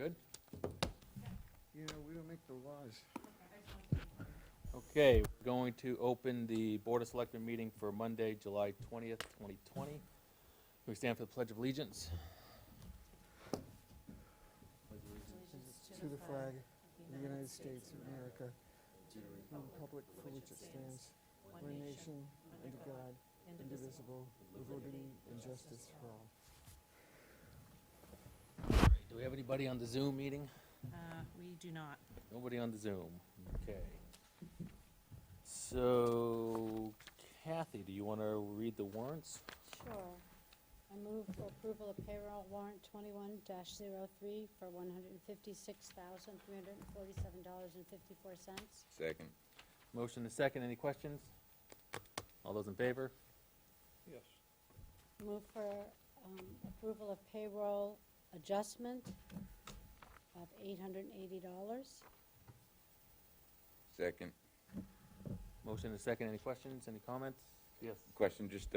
good? You know, we don't make the laws. Okay, we're going to open the Board of Selectmen meeting for Monday, July 20th, 2020. We stand for the Pledge of Allegiance. To the flag of the United States of America, to the republic for which it stands, one nation, under God, indivisible, with liberty and justice for all. Do we have anybody on the Zoom meeting? We do not. Nobody on the Zoom. Okay. So, Kathy, do you want to read the warrants? Sure. I move for approval of payroll warrant 21-03 for $156,347.54. Second. Motion is second. Any questions? All those in favor? Yes. Move for approval of payroll adjustment of $880. Second. Motion is second. Any questions? Any comments? Yes. Question, just,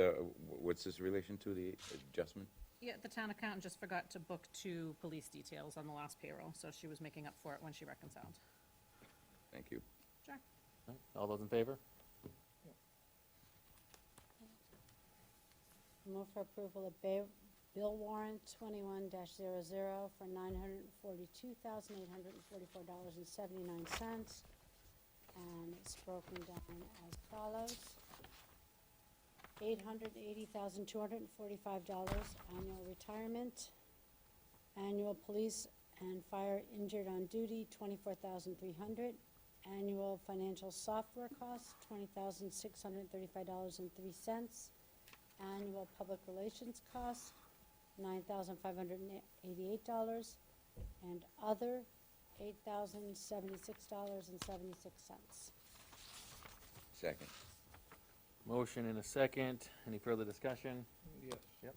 what's this relation to, the adjustment? Yeah, the town accountant just forgot to book 2 police details on the last payroll, so she was making up for it when she reconciled. Thank you. Sure. All those in favor? Move for approval of bill warrant 21-00 for $942,844.79. And it's broken down as follows. $880,245 annual retirement. Annual police and fire injured on duty, $24,300. Annual financial software costs, $20,635.03. Annual public relations costs, $9,588. And other, $8,076.76. Second. Motion and a second. Any further discussion? Yes. Yep.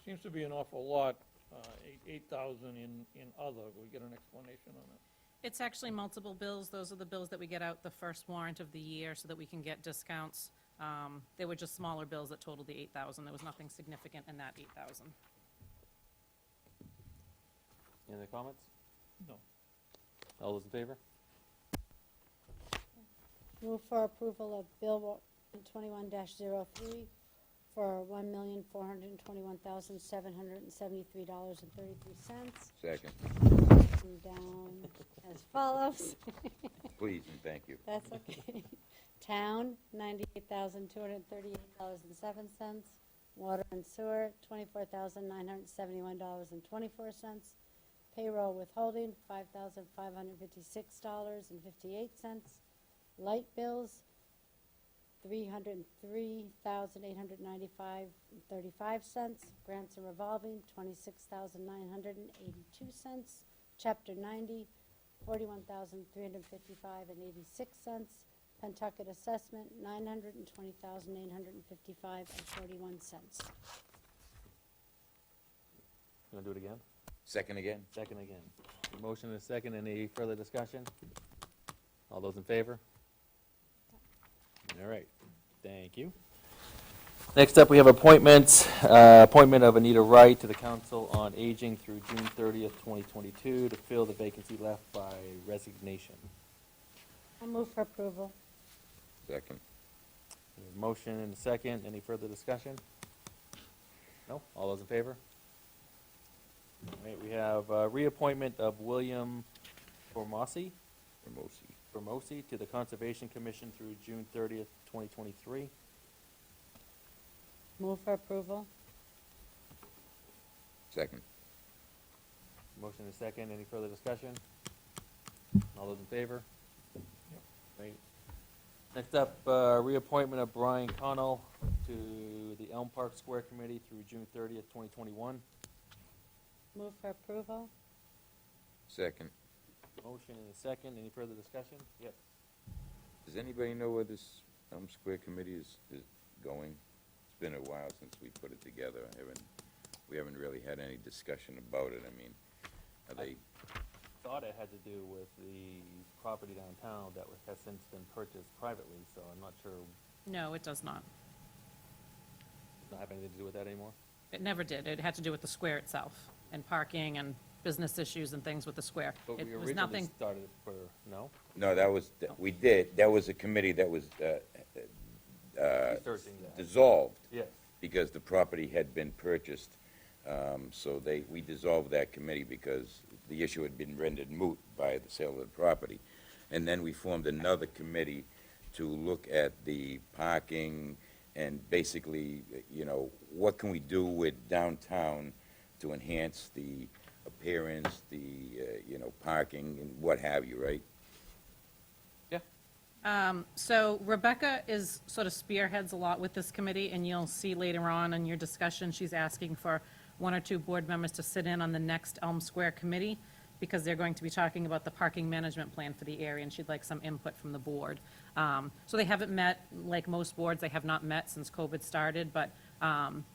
Seems to be an awful lot, 8,000 in other. We get an explanation on it. It's actually multiple bills. Those are the bills that we get out the first warrant of the year so that we can get discounts. They were just smaller bills that totaled the 8,000. There was nothing significant in that 8,000. Any other comments? No. All those in favor? Move for approval of bill warrant 21-03 for $1,421,773.33. Second. And down as follows. Please and thank you. That's okay. Town, $98,238.07. Water and sewer, $24,971.24. Payroll withholding, $5,556.58. Light bills, $303,895.35. Grants and revolving, $26,982. Chapter 90, $41,355.86. Pentucket assessment, $920,855.41. You want to do it again? Second again? Second again. Motion and a second. Any further discussion? All those in favor? All right. Thank you. Next up, we have appointments. Appointment of Anita Wright to the Council on Aging through June 30th, 2022, to fill the vacancy left by resignation. I move for approval. Second. There's a motion and a second. Any further discussion? No? All those in favor? All right, we have reappointment of William Formosi to the Conservation Commission through June 30th, 2023. Move for approval. Second. Motion is second. Any further discussion? All those in favor? Right. Next up, reappointment of Brian Connell to the Elm Park Square Committee through June 30th, 2021. Move for approval. Second. Motion and a second. Any further discussion? Yes. Does anybody know where this Elm Square Committee is going? It's been a while since we put it together. We haven't really had any discussion about it. I mean, are they? Thought it had to do with the property downtown that has since been purchased privately, so I'm not sure. No, it does not. Does not have anything to do with that anymore? It never did. It had to do with the square itself and parking and business issues and things with the square. But It we was originally nothing, started for, no? No, that was, we did, that was a committee that was Researching that. dissolved Yes. because the property had been purchased. So we dissolved that committee because the issue had been rendered moot by the sale of the property. And then we formed another committee to look at the parking and basically, what can we do with downtown to enhance the appearance, the, parking and what have you, right? So Rebecca is, sort of spearheads a lot with this committee, and you'll see later on in your discussion, she's asking for one or two board members to sit in on the next Elm Square committee, because they're going to be talking about the parking management plan for the area, and she'd like some input from the board. So they haven't met, like most boards, they have not met since COVID started, but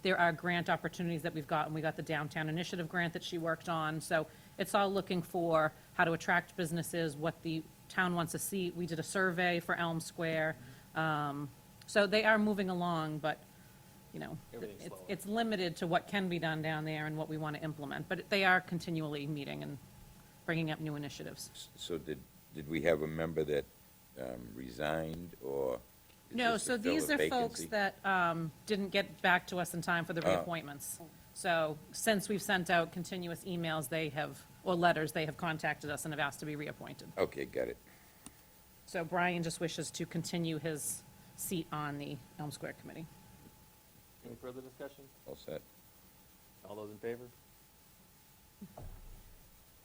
there are grant opportunities that we've got, and we got the Downtown Initiative grant that she worked on, so it's all looking for how to attract businesses, what the town wants to see. We did a survey for Elm Square, so they are moving along, but, Everything's slower. it's limited to what can be done down there and what we want to implement, but they are continually meeting and bringing up new initiatives. So did we have a member that resigned, or? is No, this to so fill these a are folks vacancy? that didn't get back to us in time for the Oh. reappointments. So since we've sent out continuous emails, or letters, they have contacted us and have asked to be reappointed. Okay, got it. So Brian just wishes to continue his seat on the Elm Square Committee. Any further discussion? All set. All those in favor?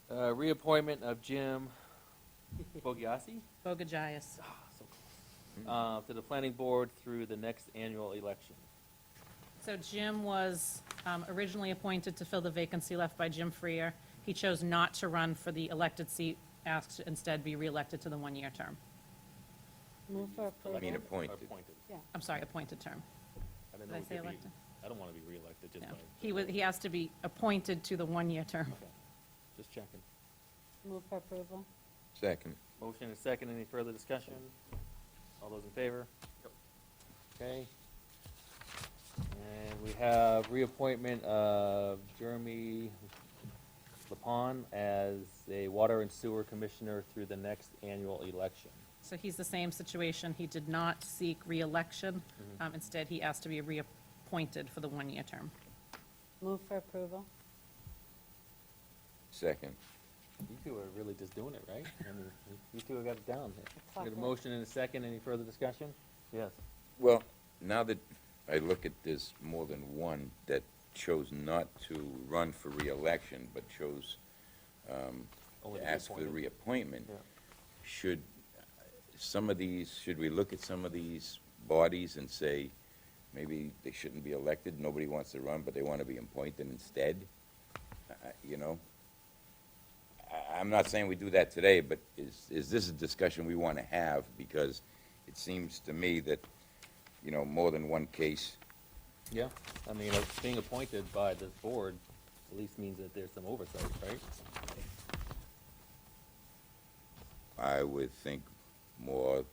Reappointment of Jim Bogiasi Bogagias. to the planning board through the next annual election. So Jim was originally appointed to fill the vacancy left by Jim Freer. He chose not to run for the elected seat, asked to instead be reelected to the one-year term. Move for approval. I mean, appointed. Appointed. I'm sorry, appointed term. I didn't Did know I we say could be- elected? I don't want to be reelected just No. by. He asked to be appointed to the one-year term. Okay, just checking. Move for approval. Second. Motion and second, any further discussion? All those in favor? Okay. And we have reappointment of Jeremy Lepon as a water and sewer commissioner through the next annual election. So he's the same situation. He did not seek reelection. Instead, he asked to be reappointed for the one-year term. Move for approval. Second. You two are really just doing it, right? I mean, you two have got it down here. We got a Clockwork. motion and a second, any further discussion? Yes. Well, now that I look at this, more than one that chose not to run for reelection, but chose Only to to be ask for the appointed. reappointment, Yeah. should we look at some of these bodies and say, maybe they shouldn't be elected, nobody wants to run, but they want to be appointed instead? I'm not saying we do that today, but is this a discussion we want to have? Because it seems to me that, more than one case, Yeah, I mean, being appointed by this board at least means that there's some oversight, right? I would think more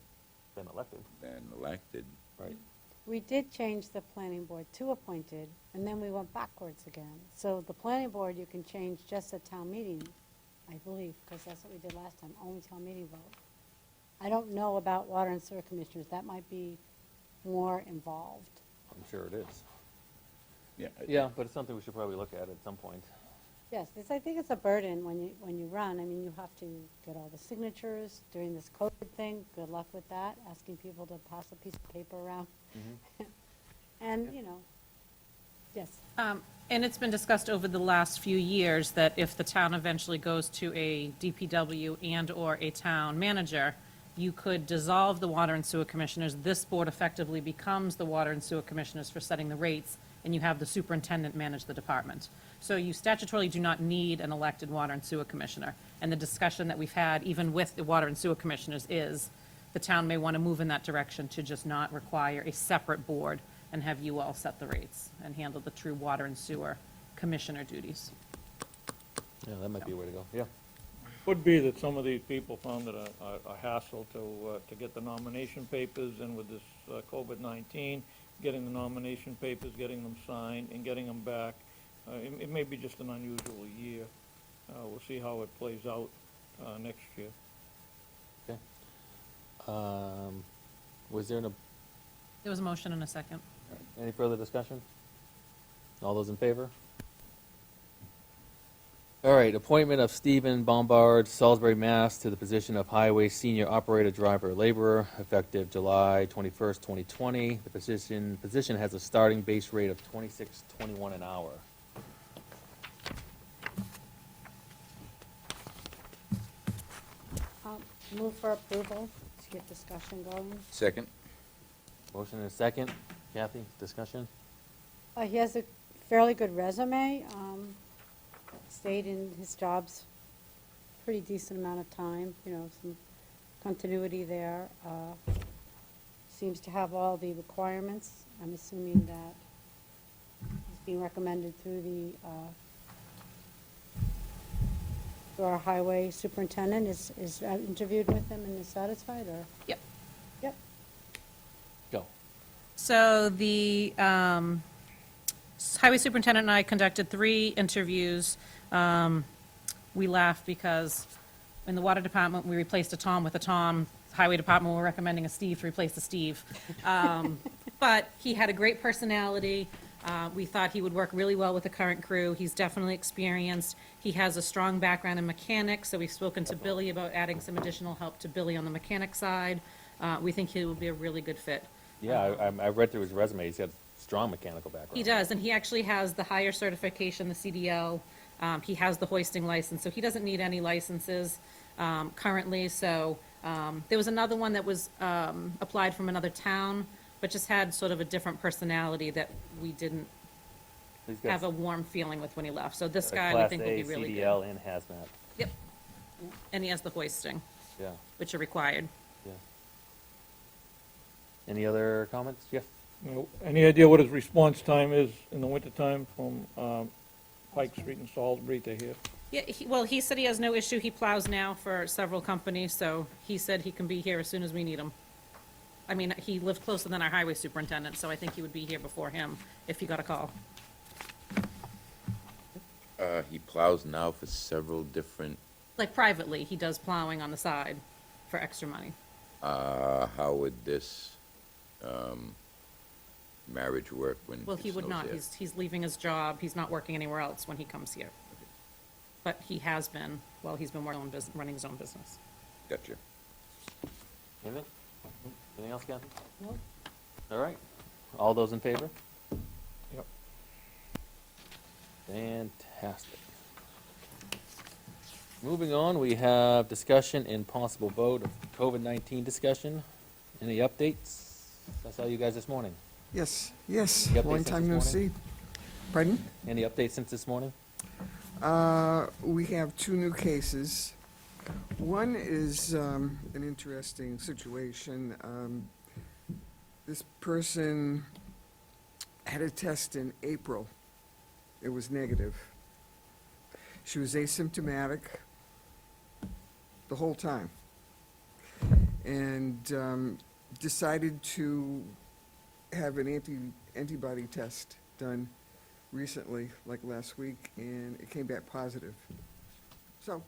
Been elected, than elected. right? We did change the planning board to appointed, and then we went backwards again. So the planning board, you can change just at town meeting, I believe, because that's what we did last time, only town meeting vote. I don't know about water and sewer commissioners, that might be more involved. I'm sure it is. Yeah. Yeah, but it's something we should probably look at some point. Yes, I think it's a burden when you run. I mean, you have to get all the signatures during this COVID thing. Good luck with that, asking people to pass a piece of paper around. And, yes. And it's been discussed over the last few years that if the town eventually goes to a DPW and/or a town manager, you could dissolve the water and sewer commissioners. This board effectively becomes the water and sewer commissioners for setting the rates, and you have the superintendent manage the department. So you statutorily do not need an elected water and sewer commissioner. And the discussion that we've had, even with the water and sewer commissioners, is the town may want to move in that direction to just not require a separate board and have you all set the rates and handle the true water and sewer commissioner duties. Yeah, that might be a way to go, yeah. Could be that some of these people found it a hassle to get the nomination papers, and with this COVID-19, getting the nomination papers, getting them signed, and getting them back. It may be just an unusual year. We'll see how it plays out next year. Was there There was a motion and a second. any further discussion? All those in favor? All right, appointment of Stephen Bombard, Salisbury, Mass. To the position of Highway Senior Operator Driver Laborer, effective July 21st, 2020. The position has a starting base rate of $26.21 an hour. Move for approval to get discussion going. Second? Motion and a second. Kathy, discussion? He has a fairly good resume, stayed in his jobs pretty decent amount of time, some continuity there. Seems to have all the requirements. I'm assuming that he's being recommended through through our highway superintendent, is interviewed with him and is satisfied, or? Yep. Yep. Go. So the highway superintendent and I conducted 3 interviews. We laughed because in the water department, we replaced a Tom with a Tom. Highway department, we're recommending a Steve to replace a Steve. But he had a great personality. We thought he would work really well with the current crew. He's definitely experienced. He has a strong background in mechanics, so we've spoken to Billy about adding some additional help to Billy on the mechanic side. We think he will be a really good fit. Yeah, I read through his resume. He's got strong mechanical background. He does, and he actually has the higher certification, the CDL. He has the hoisting license, so he doesn't need any licenses currently. So there was another one that was applied from another town, but just had sort of a different personality that we didn't He's got have a warm feeling with when he left. So this a guy, we Class think, will A, be really good. CDL, and hazmat. Yep. And he has the hoisting, Yeah, which are required. yeah. Any other comments? Jeff? Any idea what his response time is in the wintertime from Pike Street in Salisbury to here? Yeah, well, he said he has no issue. He plows now for several companies, so he said he can be here as soon as we need him. I mean, he lived closer than our highway superintendent, so I think he would be here before him if he got a call. He plows now for several different, Like privately, he does plowing on the side for extra money. how would this, marriage work when Well, it he would snows not. here? He's leaving his job. He's not working anywhere else when he comes here. But he has been, while he's been running his own business. Gotcha. Anything? Anything else, Kathy? Nope. All right. All those in favor? Yep. Fantastic. Moving on, we have discussion and possible vote of COVID-19 discussion. Any updates? I saw you guys this morning. Yes, Any updates long since time no this see. morning? Pardon? Any updates since this morning? We have 2 new cases. One is an interesting situation. This person had a test in April. It was negative. She was asymptomatic the whole time, and decided to have an antibody test done recently, like last week, and it came back positive. So,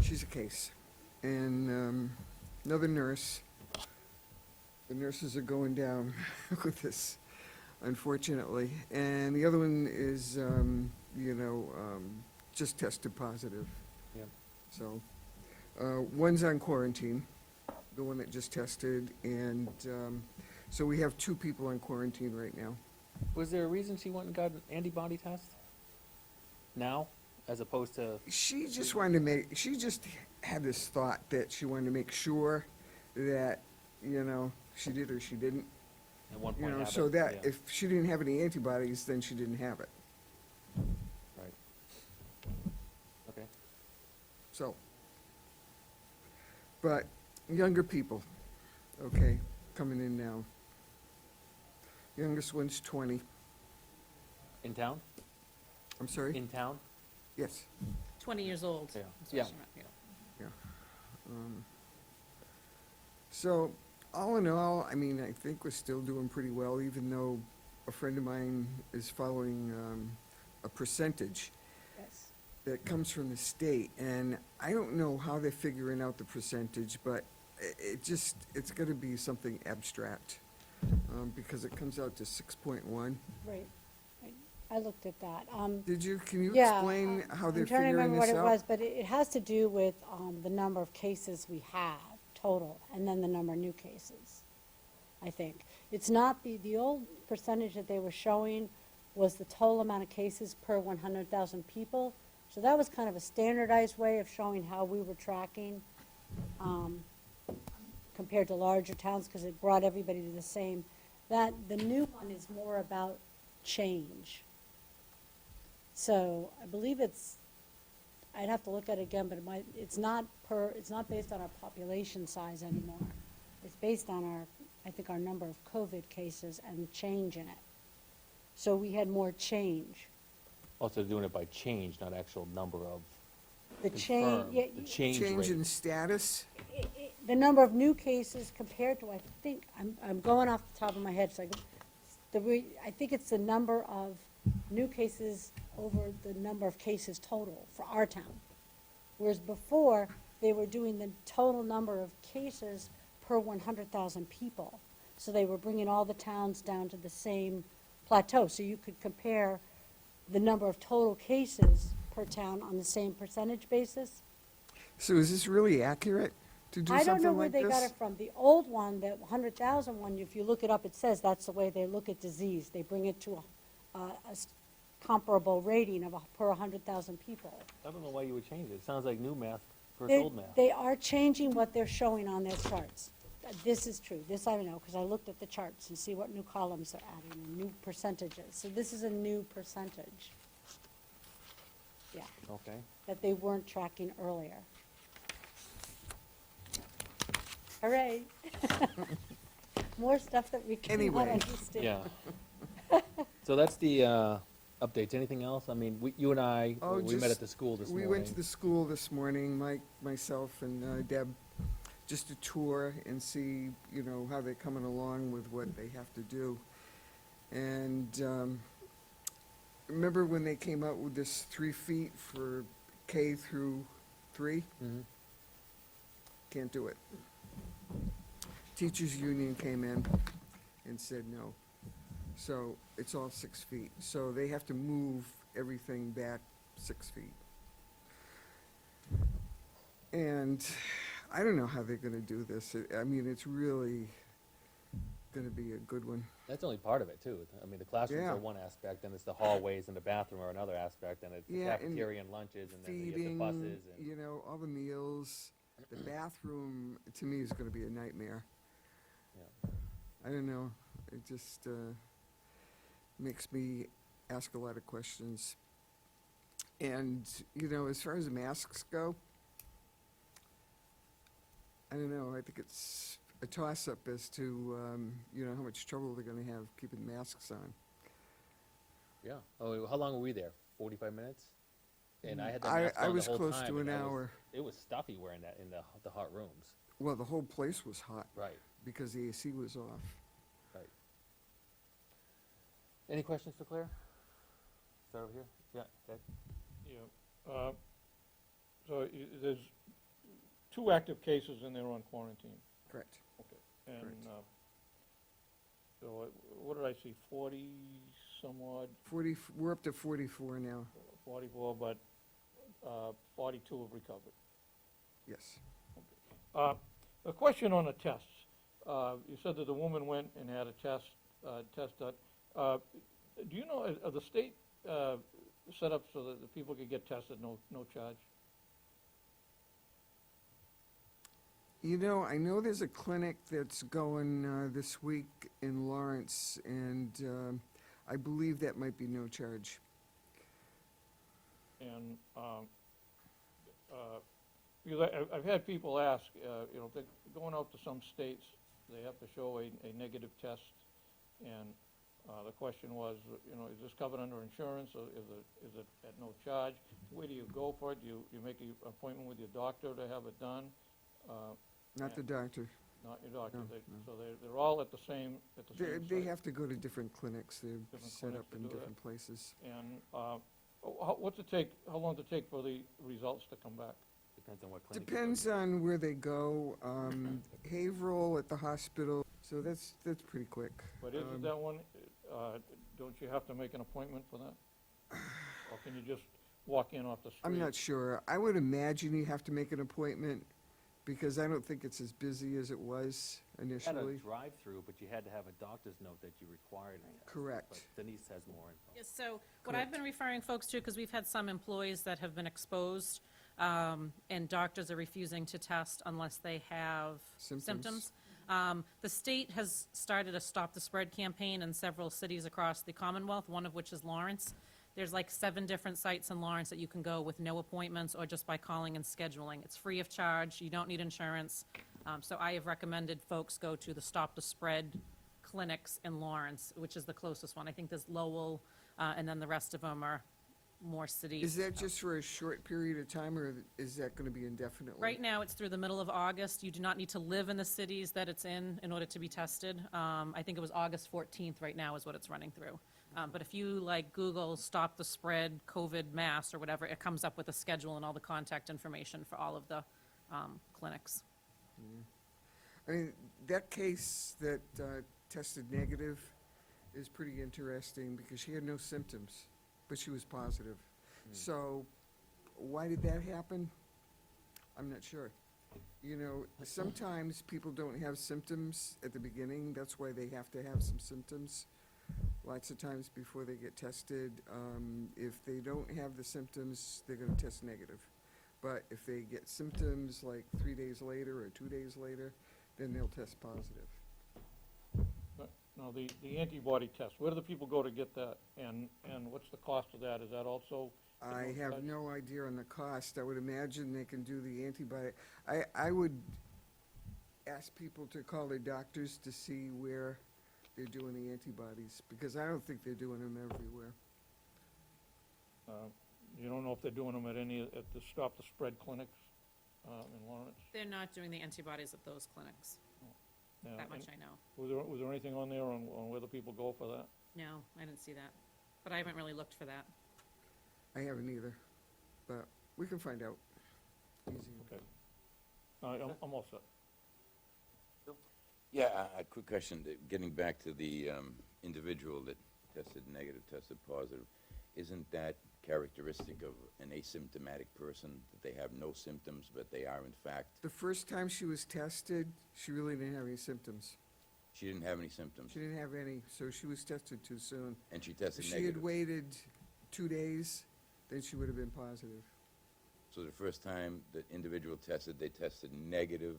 she's a case. And another nurse, the nurses are going down with this, unfortunately. And the other one is, just tested positive. Yep. So, one's on quarantine, the one that just tested, and so we have 2 people on quarantine right now. Was there a reason she went and got an antibody test? Now, as opposed to, She just she just had this thought that she wanted to make sure that, she did or she didn't. at one point, have So it? that Yeah, if she didn't have any antibodies, then she didn't have it. right. Okay. So, but younger people, okay, coming in now. Youngest one's 20. In town? I'm sorry? In town? Yes. 20 years old. Yeah. That's what Yeah. she meant, yeah. So, all in all, I mean, I think we're still doing pretty well, even though a friend of mine is following a percentage. Yes. that comes from the state, and I don't know how they're figuring out the percentage, but it's gonna be something abstract, because it comes out to 6.1. Right, right. I looked at that. Can you Yeah, explain how they're I'm trying to figuring remember what this it out? was, but it has to do with the number of cases we have total, and then the number of new cases, I think. It's not, the old percentage that they were showing was the total amount of cases per 100,000 people. So that was kind of a standardized way of showing how we were tracking compared to larger towns, because it brought everybody to the same. The new one is more about change. So I believe I'd have to look at it again, but it's not based on our population size anymore. It's based on I think our number of COVID cases and change in it. So we had more change. Also doing it by change, not actual number of The change, confirmed, yeah, the change Change in rate. status? the number of new cases compared to, I think, I'm going off the top of my head, so I think it's the number of new cases over the number of cases total for our town. Whereas before, they were doing the total number of cases per 100,000 people. So they were bringing all the towns down to the same plateau. So you could compare the number of total cases per town on the same percentage basis. So is this really accurate to do I don't know something where like they got this? it from. The old one, the 100,000 one, if you look it up, it says that's the way they look at disease. They bring it to a comparable rating of per 100,000 people. I don't know why you would change it. It sounds like new math versus They- old math. They are changing what they're showing on their charts. This is true. This I know, because I looked at the charts and see what new columns they're adding and new percentages. So this is a new percentage. Yeah, Okay. that they weren't tracking earlier. Hooray. More stuff that we cannot Anyway. understand. Yeah. So that's the updates. Anything else? I mean, you and I, Oh, we met just- at the school this We morning. went to the school this morning, Mike, myself, and Deb, just to tour and see, how they're coming along with what they have to do. And remember when they came out with this 3 feet for K through 3? Mhm. Can't do it. Teachers' union came in and said no. So it's all 6 feet. So they have to move everything back 6 feet. And I don't know how they're gonna do this. I mean, it's really gonna be a good one. That's only part of it, too. I mean, the classrooms Yeah. are one aspect, and it's the hallways and the bathroom are another aspect, and it's the Yeah, and cafeteria and lunches, and then you get the Feeding, buses and. all the meals. The bathroom, to me, is gonna be a nightmare. Yeah. I don't know. It just makes me ask a lot of questions. And, as far as masks go, I don't know. I think it's a toss-up as to, how much trouble they're going to have keeping masks on. Yeah. Oh, how long were we there? 45 minutes? And I had the I mask on the was whole close time, to an and hour. It was stuffy wearing that in the hot rooms. Well, the whole place was hot Right, because the AC was off. right. Any questions for Claire? Start over here? Yeah, okay. Yeah. So there's 2 active cases and they're on quarantine. Correct. Okay. And Correct. so what did I see, 40 some odd, 40, we're up to 44 now. 44, but 42 have recovered. Yes. A question on the tests. You said that the woman went and had a test done. Do you know, are the state set up so that the people could get tested no charge? I know there's a clinic that's going this week in Lawrence, and I believe that might be no charge. And, because I've had people ask, if they're going out to some states, they have to show a negative test, and the question was, is this covered under insurance, or is it at no charge? Where do you go for it? Do you make an appointment with your doctor to have it done? Not the doctor. Not your doctor. No, They- no. So they're all at the same They site. have to go to different clinics. They're Different set clinics up to in do that. different places. And What's it take, how long does it take for the results to come back? Depends on what clinic. you go Depends to. on where they go, Haverhill at the hospital, so that's pretty quick. But isn't that one, don't you have to make an appointment for that? Or can you just walk in off the street? I'm not sure. I would imagine you have to make an appointment, because I don't think it's as busy as it was Had a initially. drive-through, but you had to have a doctor's note that you required a test. Correct. But Denise has more info. Yes, so what I've been referring folks to, because we've had some employees that have been exposed, and doctors are refusing to test unless they have Symptoms. symptoms. The state has started a Stop the Spread campaign in several cities across the Commonwealth, one of which is Lawrence. There's like 7 different sites in Lawrence that you can go with no appointments or just by calling and scheduling. It's free of charge, you don't need insurance. So I have recommended folks go to the Stop the Spread clinics in Lawrence, which is the closest one. I think there's Lowell, and then the rest of them are more cities. Is that just for a short period of time, or is that gonna be indefinitely? Right now, it's through the middle of August. You do not need to live in the cities that it's in order to be tested. I think it was August 14th right now is what it's running through. But if you like Google Stop the Spread COVID Mass or whatever, it comes up with a schedule and all the contact information for all of the clinics. I mean, that case that tested negative is pretty interesting, because she had no symptoms, but she was positive. So, why did that happen? I'm not sure. You know, sometimes people don't have symptoms at the beginning, that's why they have to have some symptoms. Lots of times before they get tested, if they don't have the symptoms, they're gonna test negative. But if they get symptoms like 3 days later or 2 days later, then they'll test positive. Now, the antibody test, where do the people go to get that? And what's the cost of that? Is that also? I have no idea on the cost. I would imagine they can do the antibody. I would ask people to call their doctors to see where they're doing the antibodies, because I don't think they're doing them everywhere. You don't know if they're doing them at the Stop the Spread clinics in Lawrence? They're not doing the antibodies at those clinics. Yeah, That much and I know. Was there anything on there on where the people go for that? No, I didn't see that. But I haven't really looked for that. I haven't either, but we can find out. Easy. Okay. I'm all set. Yeah, a quick question, getting back to the individual that tested negative, tested positive, isn't that characteristic of an asymptomatic person, that they have no symptoms, but they are in fact, The first time she was tested, she really didn't have any symptoms. she didn't have any symptoms, She didn't have any, so she was tested too soon. and she If tested she had negative? waited 2 days, then she would have been positive. So the first time the individual tested, they tested negative,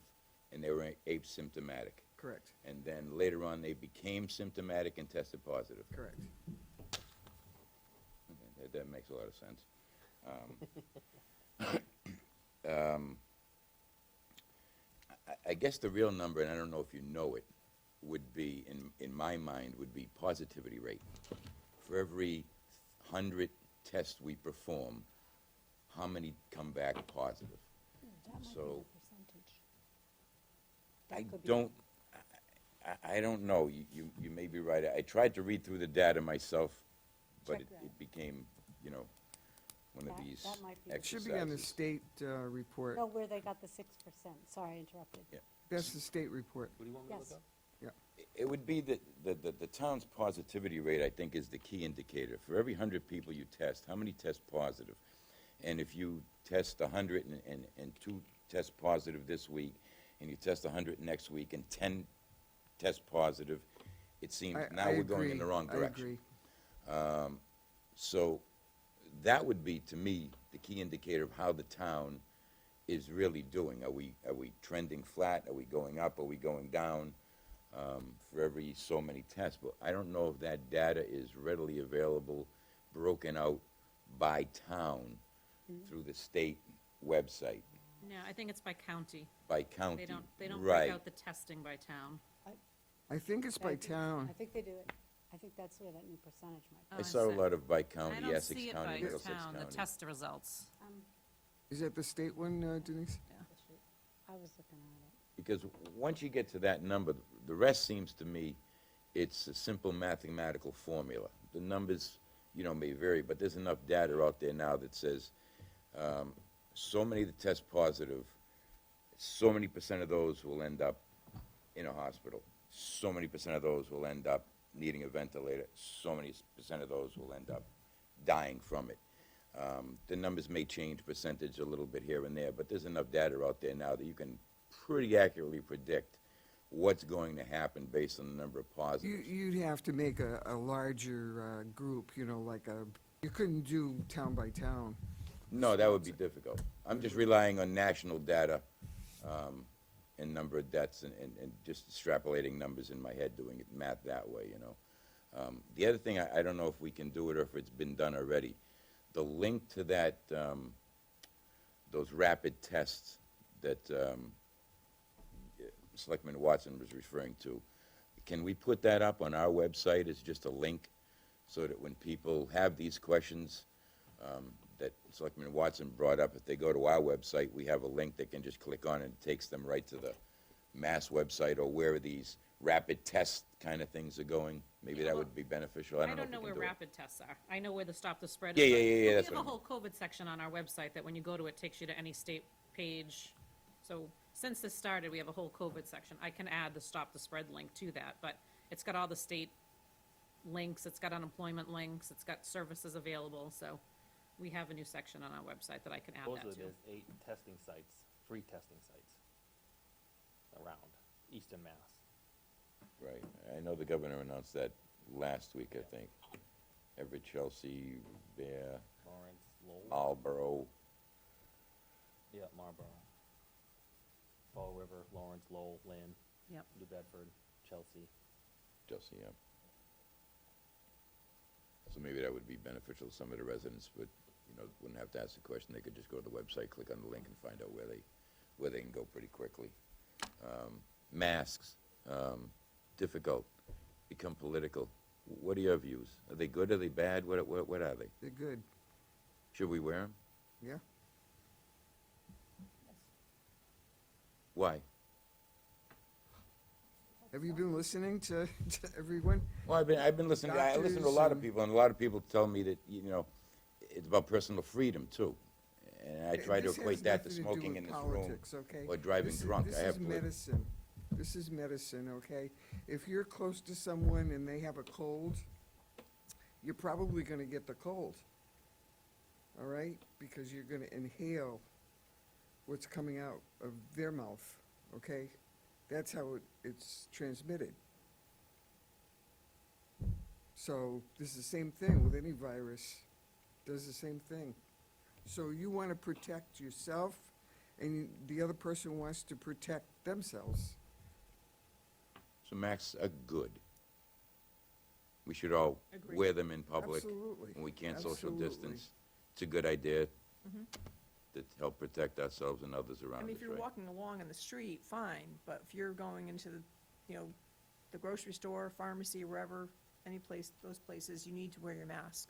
and they were asymptomatic. Correct, And then later on, they became symptomatic and tested positive. correct. Okay, that makes a lot of sense. I guess the real number, and I don't know if you know it, would be, in my mind, would be positivity rate. For every 100 tests we perform, how many come back positive? That might be So- the percentage. I That could be- don't, I don't know, you may be right. I tried to read through the data myself, but Check that. it became, one of That- these that might be the- It should be on the exercises. state report. No, where they got the 6%. Sorry, I interrupted. Yeah. That's the state report. What do you want me to Yes. look up? It would be that the town's positivity rate, I think, is the key indicator. For every 100 people you test, how many test positive? And if you test 100 and 2 test positive this week, and you test 100 next week, and 10 test positive, it seems now I we're going in the agree, wrong I direction. agree. So that would be, to me, the key indicator of how the town is really doing. Are we trending flat? Are we going up? Are we going down for every so many tests? But I don't know if that data is readily available, broken out by town through the state website, No, I think it's by county. by county. They don't break Right. out the testing by town. I think it's by I think- town. I think they do it. I think that's where that new percentage might Oh, I I saw a see. lot of by I county, don't Essex see it County, by Middlesex town, the County. test results. be. Is that the state one, Denise? I was looking at it. Because once you get to that number, the rest seems to me, it's a simple mathematical formula. The numbers may vary, but there's enough data out there now that says, so many that test positive, so many % of those will end up in a hospital. So many % of those will end up needing a ventilator. So many % of those will end up dying from it. The numbers may change percentage a little bit here and there, but there's enough data out there now that you can pretty accurately predict what's going to happen based on the number of positives. You'd have to make a larger group, you couldn't do town by town. No, that would be difficult. I'm just relying on national data, and number of deaths and just extrapolating numbers in my head, doing it math that way, The other thing, I don't know if we can do it or if it's been done already. The link to that, those rapid tests that Selectman Watson was referring to, can we put that up on our website as just a link so that when people have these questions that Selectman Watson brought up, if they go to our website, we have a link they can just click on and it takes them right to the Mass website or where these rapid test kind of things are going? Maybe that would be beneficial. I don't know if we know can where do it. rapid tests are. I know where the Stop the Spread Yeah, is. yeah, but- yeah, yeah, but that's We have a what whole COVID section on our website that when you go to it, takes you to any state page. So since this started, we have a whole COVID section. I can add the Stop the Spread link to that, but it's got all the state links, it's got unemployment links, it's got services available, so we have a new section on our website that I can add that Supposedly, to. there's 8 testing sites, free testing sites around Eastern Mass. Right. I know the governor announced that last week, I think. Everett, Chelsea, Bear, Lawrence, Lowell, Marlboro. yeah, Marlboro, Fall River, Lawrence, Lowell, Lynn, Yep. New Bedford, Chelsea. Chelsea, yeah. So maybe that would be beneficial to some of the residents, but, wouldn't have to ask the question. They could just go to the website, click on the link, and find out where they can go pretty quickly. Masks, difficult, become political. What are your views? Are they good? Are they bad? What are they? They're good, Should we wear them? yeah? Why? Have you been listening to everyone? Well, I've been listening. I listen to a lot of Doctors people, and a lot of people tell me that it's about personal freedom too. And I try to This has equate that to nothing do smoking with in this politics, room okay? or driving This is- drunk. This I have is to. medicine. This is medicine, okay? If you're close to someone and they have a cold, you're probably gonna get the cold, all right? Because you're gonna inhale what's coming out of their mouth, okay? That's how it's transmitted. So this is the same thing with any virus, does the same thing. So you want to protect yourself, and the other person wants to protect themselves. So masks are good. We should all Agreed. wear them in public Absolutely. when we can't social Absolutely. distance. It's a good idea Mhm. to help protect ourselves and others I around mean, us, if you're right? walking along in the street, fine, but if you're going into the grocery store, pharmacy, wherever, any place, those places, you need to wear your mask.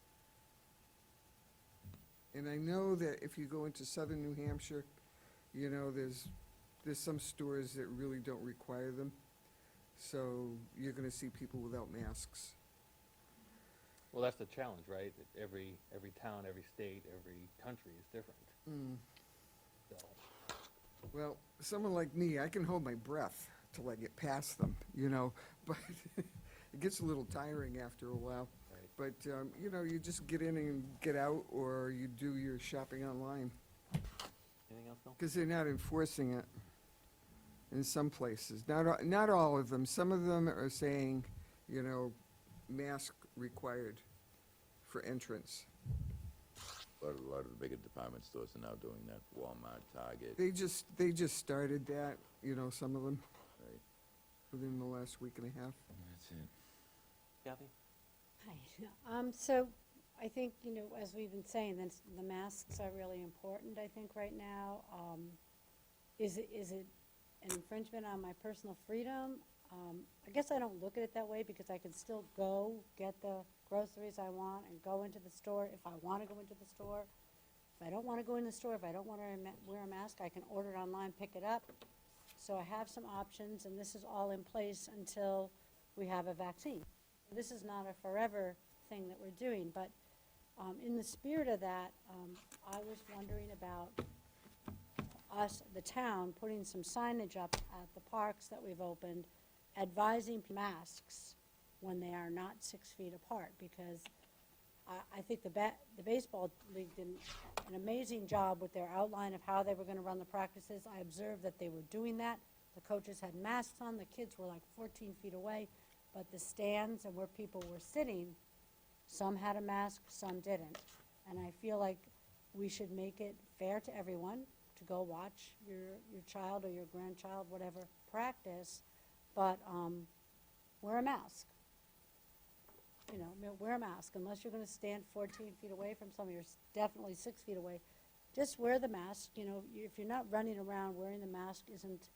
And I know that if you go into southern New Hampshire, there's some stores that really don't require them. So you're gonna see people without masks. Well, that's the challenge, right? That every town, every state, every country is different. So, Well, someone like me, I can hold my breath till I get past them, but it gets a little tiring after a while. right. But, you just get in and get out, or you do your shopping online, Anything else, Bill? because they're not enforcing it in some places. Not all of them. Some of them are saying, mask required for entrance. A lot of the bigger department stores are now doing that. Walmart, Target, They just started that, some of them, right? within the last week and a half. That's it. Kathy? Hi. So I think, as we've been saying, the masks are really important, I think, right now. Is it an infringement on my personal freedom? I guess I don't look at it that way because I can still go get the groceries I want and go into the store if I want to go into the store. If I don't want to go in the store, if I don't want to wear a mask, I can order it online, pick it up. So I have some options, and this is all in place until we have a vaccine. This is not a forever thing that we're doing, but In the spirit of that, I was wondering about us, the town, putting some signage up at the parks that we've opened, advising masks when they are not 6 feet apart, because I think the baseball league did an amazing job with their outline of how they were gonna run the practices. I observed that they were doing that. The coaches had masks on, the kids were like 14 feet away, but the stands and where people were sitting, some had a mask, some didn't. And I feel like we should make it fair to everyone to go watch your child or your grandchild, whatever, practice, but wear a mask. You know, wear a mask, unless you're gonna stand 14 feet away from someone, you're definitely 6 feet away. Just wear the mask, you know, if you're not running around, wearing the mask isn't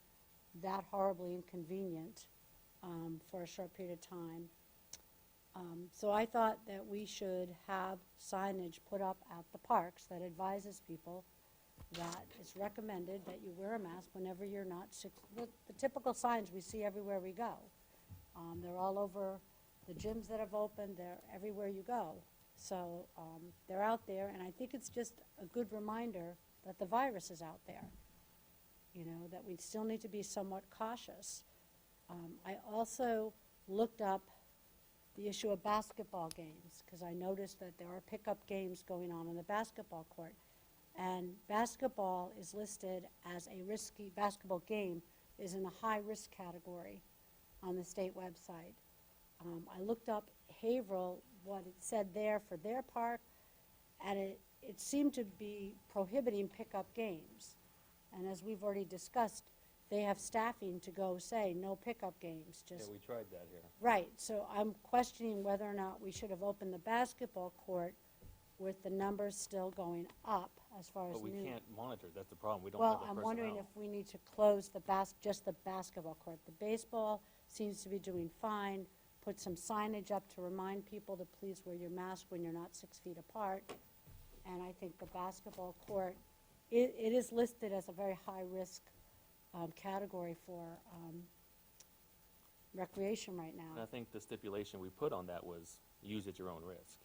that horribly inconvenient for a short period of time. So I thought that we should have signage put up at the parks that advises people that it's recommended that you wear a mask whenever you're not the typical signs we see everywhere we go. They're all over the gyms that have opened, they're everywhere you go. So they're out there, and I think it's just a good reminder that the virus is out there. You know, that we still need to be somewhat cautious. I also looked up the issue of basketball games, because I noticed that there are pickup games going on in the basketball court. And basketball is listed as a risky, basketball game is in the high-risk category on the state website. I looked up Haverhill, what it said there for their park, and it seemed to be prohibiting pickup games. And as we've already discussed, they have staffing to go say, no pickup games, Yeah, just. we tried that here. Right, so I'm questioning whether or not we should have opened the basketball court with the numbers still going up as far as But we new. can't monitor, that's the problem, we don't have the Well, personnel. I'm wondering if we need to close just the basketball court. The baseball seems to be doing fine. Put some signage up to remind people to please wear your mask when you're not 6 feet apart. And I think the basketball court, it is listed as a very high-risk category for recreation right And I now. think the stipulation we put on that was use at your own risk,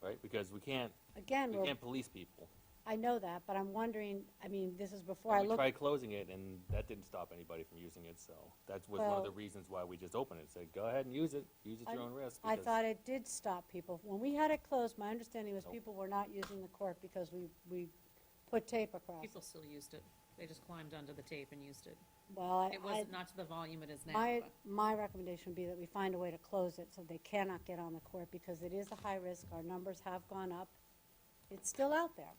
right? Because we can't Again, police people. I know that, but I'm wondering, I mean, this is before I And we look. tried closing it, and that didn't stop anybody from using it, so that was one of the Well- reasons why we just opened it, said, go ahead and use it at your own risk. I because- thought it did stop people. When we had it closed, my understanding was Nope. people were not using the court because we put tape across. People still used it. They just climbed under the tape and used it. Well, It was not to the volume it is now, my, but my recommendation would be that we find a way to close it so they cannot get on the court because it is a high risk. Our numbers have gone up. It's still out there.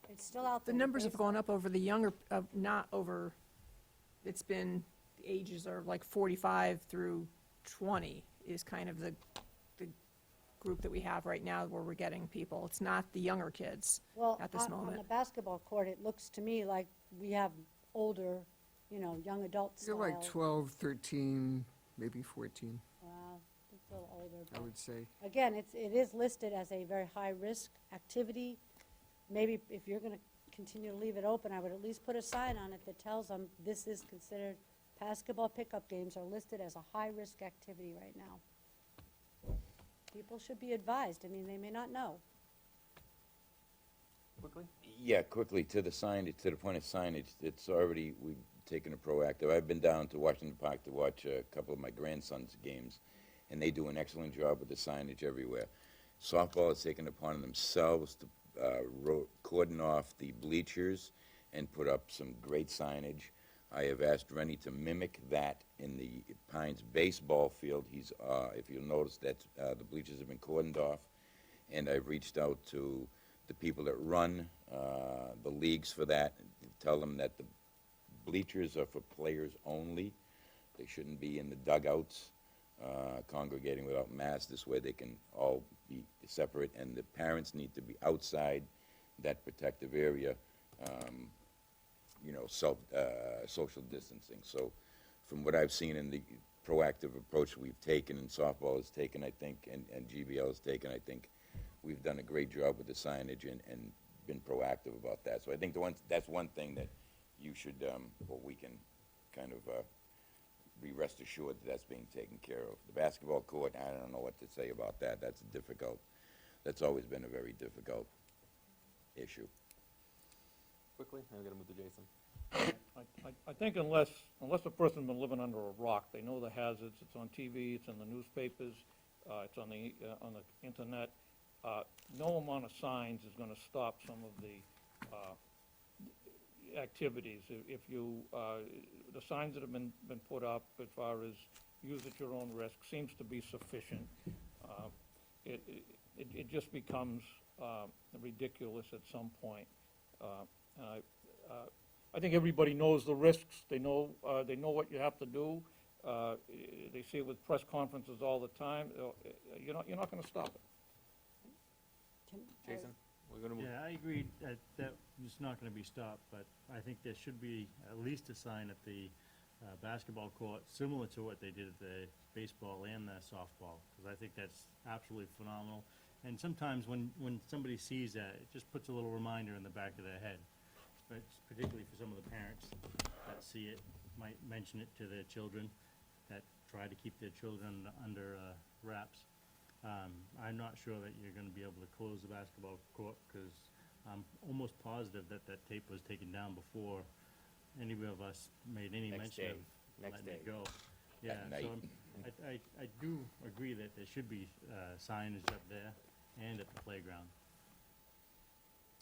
It's still out The there. numbers have Based- gone up over the younger, not over, it's been, the ages are like 45 through 20 is kind of the group that we have right now where we're getting people. It's not the younger kids Well, at this on the moment. basketball court, it looks to me like we have older, young adult They're style. like 12, 13, maybe 14, Well, it's a little older, I but. would say. Again, it is listed as a very high-risk activity. Maybe if you're gonna continue to leave it open, I would at least put a sign on it that tells them this is considered, basketball pickup games are listed as a high-risk activity right now. People should be advised, I mean, they may not know. Quickly? Yeah, quickly, to the signage, to the point of signage, it's already, we've taken a proactive. I've been down to Washington Park to watch a couple of my grandson's games, and they do an excellent job with the signage everywhere. Softball has taken it upon themselves to cordon off the bleachers and put up some great signage. I have asked Rennie to mimic that in the Pines baseball field. He's, if you'll notice that the bleachers have been cordoned off, and I've reached out to the people that run the leagues for that, to tell them that the bleachers are for players only. They shouldn't be in the dugouts congregating without masks. This way they can all be separate, and the parents need to be outside that protective area, social distancing. So from what I've seen in the proactive approach we've taken, and softball has taken, I think, and GBL has taken, I think we've done a great job with the signage and been proactive about that. So I think that's one thing that you should, we can kind of be rest assured that that's being taken care of. The basketball court, I don't know what to say about that. That's difficult. That's always been a very difficult issue. Quickly, I'm gonna move to Jason. I think unless a person's been living under a rock, they know the hazards, it's on TV, it's in the newspapers, it's on the internet. No amount of signs is gonna stop some of the, activities. If you, the signs that have been put up as far as use at your own risk seems to be sufficient. It just becomes, ridiculous at some point. And I think everybody knows the risks, they know what you have to do. They see it with press conferences all the time. You're not gonna stop it. Jason, we're gonna move. Yeah, I agree that it's not gonna be stopped, but I think there should be at least a sign at the basketball court, similar to what they did at the baseball and the softball, because I think that's absolutely phenomenal. And sometimes when somebody sees that, it just puts a little reminder in the back of their head. But particularly for some of the parents that see it, might mention it to their children, that try to keep their children under wraps. I'm not sure that you're gonna be able to close the basketball court, because I'm almost positive that that tape was taken down before any of us made any Next mention day. of Next letting it day. go. Yeah, night. so I do agree that there should be signage up there and at the playground.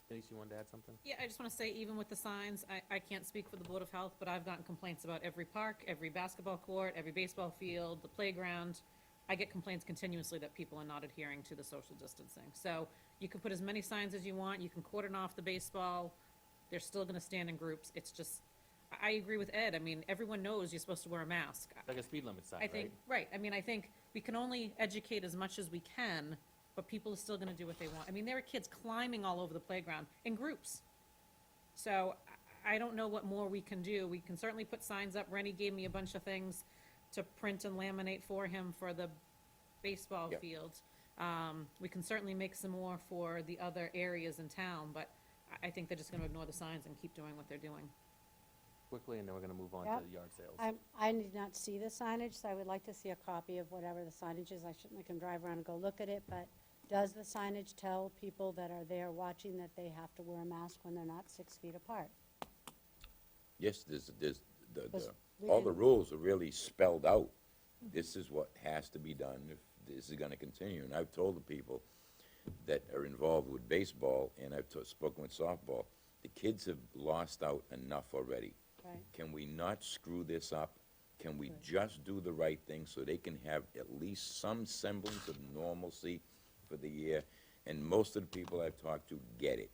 Denise, you wanted to add something? Yeah, I just want to say, even with the signs, I can't speak for the Board of Health, but I've gotten complaints about every park, every basketball court, every baseball field, the playground. I get complaints continuously that people are not adhering to the social distancing. So you can put as many signs as you want, you can cordon off the baseball, they're still gonna stand in groups. It's just, I agree with Ed, I mean, everyone knows you're supposed to wear a mask. It's like a speed limit sign, I think, right? right, I mean, I think we can only educate as much as we can, but people are still gonna do what they want. I mean, there are kids climbing all over the playground in groups. So I don't know what more we can do. We can certainly put signs up. Rennie gave me a bunch of things to print and laminate for him for the baseball Yep. field. We can certainly make some more for the other areas in town, but I think they're just gonna ignore the signs and keep doing what they're doing. Quickly, and then we're gonna move on Yep. to the yard sales. I did not see the signage, so I would like to see a copy of whatever the signage is. I certainly can drive around and go look at it, but does the signage tell people that are there watching that they have to wear a mask when they're not 6 feet apart? Yes, Because we all the can- rules are really spelled out. This is what has to be done if this is gonna continue. And I've told the people that are involved with baseball, and I've spoken with softball, the kids have lost out enough already. Right. Can we not screw this up? Can we Right. just do the right thing so they can have at least some semblance of normalcy for the year? And most of the people I've talked to get it.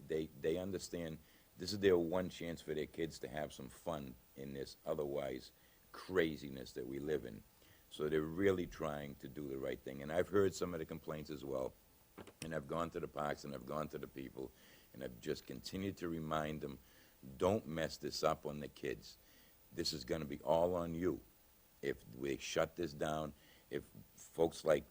They understand this is their one chance for their kids to have some fun in this otherwise craziness that we live in. So they're really trying to do the right thing. And I've heard some of the complaints as well. And I've gone to the parks and I've gone to the people, and I've just continued to remind them, don't mess this up on the kids. This is gonna be all on you. If we shut this down, if folks like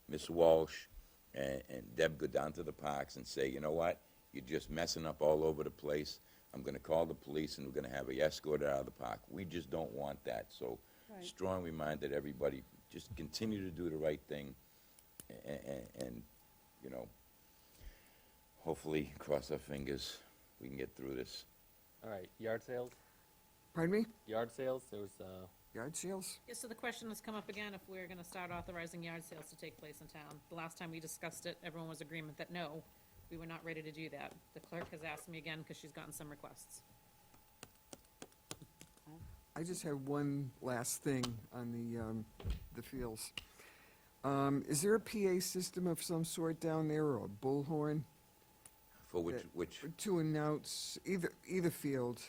Miss Walsh and Deb go down to the parks and say, you know what, you're just messing up all over the place, I'm gonna call the police and we're gonna have a escort out of the park. We just don't want that, so Right. strong reminder that everybody just continue to do the right thing, and, you know, hopefully, cross our fingers, we can get through this. All right, yard sales? Pardon me? Yard sales, there was, Yard sales? Yeah, so the question has come up again, if we're gonna start authorizing yard sales to take place in town. The last time we discussed it, everyone was agreement that no, we were not ready to do that. The clerk has asked me again, because she's gotten some requests. I just have one last thing on the fields. Is there a PA system of some sort down there, or a bullhorn For which, That- which, to announce either field?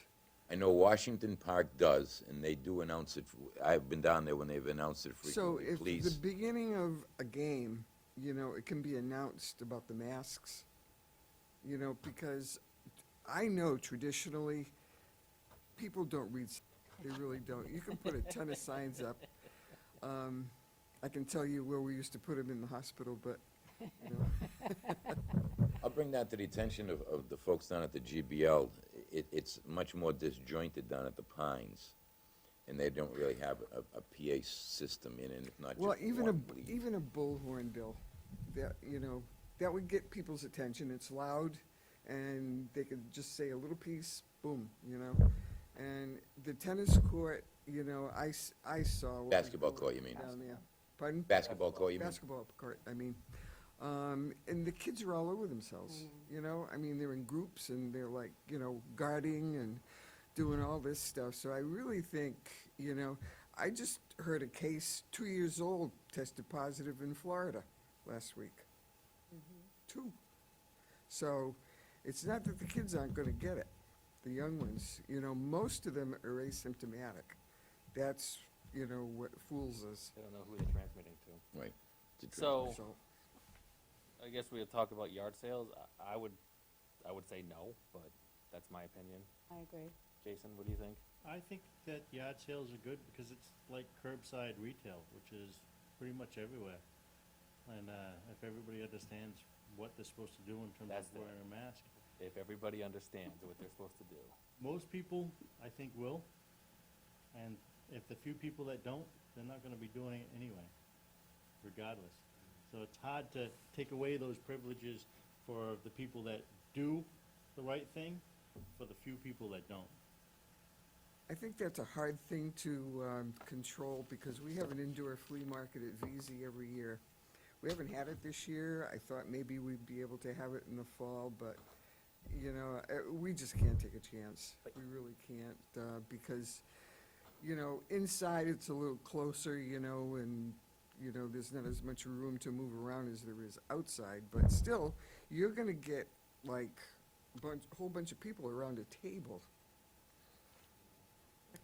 I know Washington Park does, and they do announce it, I've been down there when they've announced it So frequently, if the please. beginning of a game, it can be announced about the masks, because I know traditionally, people don't read, they really don't. You can put a ton of signs up. I can tell you where we used to put them in the hospital, but, I'll bring that to the attention of the folks down at the GBL. It's much more disjointed down at the Pines, and they don't really have a PA system in it, if not well, just one, believe. even a bullhorn, Bill, that, that would get people's attention. It's loud, and they could just say a little piece, boom, you know? And the tennis court, you know, I saw. what was Basketball going court, you mean? Down there. Pardon? Basketball court, you mean? Basketball court, I mean. And the kids are all over themselves, you know? I mean, they're in groups, and they're like, you know, guarding and doing all this stuff. So I really think, you know, I just heard a case, 2 years old, tested positive in Florida last week. 2. So it's not that the kids aren't going to get it, the young ones. You know, most of them are asymptomatic. That's, you know, what fools us. They don't know who they're transmitting to. Right. It's a So, So, I guess we'll talk about yard sales. I would say no, but that's my opinion. I agree. Jason, what do you think? I think that yard sales are good because it's like curbside retail, which is pretty much everywhere. And if everybody understands what they're supposed to do in terms That's of it. wearing a mask, If everybody understands what they're supposed to do. most people, I think, will. And if the few people that don't, they're not gonna be doing it anyway, regardless. So it's hard to take away those privileges for the people that do the right thing, for the few people that don't. I think that's a hard thing to control, because we have an indoor flea market at VZ every year. We haven't had it this year. I thought maybe we'd be able to have it in the fall, but, you know, we just can't take a chance. We really can't, because, you know, inside it's a little closer, you know, and, you know, there's not as much room to move around as there is outside. But still, you're gonna get, like, a whole bunch of people around a table.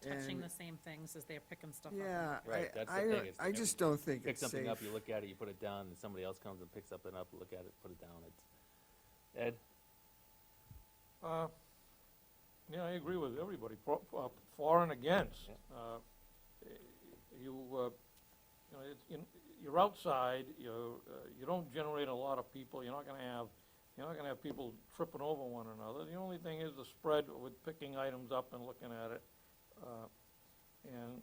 They're touching And- the same things as they're picking stuff up. Yeah, Right, that's the I thing, don't- is I just don't think Pick it's something up, safe. you look at it, you put it down, and somebody else comes and picks something up, look at it, put it down. It's, Ed? Yeah, I agree with everybody, for and against. You know, you're outside, you don't generate a lot of people, you're not gonna have people tripping over one another. The only thing is the spread with picking items up and looking at it. And,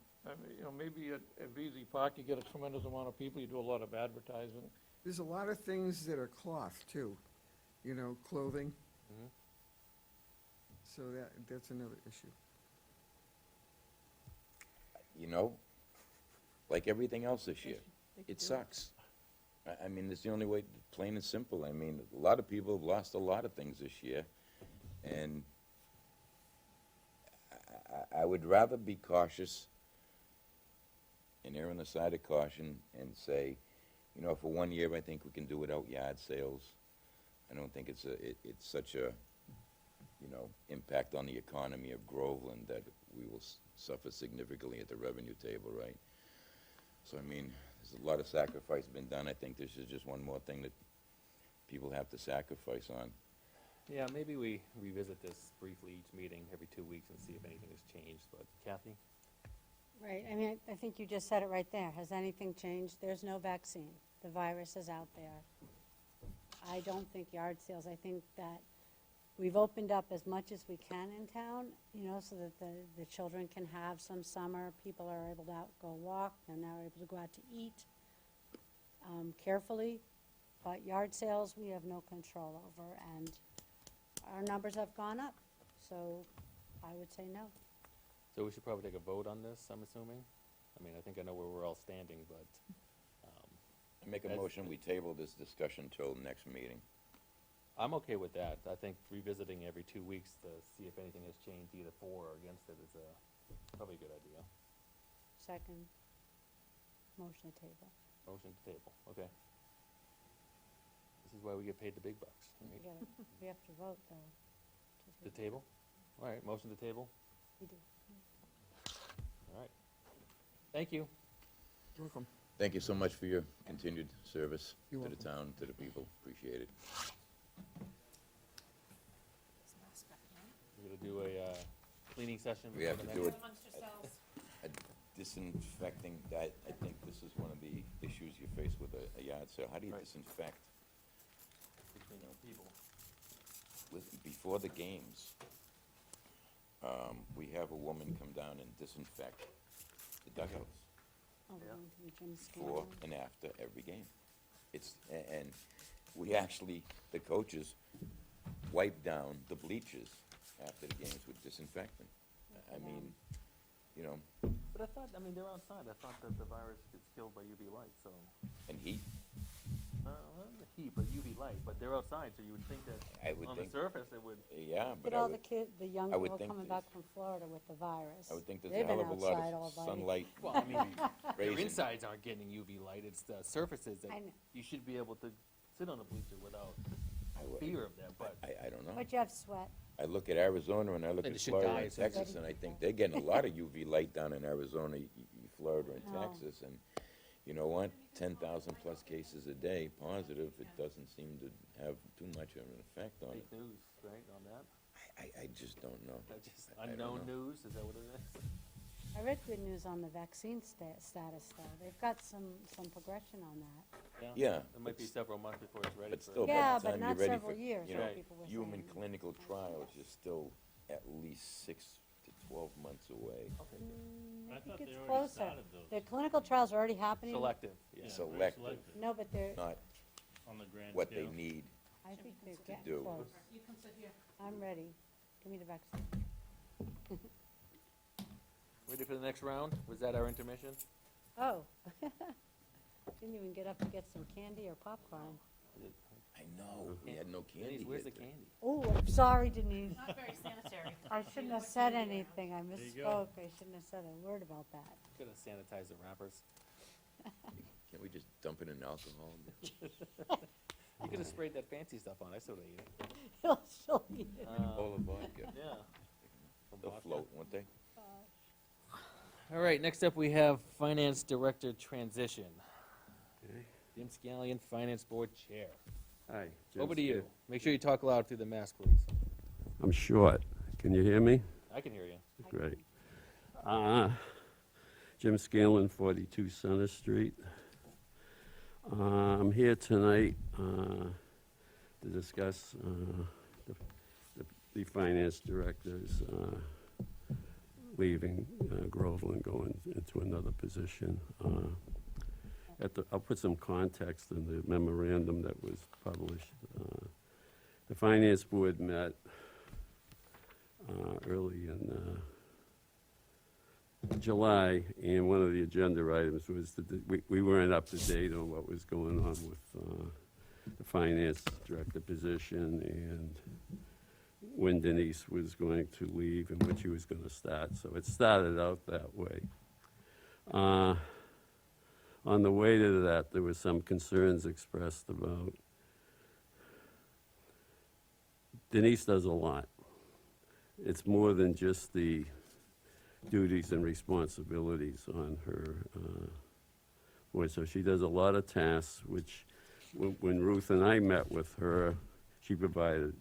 you know, maybe at VZ Park, you get a tremendous amount of people, you do a lot of advertising. There's a lot of things that are cloth, too, you know, clothing. Mhm. So that's another issue. You know, like everything else this year, They could it do sucks. I mean, it's the only way, plain and simple. I mean, a lot of people have lost a lot of things this year, and I would rather be cautious and err on the side of caution and say, you know, for 1 year, I think we can do without yard sales. I don't think it's such a, you know, impact on the economy of Groveland that we will suffer significantly at the revenue table, right? So, I mean, there's a lot of sacrifice been done. I think this is just one more thing that people have to sacrifice on. Yeah, maybe we revisit this briefly each meeting, every 2 weeks, and see if anything has changed, but Kathy? Right, I mean, I think you just said it right there. Has anything changed? There's no vaccine. The virus is out there. I don't think yard sales, I think that we've opened up as much as we can in town, you know, so that the children can have some summer. People are able to go walk, they're now able to go out to eat carefully. But yard sales, we have no control over, and our numbers have gone up. So I would say no. So we should probably take a vote on this, I'm assuming? I mean, I think I know where we're all standing, but, I make a As- motion, we table this discussion till next meeting. I'm okay with that. I think revisiting every 2 weeks to see if anything has changed either for or against it is probably a good idea. Second, motion to table. Motion to table, okay. This is why we get paid the big bucks, We right? gotta, we have to vote, though. The table? All right, motion to table? We do. All right. Thank you. Welcome. Thank you so much for your continued service You're to the town, to the people. Appreciate it. We're gonna do a cleaning session. We have before to the do next- it. Amongst yourselves. A disinfecting, I think this is one of the issues you face with a yard sale. How do you Right. disinfect? Between the people. Before the games, we have a woman come down and disinfect the dugouts Oh, we're Yeah. going to the gym before scan. and after every game. And we actually, the coaches wipe down the bleachers after the games with disinfectant. I mean, you know, But I thought, I mean, they're outside. I thought that the virus gets killed by UV light, so, and heat, well, the heat, but UV light, but they're outside, so you would think that I would on the think, surface it would, yeah, Look but at I all the would, kid, the young I would people think coming there's- back from Florida with the virus. I would think there's They've a hell been of a lot outside all of day. sunlight well, I mean, their raising. insides aren't getting UV light. It's the surfaces that I know. you should be able to sit on a bleacher without I would- fear of that, but I don't know. But you have sweat. I look at Arizona and I look They at should Florida die and as soon as Texas, they- and I think they're getting a lot of UV light down in Arizona, Florida and Oh. Texas, and you know what? 10,000 plus cases a day, positive, it doesn't seem to have too much of an effect on it. fake news, right, on that? I just don't know. That's just I don't unknown know. news, is that what it is? I read good news on the vaccine status, though. They've got some progression on that. Yeah, It might be it's- several months before it's ready But for. still, by Yeah, the but time not you're ready several for, years, you what know, people were human saying. clinical trials, you're still at least 6 to 12 months away. Okay, I I thought think it's they already closer. started those. The clinical trials are already happening. selective, yeah. Yeah, very Selective. No, but they're, Not On the grand what they scale. need. I think they're do. getting close. You can sit here. I'm ready. Give me the vaccine. Ready for the next round? Was that our intermission? Oh. Didn't even get up to get some candy or popcorn. I know, we had no candy. Denise, where's the here today. candy? Oh, I'm sorry, Denise. Not very sanitary. I shouldn't have said anything. I you go. misspoke. I shouldn't have said a word about that. Gotta sanitize the wrappers. Can we just dump it in alcohol? You could have sprayed that fancy stuff on, I still ate it. She'll eat it. Full of vodka. Yeah. Some They'll vodka. float, won't they? All right, next up we have Finance Director Transition. Jim Scallion, Finance Board Chair. Hi. Jim Over to you. Sca- Make sure you talk loud through the mask, please. I'm short. Can you hear me? I can hear you. Great. Jim Scanlon, 42 Center Street. I'm here tonight to discuss the finance director's leaving Groveland, going into another position. I'll put some context in the memorandum that was published. The finance board met early in July, and one of the agenda items was that we weren't up to date on what was going on with the finance director position and when Denise was going to leave and when she was going to start. So it started out that way. On the way to that, there were some concerns expressed about Denise does a lot. It's more than just the duties and responsibilities on her board. So she does a lot of tasks, which when Ruth and I met with her, she provided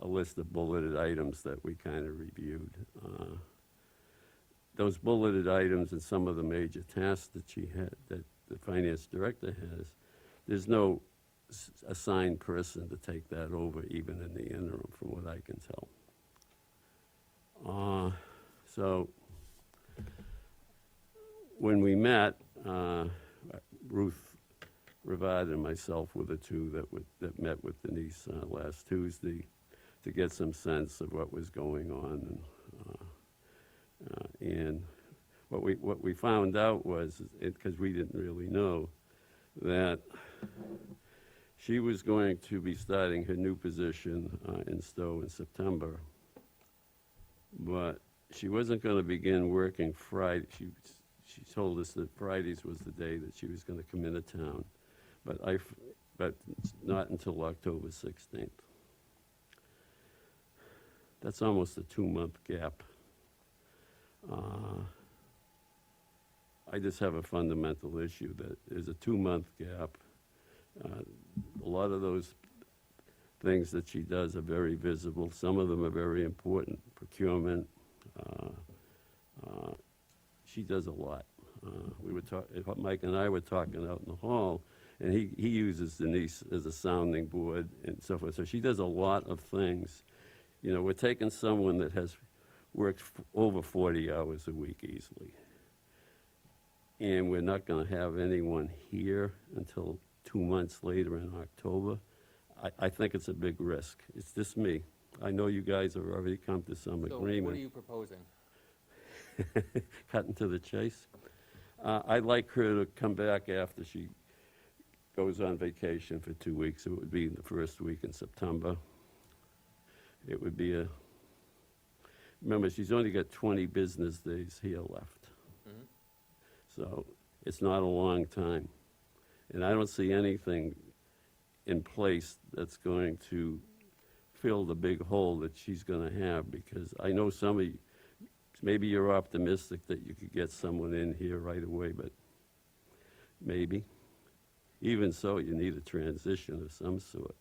a list of bulleted items that we kind of reviewed. Those bulleted items and some of the major tasks that she had, that the finance director has, there's no assigned person to take that over, even in the interim, from what I can tell. So when we met, Ruth Rivard and myself were the two that met with Denise last Tuesday to get some sense of what was going on. And what we found out was, because we didn't really know, that she was going to be starting her new position in Stowe in September, but she wasn't going to begin working Friday. She told us that Fridays was the day that she was going to come into town, but not until October 16th. That's almost a 2-month gap. I just have a fundamental issue that there's a 2-month gap. A lot of those things that she does are very visible. Some of them are very important. Procurement. She does a lot. Mike and I were talking out in the hall, and he uses Denise as a sounding board and so forth. So she does a lot of things. You know, we're taking someone that has worked over 40 hours a week easily. And we're not going to have anyone here until 2 months later in October. I think it's a big risk. It's just me. I know you guys have already come to some So what are agreement. you proposing? Cutting to the chase. I'd like her to come back after she goes on vacation for 2 weeks. It would be the first week in September. It would be remember, she's only got 20 business days here left. Mhm. So it's not a long time. And I don't see anything in place that's going to fill the big hole that she's going to have, because I know some of you, maybe you're optimistic that you could get someone in here right away, but maybe. Even so, you need a transition of some sort.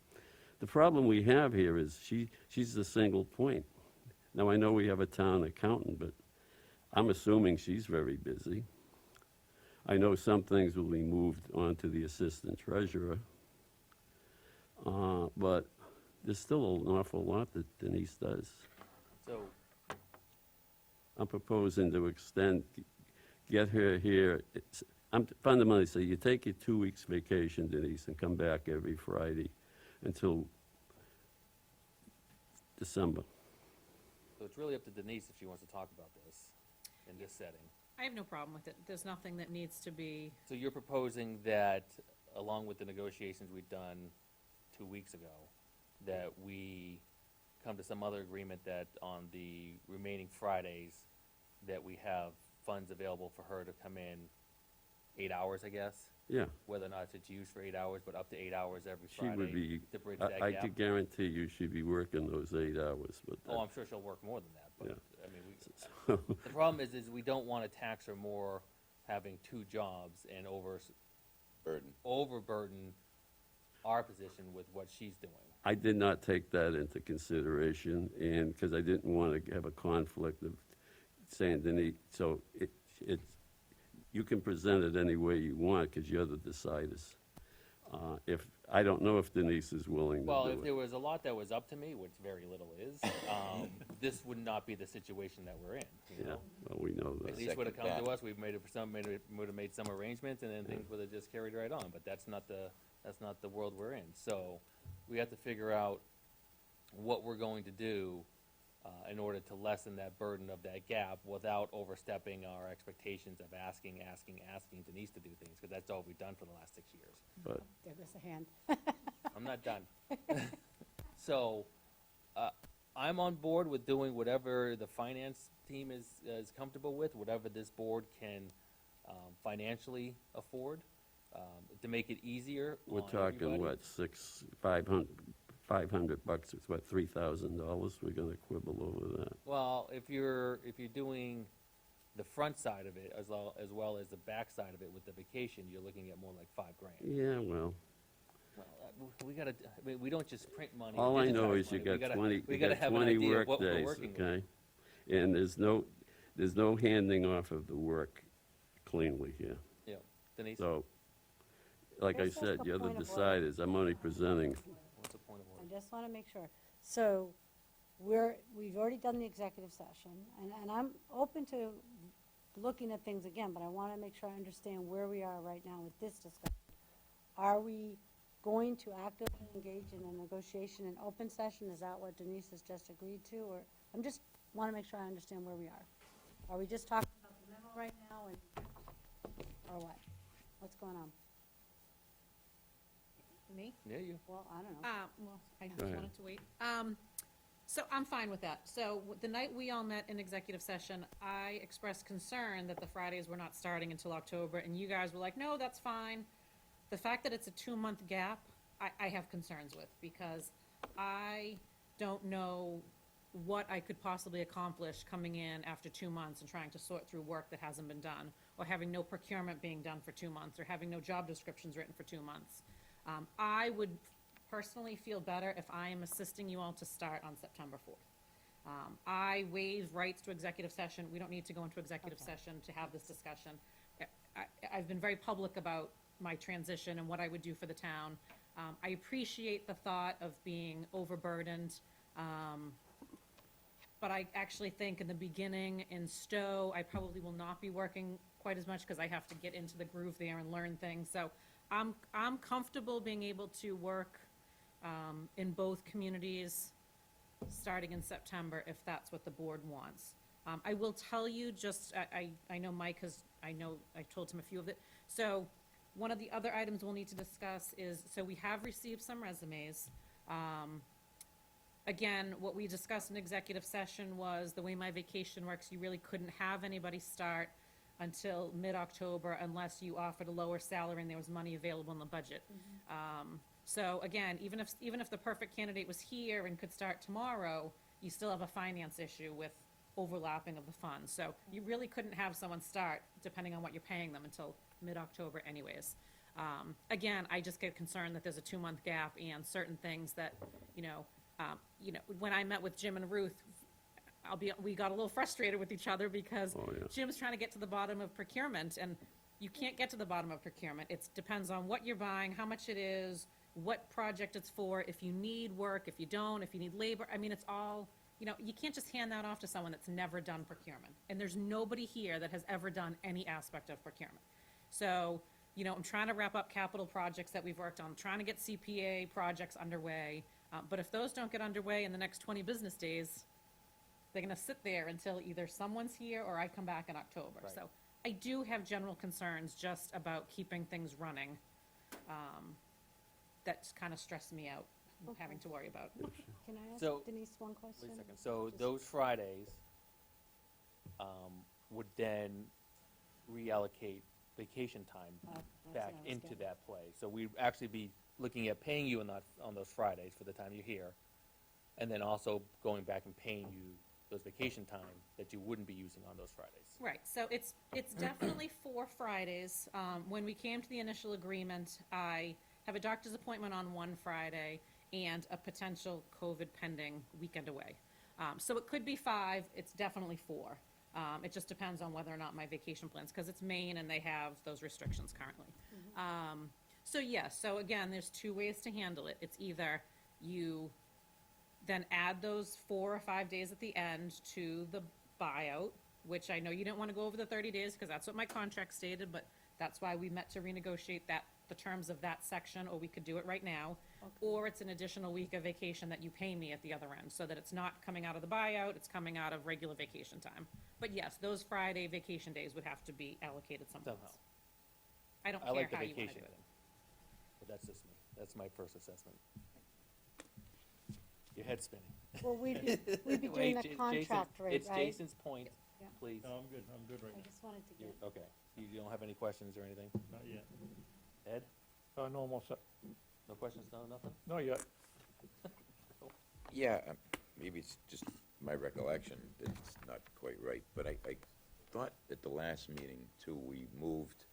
The problem we have here is she's the single point. Now, I know we have a town accountant, but I'm assuming she's very busy. I know some things will be moved on to the assistant treasurer, but there's still an awful lot that Denise does. So, I'm proposing to extend, get her here. I'm fundamentally say you take your 2 weeks vacation, Denise, and come back every Friday until December. so it's really up to Denise if she wants to talk about this in this setting. I have no problem with it. There's nothing that needs to be, So you're proposing that, along with the negotiations we've done 2 weeks ago, that we come to some other agreement that on the remaining Fridays, that we have funds available for her to come in 8 hours, I guess? Yeah, Whether or not it's used for 8 hours, but up to 8 hours every she would Friday be, to bridge that I gap? could guarantee you she'd be working those 8 hours, but Oh, I'm sure she'll work more than that, but, Yeah. I mean, the problem is we don't wanna tax her more having 2 jobs and overburden our position with what she's doing. I did not take that into consideration, and, because I didn't want to have a conflict of saying, Denise, so you can present it any way you want, because you're the deciders. I don't know if Denise is willing to Well, do if it. there was a lot that was up to me, which very little is, this would not be the situation that we're in, you Yeah, know? well, we know that. Denise would've come Second to that. us, we've would've made some arrangements, and then things would've just carried right on, but that's not the world we're in. So, we have to figure out what we're going to do, in order to lessen that burden of that gap without overstepping our expectations of asking Denise to do things, because that's all we've done for the last 6 years. But There goes a hand. I'm not done. So, I'm on board with doing whatever the finance team is comfortable with, whatever this board can financially afford, to make it easier we're on talking, everybody. what, $500, it's what, $3,000? We're going to quibble over that. Well, if you're doing the front side of it as well as the back side of it with the vacation, you're looking at more like $5,000. Yeah, well, Well, we gotta, I mean, we don't just print money. all I digitize know is you money. got 20, We you gotta got have an 20 idea of work what we're days, working with. okay? And there's no handing off of the work cleanly here. Yeah, Denise, So, like I Just ask said, a you're the point of order. deciders. I'm only presenting. what's the point of I order? just want to make sure. So we've already done the executive session, and I'm open to looking at things again, but I want to make sure I understand where we are right now with this discussion. Are we going to actively engage in a negotiation in open session? Is that what Denise has just agreed to? Or, I'm just, want to make sure I understand where we are. Are we just talking about the memo right now, or what? What's going on? me? Yeah, you. Well, I don't know. Well, I just Go ahead. wanted to wait. So I'm fine with that. So the night we all met in executive session, I expressed concern that the Fridays were not starting until October, and you guys were like, no, that's fine. The fact that it's a 2-month gap, I have concerns with, because I don't know what I could possibly accomplish coming in after 2 months and trying to sort through work that hasn't been done, or having no procurement being done for 2 months, or having no job descriptions written for 2 months. I would personally feel better if I am assisting you all to start on September 4th. I waive rights to executive session. We don't need to go into executive session to have this discussion. I've been very public about my transition and what I would do for the town. I appreciate the thought of being overburdened, but I actually think in the beginning in Stowe, I probably will not be working quite as much because I have to get into the groove there and learn things. So I'm comfortable being able to work in both communities, starting in September, if that's what the board wants. I will tell you, I know Mike has, I told him a few of it. So, one of the other items we'll need to discuss is, so we have received some resumes. Again, what we discussed in executive session was, the way my vacation works, you really couldn't have anybody start until mid-October unless you offered a lower salary and there was money available in the budget. So again, even if the perfect candidate was here and could start tomorrow, you still have a finance issue with overlapping of the funds. So you really couldn't have someone start, depending on what you're paying them, until mid-October anyways. Again, I just get concerned that there's a 2-month gap and certain things that, when I met with Jim and Ruth, we got a little frustrated with each other because Oh, yeah. Jim's trying to get to the bottom of procurement, and you can't get to the bottom of procurement. It depends on what you're buying, how much it is, what project it's for, if you need work, if you don't, if you need labor. I mean, it's all, you can't just hand that off to someone that's never done procurement. And there's nobody here that has ever done any aspect of procurement. So, I'm trying to wrap up capital projects that we've worked on, trying to get CPA projects underway. But if those don't get underway in the next 20 business days, they're gonna sit there until either someone's here or I come back in October. Right. So I do have general concerns just about keeping things running, that kind of stress me out, having to worry about. Can I ask So- Denise one Wait question? a second, so Just- those Fridays, would then reallocate vacation time that's back what I was into getting. that play. So we'd actually be looking at paying you on those Fridays for the time you're here, and then also going back and paying you those vacation time that you wouldn't be using on those Fridays. Right, so it's definitely 4 Fridays. When we came to the initial agreement, I have a doctor's appointment on one Friday and a potential COVID pending weekend away. So it could be 5, it's definitely 4. It just depends on whether or not my vacation plans, because it's Maine and they have those restrictions currently. So yes, so again, there's 2 ways to handle it. It's either you then add those 4 or 5 days at the end to the buyout, which I know you didn't want to go over the 30 days, because that's what my contract stated, but that's why we met to renegotiate the terms of that section, or we could do it right now. Or it's an additional week of vacation that you pay me at the other end, so that it's not coming out of the buyout, it's coming out of regular vacation time. But yes, those Friday vacation days would have to be allocated somewhere Somehow. else. I don't I care like the how you want to vacation do it. thing, but that's just me, that's my first assessment. Your head's spinning. Well, we'd be Wait, doing the Jason's- contract rate, It's right? Jason's point, Yeah. please. No, I'm good right I now, just wanted to You- get, Okay, you don't have any questions or anything? not yet. Ed, No, almost, no questions, no, nothing? no, yet. Yeah, maybe it's just my recollection that it's not quite right, but I thought at the last meeting, too, we moved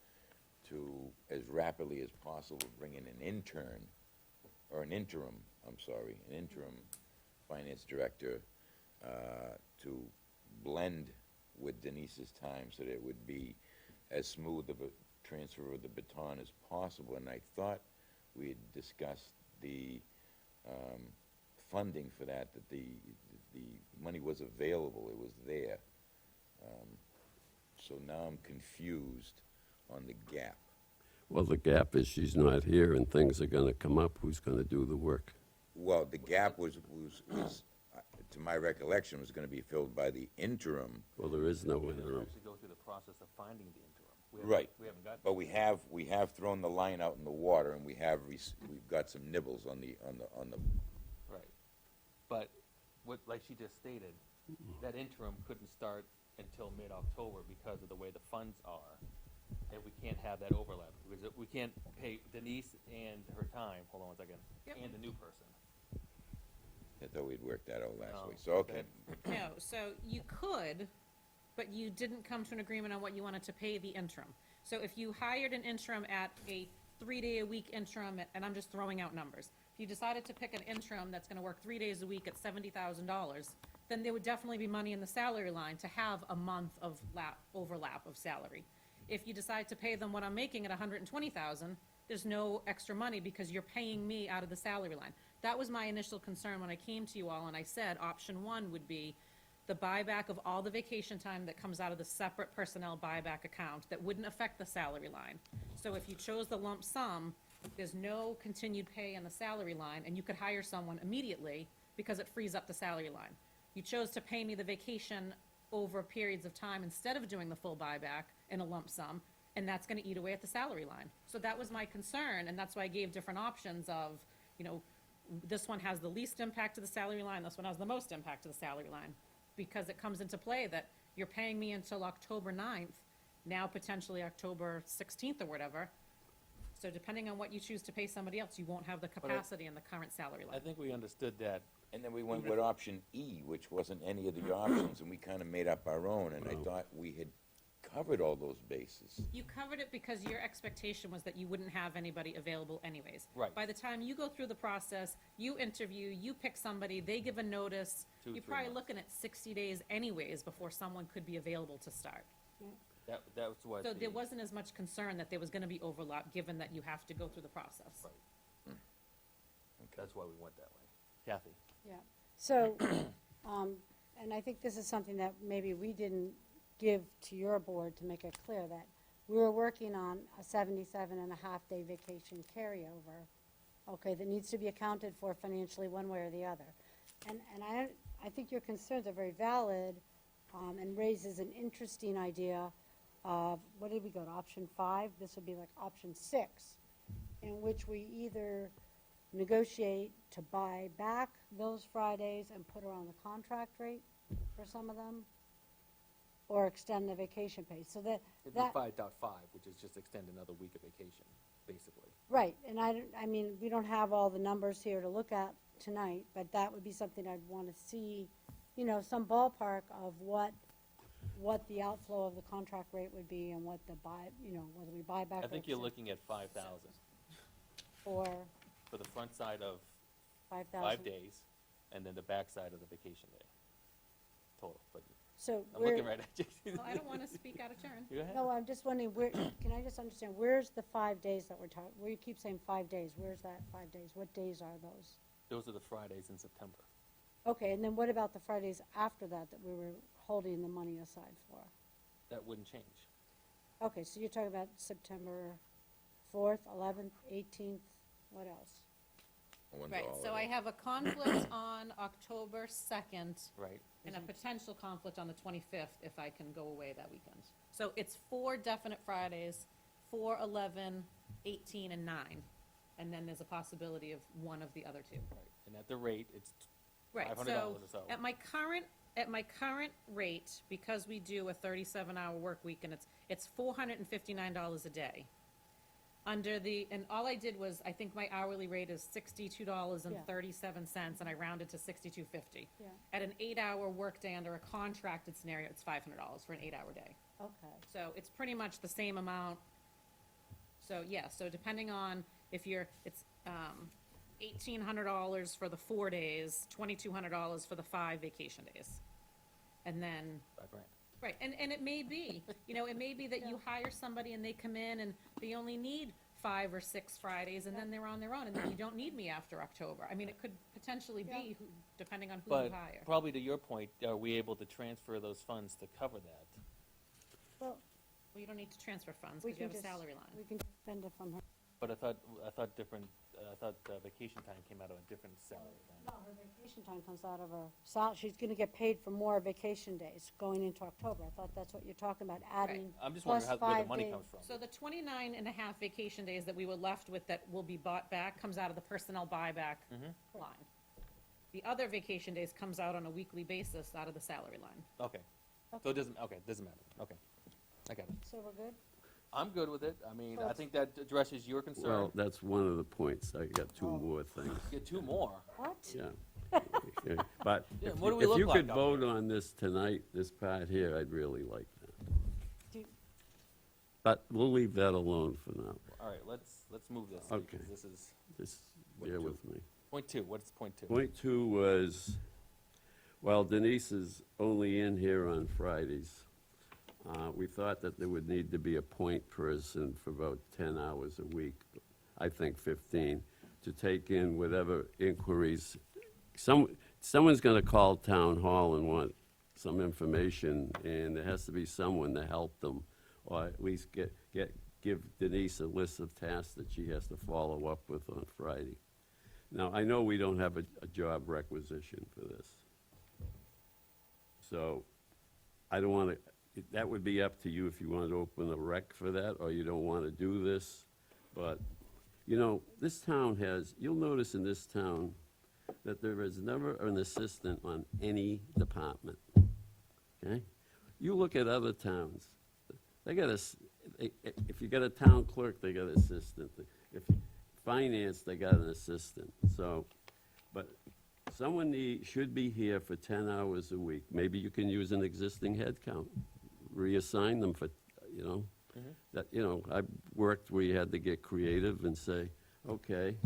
to, as rapidly as possible, bring in an intern, or an interim finance director, to blend with Denise's time, so that it would be as smooth of a transfer of the baton as possible. And I thought we had discussed the funding for that the money was available, it was there. So now I'm confused on the gap. Well, the gap is she's not here and things are gonna come up. Who's gonna do the work? Well, the gap was, to my recollection, was gonna be filled by the interim. Well, there is no We interim. actually go through the process of finding the interim. Right. We haven't got. But we have thrown the line out in the water, and we've got some nibbles on the. Right. But like she just stated, that interim couldn't start until mid-October because of the way the funds are. And we can't have that overlap, because we can't pay Denise and her time, hold on one second, Yep. and the new person. I thought we'd worked that out last No, week, so, okay. No, so you could, but you didn't come to an agreement on what you wanted to pay the interim. So if you hired an interim at a 3-day-a-week interim, and I'm just throwing out numbers, if you decided to pick an interim that's gonna work 3 days a week at $70,000, then there would definitely be money in the salary line to have a month of overlap of salary. If you decide to pay them what I'm making at $120,000, there's no extra money because you're paying me out of the salary line. That was my initial concern when I came to you all, and I said option 1 would be the buyback of all the vacation time that comes out of the separate personnel buyback account that wouldn't affect the salary line. So if you chose the lump sum, There's no continued pay on the salary line, and you could hire someone immediately because it frees up the salary line. You chose to pay me the vacation over periods of time instead of doing the full buyback in a lump sum, and that's gonna eat away at the salary line. So that was my concern, and that's why I gave different options of, you know, this one has the least impact to the salary line, this one has the most impact to the salary line. Because it comes into play that you're paying me until October 9th, now potentially October 16th or whatever. So depending on what you choose to pay somebody else, you won't have the capacity in the current salary I line. think we understood that. And then we went with option E, which wasn't any of the options, and we kinda made up our own, and I thought we had covered all those bases. You covered it because your expectation was that you wouldn't have anybody available anyways. Right. By the time you go through the process, you interview, you pick somebody, they give a notice, 2, you're 3 probably months. looking at 60 days anyways before someone could be available to start. That was what. So the- there wasn't as much concern that there was gonna be overlap, given that you have to go through the process. Right. That's why we went that way. Kathy? Yeah, so, and I think this is something that maybe we didn't give to your board to make it clear, that we were working on a 77.5 day vacation carryover, okay, that needs to be accounted for financially one way or the other. And I think your concerns are very valid, and raises an interesting idea of, what did we go to, option 5? This would be like option 6, in which we either negotiate to buy back those Fridays and put her on the contract rate for some of them, or extend the vacation pay, so that, It'd be 5.5, which is just extend another week of vacation, basically. right, and I mean, we don't have all the numbers here to look at tonight, but that would be something I'd wanna see, you know, some ballpark of what the outflow of the contract rate would be, and what the buy, you know, whether we buy back. I think or you're extend looking at 5,000 For for the front side of 5,000. 5 days, and then the back side of the vacation day. Total, but So I'm where, looking right at you. Well, I don't wanna speak out of turn. You go ahead. no, I'm just wondering, where, can I just understand, where's the 5 days that we're talking, where you keep saying 5 days, where's that 5 days? What days are those? Those are the Fridays in September. Okay, and then what about the Fridays after that we were holding the money aside for? That wouldn't change. Okay, so you're talking about September 4th, 11th, 18th, what else? One's Right, all so of I it. have a conflict on October 2nd, Right. and a potential conflict on the 25th if I can go away that weekend. So it's 4 definite Fridays, 4, 11, 18, and 9. And then there's a possibility of one of the other two. Right. And at the rate, it's Right, $500 so or so. at my current rate, because we do a 37-hour work week, and it's $459 a day. Under the, and all I did was, I think my hourly rate is $62.37, and I rounded to $62.50. Yeah, At an 8-hour workday under a contracted scenario, it's $500 for an 8-hour day. okay. So it's pretty much the same amount. So, yeah, so depending on if you're, it's $1,800 for the 4 days, $2,200 for the 5 vacation days. And then, $5,000. right, and it may be, you know, it may be that you hire somebody and they come in and they only need 5 or 6 Fridays, and then they're on their own, and then you don't need me after October. I mean, it could potentially be, depending on who you But hire. probably to your point, are we able to transfer those funds to cover that? Well, Well, you don't need to transfer funds, we because you can have a just, salary line. we can spend it from her. But I thought different, vacation time came out of a different salary line. No, her vacation time comes out of her sal, she's gonna get paid for more vacation days going into October. I thought that's what you're talking about, adding I'm just plus wondering where the 5 money days. comes from. So the 29 and a half vacation days that we were left with that will be bought back comes out of the personnel buyback line. The other vacation days comes out on a weekly basis out of the salary line. Okay. So it doesn't matter. Okay. I got it. So we're good? I'm good with it. I mean, So I it's- think that addresses your concern. Well, that's one of the points. I got 2 Oh. more things, Get 2 more. What? yeah. Okay, but Yeah, if what do we if look you like could up vote here? on this tonight, this part here, I'd really like that. Do- But we'll leave that alone for now. All right, let's move this. Okay. Because this is Just What, bear 2? with me. point 2. What's point 2? Point 2 was, while Denise is only in here on Fridays, we thought that there would need to be a point person for about 10 hours a week, I think 15, to take in whatever inquiries. Someone's going to call town hall and want some information, and there has to be someone to help them, or at least give Denise a list of tasks that she has to follow up with on Friday. Now, I know we don't have a job requisition for this. So, I don't want to, that would be up to you if you want to open a rec for that, or you don't want to do this. But, you know, this town has, you'll notice in this town that there is never an assistant on any department, okay? You look at other towns, they got if you got a town clerk, they got an assistant. If finance, they got an assistant. So, but someone should be here for 10 hours a week. Maybe you can use an existing head count, reassign them for, you know, that, you know, I worked where you had to get creative and say, okay,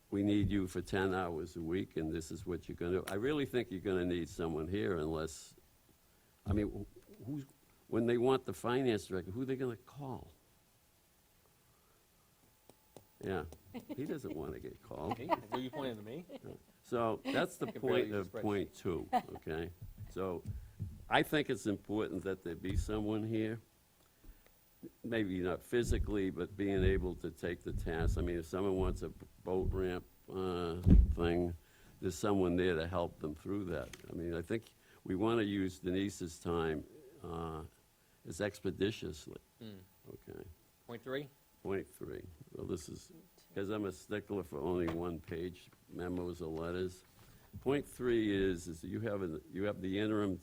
we need you for 10 hours a week, and this is what you're gonna do. I really think you're gonna need someone here unless, I mean, when they want the finance director, who are they gonna call? Yeah, he doesn't want to get called. Me? Were you pointing to me? So that's the can barely point use of a point two, okay? So I think it's important that there be someone here, maybe not physically, but being able to take the task. I mean, if someone wants a boat ramp thing, there's someone there to help them through that. I mean, I think we want to use Denise's time as expeditiously, okay? Point three? Point three. Well, this is, because I'm a stickler for only one-page memos or letters. Point three is you have the interim,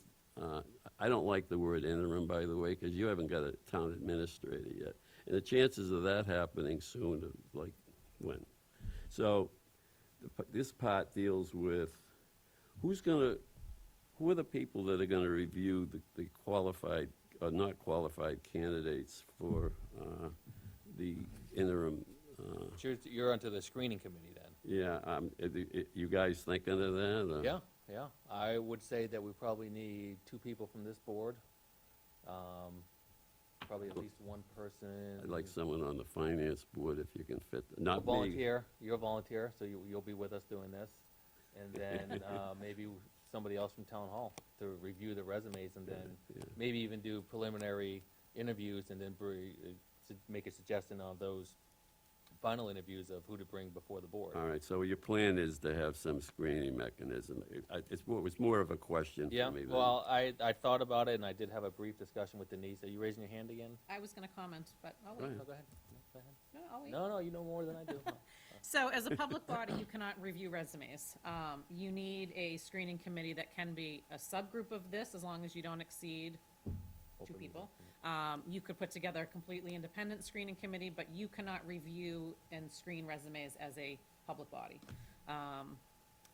I don't like the word interim, by the way, because you haven't got a town administrator yet. And the chances of that happening soon are like when? So this part deals with who are the people that are gonna review the qualified, or not qualified candidates for the interim. You're onto the screening committee then? Yeah, you guys thinking of that? Or? Yeah, yeah. I would say that we probably need 2 people from this board. Probably at least one person. I'd like someone on the finance board if you can fit, A not me. volunteer, you're a volunteer, so you'll be with us doing this. And then maybe somebody else from town hall to review the resumes, and then Yeah. maybe even do preliminary interviews, and then make a suggestion on those final interviews of who to bring before the board. All right, so your plan is to have some screening mechanism. It was more of a question Yeah, for me than. well, I thought about it, and I did have a brief discussion with Denise. Are you raising your hand again? I was gonna comment, but I'll Go wait. ahead. No, go ahead. No, go ahead. No, I'll wait. No, you know more than I do. So as a public body, you cannot review resumes. You need a screening committee that can be a subgroup of this, as long as you don't exceed 2 people. You could put together a completely independent screening committee, but you cannot review and screen resumes as a public body.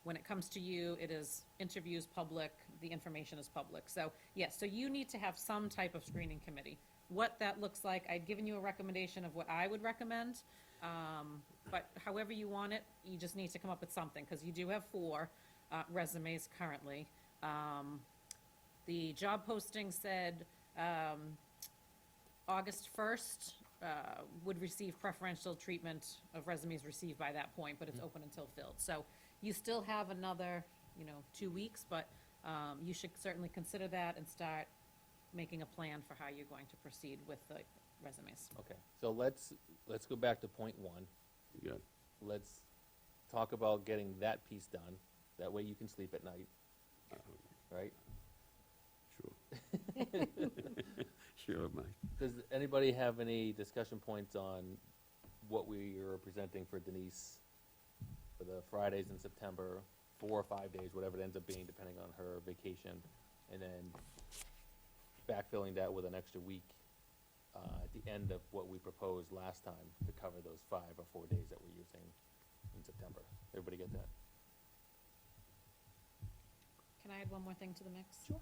When it comes to you, it is interviews public, the information is public. So, yes, so you need to have some type of screening committee. What that looks like, I'd given you a recommendation of what I would recommend. But however you want it, you just need to come up with something, because you do have 4 resumes currently. The job posting said August 1st would receive preferential treatment of resumes received by that point, but it's open until filled. So you still have another, 2 weeks, but you should certainly consider that and start making a plan for how you're going to proceed with the resumes. Okay, so let's go back to point 1. You got- Let's talk about getting that piece done. That way you can sleep at night, right? Sure. Sure, Mike. Does anybody have any discussion points on what we are presenting for Denise for the Fridays in September, 4 or 5 days, whatever it ends up being, depending on her vacation, and then backfilling that with an extra week at the end of what we proposed last time to cover those 5 or 4 days that we're using in September. Everybody get that? Can I add one more thing to the mix? Sure.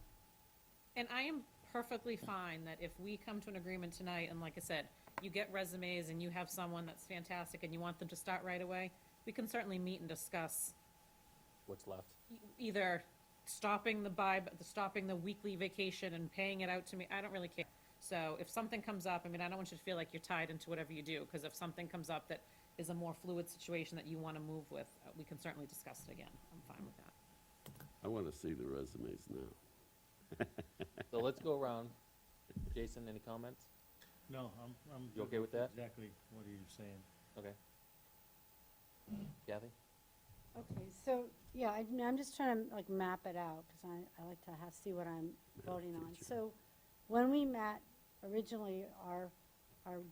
And I am perfectly fine that if we come to an agreement tonight, and like I said, you get resumes and you have someone that's fantastic and you want them to start right away, we can certainly meet and discuss What's left? either stopping the weekly vacation and paying it out to me. I don't really care. So if something comes up, I don't want you to feel like you're tied into whatever you do, because if something comes up that is a more fluid situation that you want to move with, we can certainly discuss it again. I'm fine with that. I want to see the resumes now. So let's go around. Jason, any comments? No, I'm. You okay with that? Exactly what are you saying? Okay. Kathy? Okay, so, yeah, I'm just trying to like map it out, because I like to see what I'm voting on. picture. So, when we met, originally, our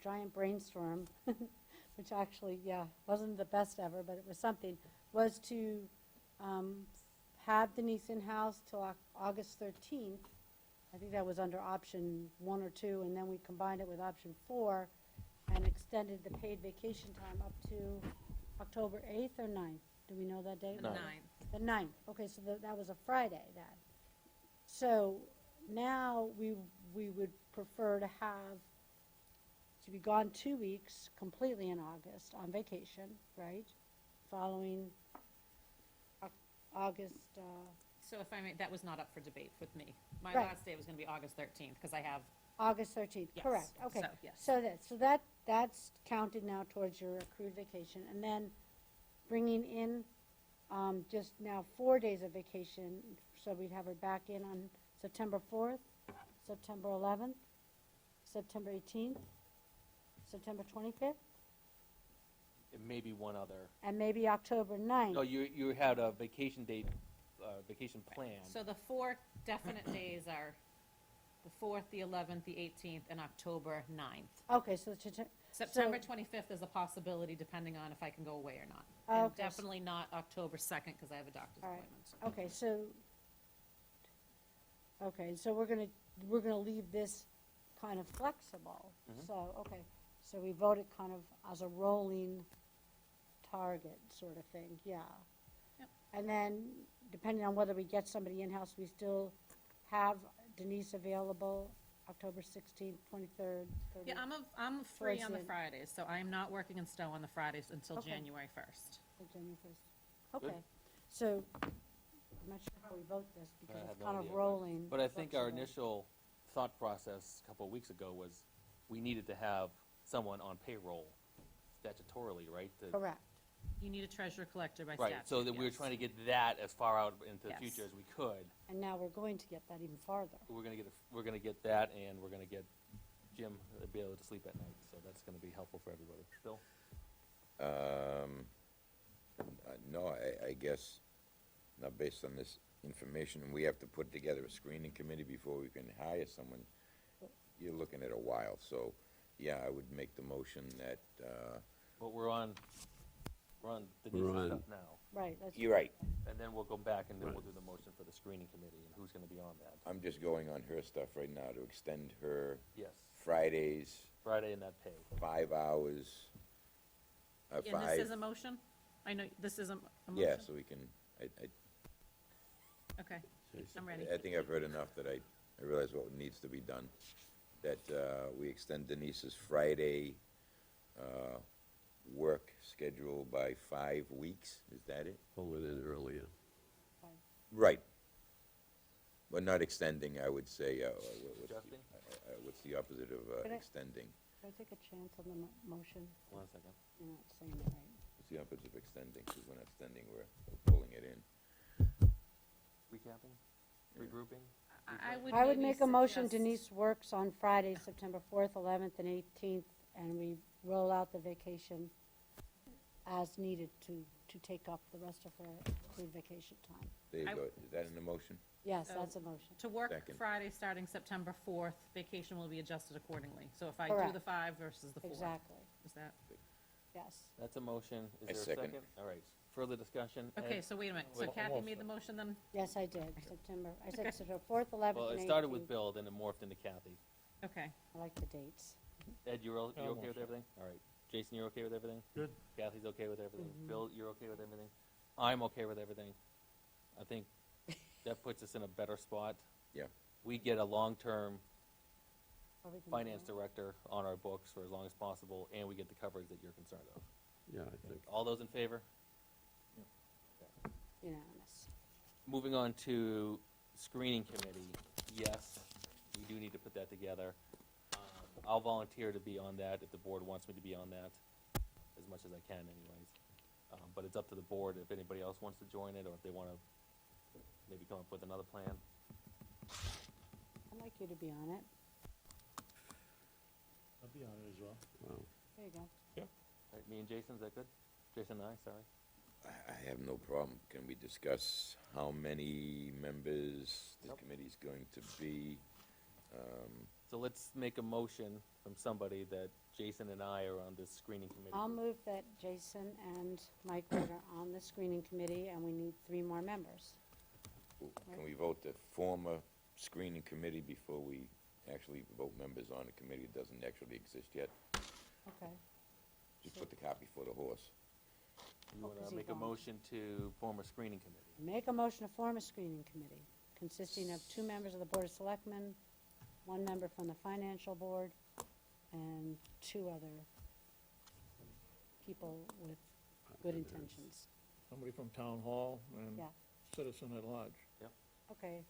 giant brainstorm, which actually, yeah, wasn't the best ever, but it was something, was to have Denise in-house till August 13th. I think that was under option 1 or 2, and then we combined it with option 4 and extended the paid vacation time up to October 8th or 9th. Do we know that date? The Ninth. 9th. The 9th. Okay, so that was a Friday then. So now we would prefer to have, to be gone 2 weeks completely in August on vacation, right? Following August, So if I may, that was not up for debate with me. My Right. last day was gonna be August 13th, because I have, August 13th, Yes, correct, okay. so, yes. So that's counted now towards your accrued vacation. And then bringing in just now 4 days of vacation, so we'd have her back in on September 4th, September 11th, September 18th, September 25th, It may be one other. and maybe October 9th. No, you had a vacation date, vacation plan. so the 4 definite days are the 4th, the 11th, the 18th, and October 9th. Okay, so September 25th is a possibility, depending on if I can go away or not. Oh, And okay. definitely not October 2nd, because I have a doctor's All right. appointment. Okay, so we're gonna leave this kind of flexible. Mhm. So, okay, so we voted kind of as a rolling target sort of thing, yeah. Yep. And then, depending on whether we get somebody in-house, we still have Denise available October 16th, 23rd, 30th. Yeah, I'm free Towards on the the- Fridays, so I'm not working in Stowe on the Fridays until Okay. January 1st. Or January 1st. Okay, so, I'm not sure how we vote this, because I it's have no kind of idea, but- rolling. But I think our flexible. initial thought process a couple of weeks ago was, we needed to have someone on payroll statutorily, right? Correct. You need a treasurer collector by statute, Right, so that we were yes. trying to get that as far out into the Yes. future as we could. And now we're going to get that even farther. We're gonna get that, and we're gonna get Jim to be able to sleep at night, so that's gonna be helpful for everybody. Bill? No, I guess, not based on this information, we have to put together a screening committee before we can hire someone. You're looking at a while, so, yeah, I would make the motion that, But we're on We're Denise's on- stuff now, Right, that's. you're right. and then we'll go back and then we'll Right. do the motion for the screening committee and who's gonna be on that. I'm just going on her stuff right now to extend her Yes, Fridays, Friday and that pay. 5 hours. And this 5, is a motion? I know, this is a motion? yeah, so we can, Okay, Jason? I'm ready. I think I've heard enough that I realize what needs to be done. That we extend Denise's Friday work schedule by 5 weeks, is that it? Pull it in earlier. Right. But not extending, I would say, Adjusting? what's the opposite of Could I- extending? Can I take a chance on the motion? 1 second. You're not saying it right. What's the opposite of extending? Because we're not extending, we're pulling it in. Recapping, regrouping? I would I would maybe make a motion suggest- Denise works on Friday, September 4th, 11th, and 18th, and we roll out the vacation as needed to take up the rest of her accrued vacation time. There you I- go. Is that in the motion? Yes, So- that's a motion. To work Second. Friday, starting September 4th, vacation will be adjusted accordingly. So if I do Correct. the 5 versus the 4. Exactly, Is that, yes. That's a motion. I Is there a second. second? All right, further discussion? okay, Ed? so wait a minute. So Wait, Kathy almost made the motion then? Yes, I did, September, I said Okay. September 4th, 11th, Well, and it 18th. started with Bill, then it morphed into Kathy. Okay. I like the dates. Ed, you okay with Almost. everything? All right. Jason, you're okay with everything? Good. Kathy's okay with everything? Mhm. Bill, you're okay with everything? I'm okay with everything. I think that puts us in a better spot. Yeah. We get a long-term Everything finance else. director on our books for as long as possible, and we get the coverage that you're concerned of. Yeah, I think. All those in favor? Unanimous. Moving on to screening committee, yes, we do need to put that together. I'll volunteer to be on that if the board wants me to be on that, as much as I can anyways. But it's up to the board if anybody else wants to join it, or if they wanna maybe come up with another plan. I'd like you to be on it. I'll you go. All right, me and Jason, is that good? Jason and I, sorry. I have no problem. Can we discuss how many members the Nope. committee's going to be? So let's make a motion from somebody that Jason and I are on this screening committee. I'll move that Jason and Mike Wood are on the screening committee, and we need 3 more members. Can we vote to form a screening committee before we actually vote members on a committee that doesn't actually exist yet? Okay. Just put the cart before the horse. You Oh, want 'cause to he make a gone. motion to form a screening committee? Make a motion to form a screening committee consisting of 2 members of the Board of Selectmen, 1 member from the Financial Board, and 2 other people with good intentions. Somebody from Town Hall and Yeah. citizen at large. Okay,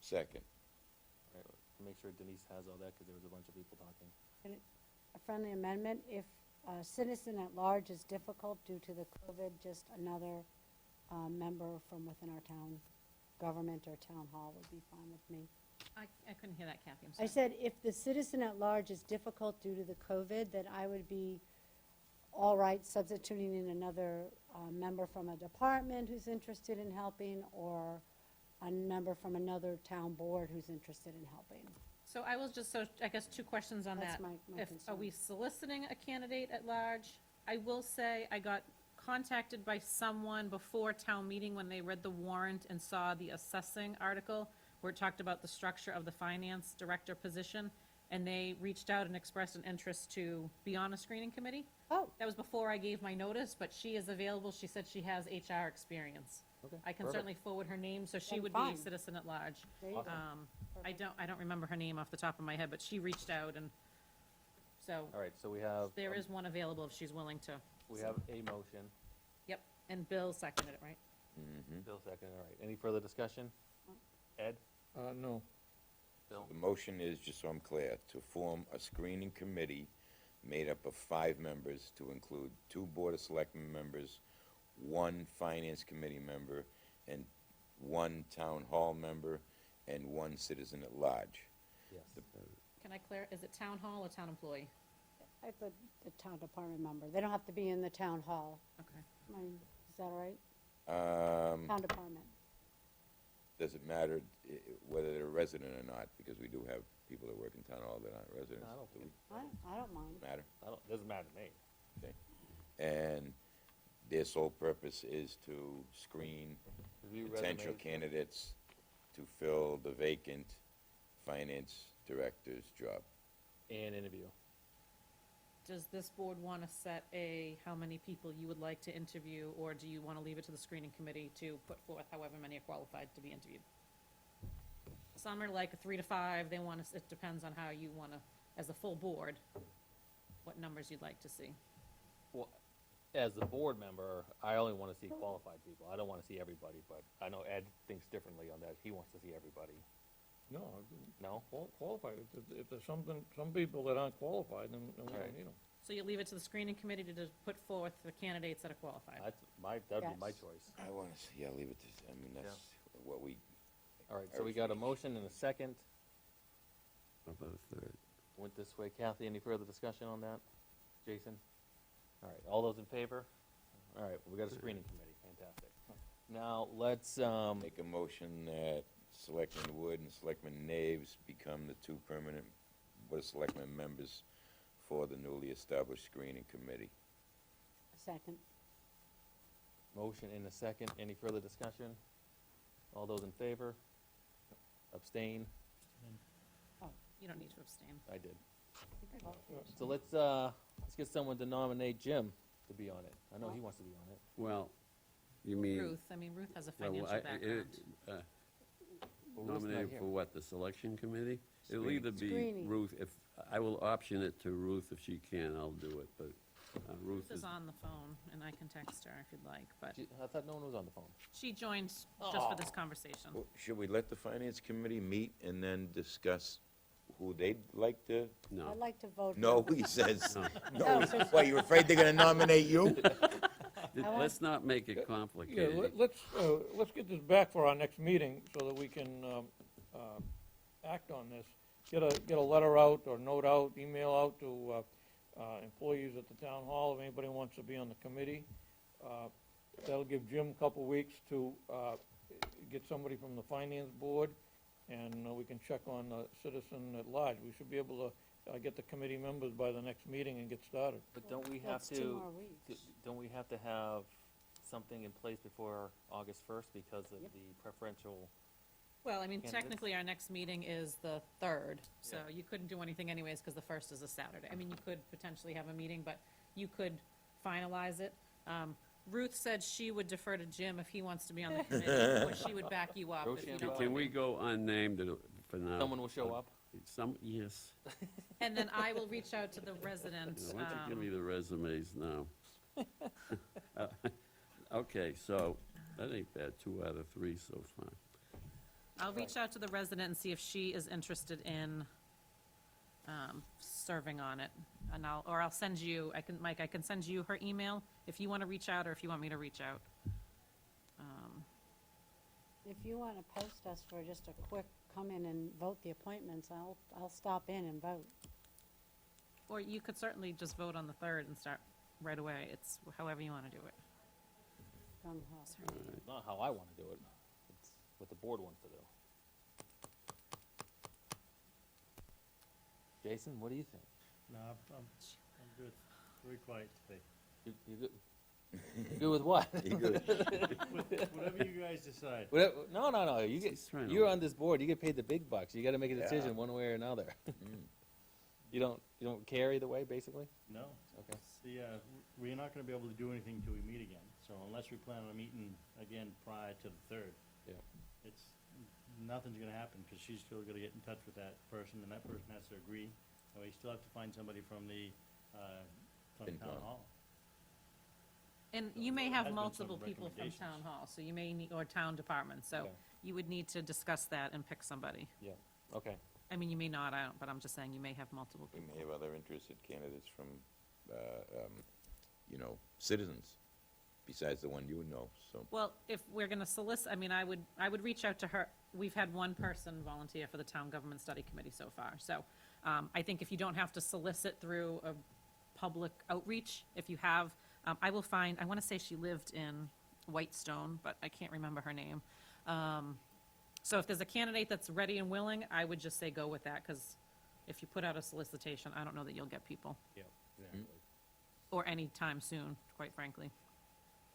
Second. All right, make sure Denise has all that, because there was a bunch of people talking. a friendly amendment, if a citizen at large is difficult due to the COVID, just another member from within our town government or town hall would be fine with me. I couldn't hear that, Kathy, I'm I sorry. said if the citizen at large is difficult due to the COVID, then I would be all right substituting in another member from a department who's interested in helping, or a member from another town board who's interested in helping. So I was just, so I guess 2 questions on That's that. my Are concern. we soliciting a candidate at large? I will say, I got contacted by someone before town meeting when they read the warrant and saw the assessing article, where it talked about the structure of the finance director position, and they reached out and expressed an interest to be on a screening committee. Oh, That was before I gave my notice, but she is available. She said she has HR experience. Okay, I can perfect. certainly forward her name, so she Then would be a fine. citizen at large. there you go. I don't remember her name off the top of my head, but she reached out, and so All right, so we have. there is one available if she's willing to. We have a motion. Yep, and Bill seconded it, right? Mm-hmm. Bill second, all right. Any further discussion? Ed? No. Bill? The motion is, just so I'm clear, to form a screening committee made up of 5 members, to include 2 Board of Selectmen members, 1 Finance Committee member, and 1 Town Hall member, and 1 citizen at large. Yes. Can I clear, is it town hall or town employee? I put the town department member. They don't have to be in the town hall. Okay. I mean, is that all right? Um, Town department. Does it matter whether they're a resident or not? Because we do have people that work in town hall that aren't residents. No, I don't Do think we? I don't mind. Matter? Doesn't matter to me. And their sole purpose is to screen Review potential resumes. candidates to fill the vacant finance director's job. And interview. Does this board want to set how many people you would like to interview, or do you want to leave it to the screening committee to put forth however many are qualified to be interviewed? Some are like 3 to 5, they want to, it depends on how you want to, as a full board, what numbers you'd like to see. Well, as the board member, I only want to see qualified people. I don't want to see everybody, but I know Ed thinks differently on that. He wants to see everybody. No, No? qualified. If there's some people that aren't qualified, then we Right. don't need them. So you leave it to the screening committee to just put forth the candidates that are qualified? That'd be my Yes. choice. I want to, yeah, leave it to, I mean, that's what we, All right, so we got a motion and a second. How about a third? Went this way. Kathy, any further discussion on that? Jason? All right, all those in favor? All right, we got a screening committee. Fantastic. Now, let's, make a motion that Selectman Wood and Selectman Naves become the 2 permanent Board of Selectmen members for the newly established screening committee. Second. motion and a second. Any further discussion? All those in favor? Abstain? You don't need to abstain. I did. So let's get someone to nominate Jim to be on it. I know he wants to be on it. Well, you mean. Ruth has a well, financial background. But Ruth's not Nominated here. for what, the selection committee? It'll Screening. either be Screening. Ruth, I will option it to Ruth if she can, I'll do it, but Ruth Ruth is on the phone, and I can text her if you'd like, but I thought no one was on the phone. she joined just for this conversation. Well, should we let the Finance Committee meet and then discuss who they'd like to? No. I'd like to vote. No, he says. No. No, what, you afraid they're gonna nominate you? Let's not make it Yeah, complicated. let's get this back for our next meeting so that we can act on this. Get a letter out or note out, email out to employees at the town hall, if anybody wants to be on the committee. That'll give Jim a couple weeks to get somebody from the finance board, and we can check on the citizen at large. We should be able to get the committee members by the next meeting and get started. But don't we have That's 2 to, more weeks. don't we have to have something in place before August 1st because of Yep. the preferential? Well, I mean, Candidates? technically, our next meeting is the 3rd, so Yeah. you couldn't do anything anyways, because the 1st is a Saturday. I mean, you could potentially have a meeting, but you could finalize it. Ruth said she would defer to Jim if he wants to be on the committee, or she would back you up if you don't want to Can we be. go unnamed for now? Someone will show up? Yes. And then I will reach out to the resident. Why don't you give me the resumes now? Okay, so that ain't bad, 2 out of 3 so far. I'll reach out to the resident and see if she is interested in serving on it. And I'll send you, Mike, I can send you her email if you want to reach out or if you want me to reach out. If you want to post us for just a quick come in and vote the appointments, I'll stop in and vote. Or you could certainly just vote on the 3rd and start right away. It's however you want to do it. Gung ho. Not how I want to do it. It's what the board wants to do. Jason, what do you think? No, I'm good. Very quiet today. You good? You good with what? Whatever you guys decide. No. You're on this board. You get paid the big bucks. You got to make a decision one way or another. You don't care either way, basically. No. Okay. We're not gonna be able to do anything till we meet again, so unless we plan on meeting again prior to the 3rd. Yeah. Nothing's gonna happen, because she's still gonna get in touch with that person, and that person has to agree, and we still have to find somebody from town FinCom. hall. And you may have Has been some multiple people from recommendations. town hall, so you may need, or town departments, so Okay. you would need to discuss that and pick somebody. Yeah. Okay. I mean, you may not, I don't, but I'm just saying, you may have multiple We people. may have other interested candidates from, citizens, besides the one you know, so. Well, if we're gonna solicit, I mean, I would reach out to her. We've had one person volunteer for the Town Government Study Committee so far, so, I think if you don't have to solicit through a public outreach, if you have, I will find, I wanna say she lived in Whitestone, but I can't remember her name. So if there's a candidate that's ready and willing, I would just say go with that, because if you put out a solicitation, I don't know that you'll get people, Yeah. Exactly. or any time soon, quite frankly.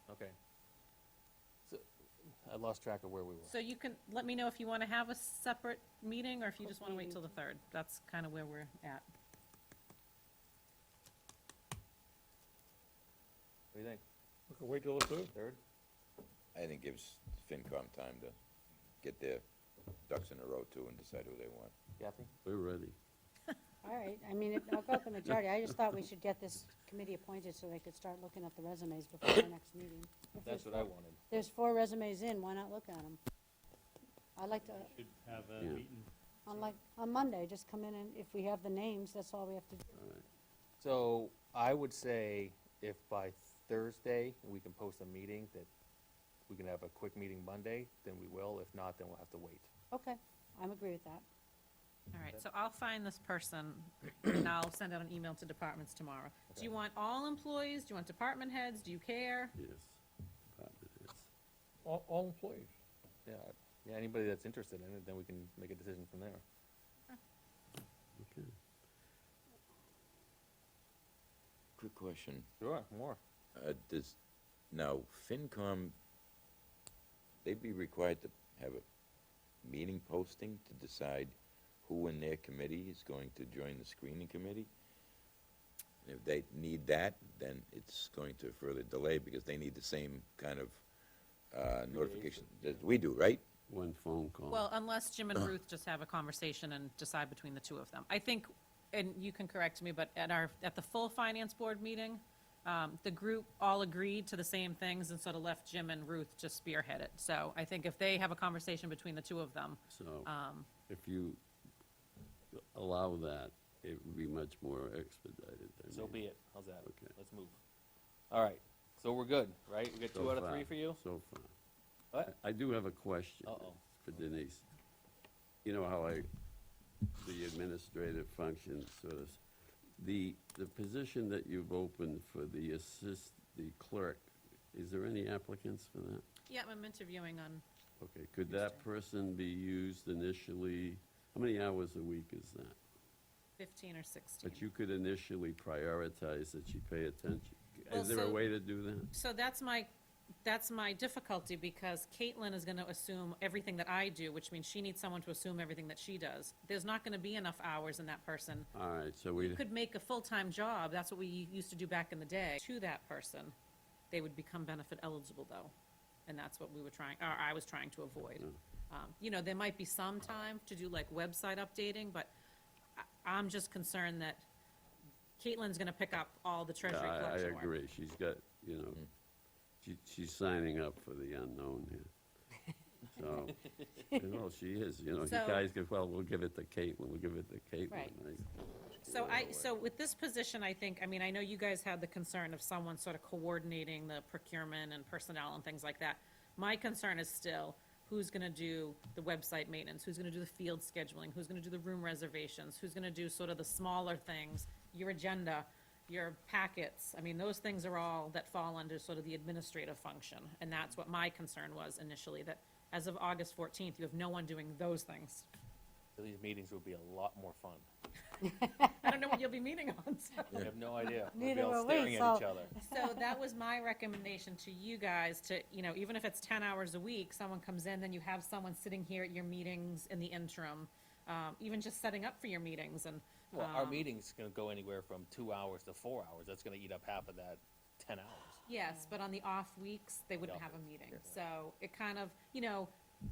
Okay. So, I lost track of where we were. So you can, let me know if you want to have a separate meeting, or if you just want to wait till the 3rd. That's kind of where we're at. What do you think? We can wait till the 3rd. 3rd? I think gives FinCom time to get their ducks in a row too and decide who they want. Kathy? We're ready. All right, I mean, I'll go with the majority. I just thought we should get this committee appointed so they could start looking at the resumes before our next meeting. If That's there's what I four- wanted. There's 4 resumes in, why not look at them? I'd like to, Should have a Yeah. meeting. on Monday, just come in and if we have the names, that's all we have to do. All right. So I would say if by Thursday we can post a meeting that we can have a quick meeting Monday, then we will. If not, then we'll have to wait. Okay, I'm agree with that. All right, so I'll find this person, and I'll send out an email to departments tomorrow. Do you want all employees? Do you want department heads? Do you care? Yes. Department heads. All employees. Yeah, anybody that's interested in it, then we can make a decision from there. Okay. Quick question. Sure, more. Now, FinCom, they'd be required to have a meeting posting to decide who in their committee is going to join the screening committee? And if they need that, then it's going to further delay because they need the same kind of notification that we do, right? One phone call. Well, unless Jim and Ruth just have a conversation and decide between the two of them. I think, and you can correct me, but at the full finance board meeting, the group all agreed to the same things and sort of left Jim and Ruth just spearhead it. So I think if they have a conversation between the two of them, So if you allow that, it would be much more expedited. I So mean, be it. How's that? Okay. Let's move. All right, so we're good, right? We got so 2 out of far, 3 for you? So far. What? I do have a question Uh-oh. for Denise. You know how the administrative function sort of The position that you've opened for the clerk, is there any applicants for that? Yeah, I'm interviewing on, Okay, could that person be used initially, how many hours a week is that? 15 or 16. But you could initially prioritize that she pay attention. Well, Is there a so- way to do that? So that's my difficulty, because Caitlin is gonna assume everything that I do, which means she needs someone to assume everything that she does. There's not gonna be enough hours in that person. All right, so We we, could make a full-time job, that's what we used to do back in the day, to that person. They would become benefit eligible, though, and that's what we were trying, or I was trying to avoid. You know, there might be some time to do like website updating, but I'm just concerned that Caitlin's gonna pick up all the yeah, treasury I collection work. agree, she's got, you know, she's signing up for the unknown here. So, you know, she is, you know, you So- guys go, well, we'll give it to Caitlin, we'll give it to Caitlin. Right. Screw it away. So with this position, I think, I mean, I know you guys had the concern of someone sort of coordinating the procurement and personnel and things like that. My concern is still, who's gonna do the website maintenance, who's gonna do the field scheduling, who's gonna do the room reservations, who's gonna do sort of the smaller things, your agenda, your packets. I mean, those things are all that fall under sort of the administrative function, and that's what my concern was initially, that as of August 14th, you have no one doing those things. So these meetings will be a lot more fun. I don't know what you'll be meeting on, so. We have no idea. We'll be Neither all will we, staring at so- each other. So that was my recommendation to you guys to, you know, even if it's 10 hours a week, someone comes in, then you have someone sitting here at your meetings in the interim, even just setting up for your meetings and. Well, our meeting's gonna go anywhere from 2 hours to 4 hours. That's gonna eat up half of that 10 hours. Yes, but on the off weeks, they wouldn't Yeah. have a meeting. So it kind of, you know,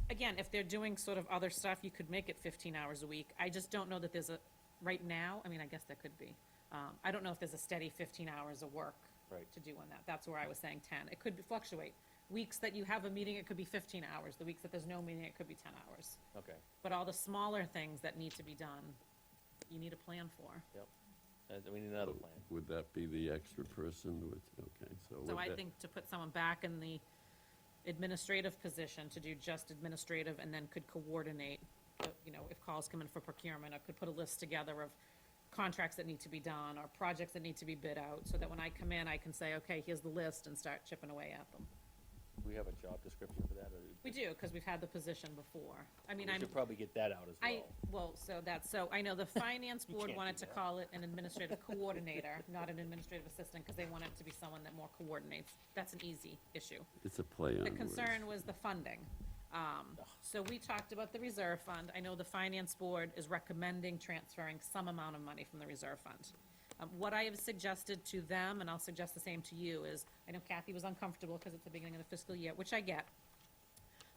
again, if they're doing sort of other stuff, you could make it 15 hours a week. I just don't know that there's a, right now, I mean, I guess there could be. I don't know if there's a steady 15 hours of work Right. to do on that. That's where I was saying 10. It could fluctuate. Weeks that you have a meeting, it could be 15 hours. The weeks that there's no meeting, it could be 10 hours. Okay, But all the smaller things that need to be done, you need a plan for. yep. We need another plan. Would that be the extra person with, okay, so. So would I that- think to put someone back in the administrative position to do just administrative and then could coordinate, you know, if calls come in for procurement, I could put a list together of contracts that need to be done or projects that need to be bid out, so that when I come in, I can say, okay, here's the list, and start chipping away at them. Do we have a job description for that, or? We do, because we've had the position before. I mean, We I'm, should probably get that out as well. so I know the finance You board can't wanted do to that. call it an administrative coordinator, not an administrative assistant, because they want it to be someone that more coordinates. That's an easy issue. It's a play on The words. concern was the funding. So we talked about the reserve fund. I know the finance board is recommending transferring some amount of money from the reserve fund. What I have suggested to them, and I'll suggest the same to you, is, I know Kathy was uncomfortable because it's the beginning of the fiscal year, which I get.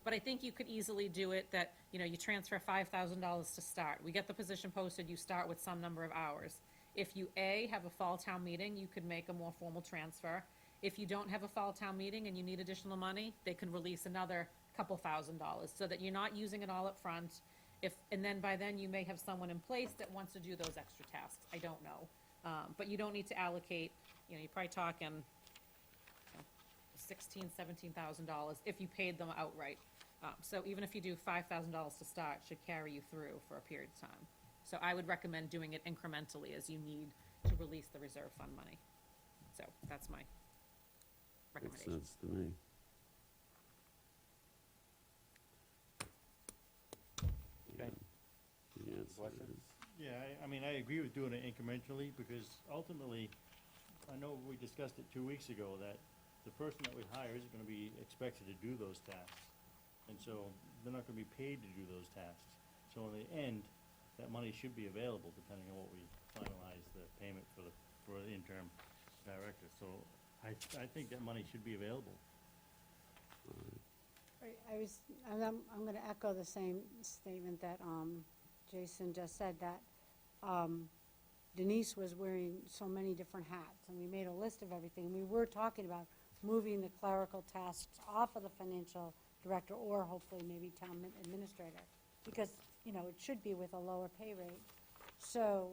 But I think you could easily do it that, you know, you transfer $5,000 to start. We get the position posted, you start with some number of hours. If you, A, have a fall town meeting, you could make a more formal transfer. If you don't have a fall town meeting and you need additional money, they can release another couple $1,000s, so that you're not using it all up front. And then by then, you may have someone in place that wants to do those extra tasks. I don't know. But you don't need to allocate, you know, you're probably talking $16,000, $17,000 if you paid them outright. So even if you do $5,000 to start, should carry you through for a period of time. So I would recommend doing it incrementally as you need to release the reserve fund money. So that's my Makes recommendation. sense to me. Okay. The answer Question? is, Yeah, I mean, I agree with doing it incrementally, because ultimately, I know we discussed it 2 weeks ago, that the person that we hire isn't gonna be expected to do those tasks. And so, they're not gonna be paid to do those tasks. So in the end, that money should be available, depending on what we finalize the payment for the interim director. So, I think that money should be available. I'm gonna echo the same statement that, Jason just said, that, Denise was wearing so many different hats, and we made a list of everything. We were talking about moving the clerical tasks off of the financial director, or hopefully maybe town administrator, because, you know, it should be with a lower pay rate. So,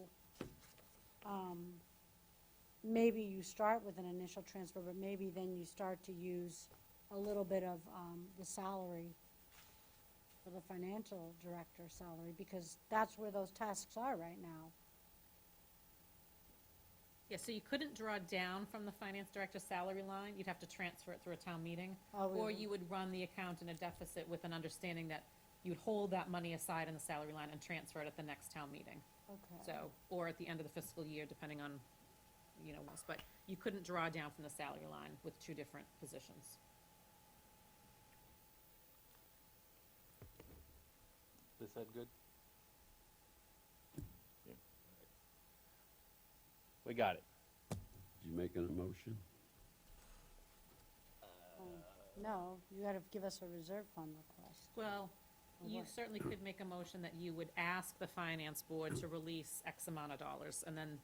maybe you start with an initial transfer, but maybe then you start to use a little bit of, the salary for the financial director salary, because that's where those tasks are right now. Yeah, so you couldn't draw down from the finance director's salary line, you'd have to transfer it through a town meeting. Oh, we Or would- you would run the account in a deficit with an understanding that you'd hold that money aside in the salary line and transfer it at the next town meeting. Okay. So, or at the end of the fiscal year, depending on, but you couldn't draw down from the salary line with two different positions. This head good? Yeah. We got it. Did you make an motion? No, you gotta give us a reserve fund request. Well, Or you what? certainly could make a motion that you would ask the finance board to release X amount of dollars, and then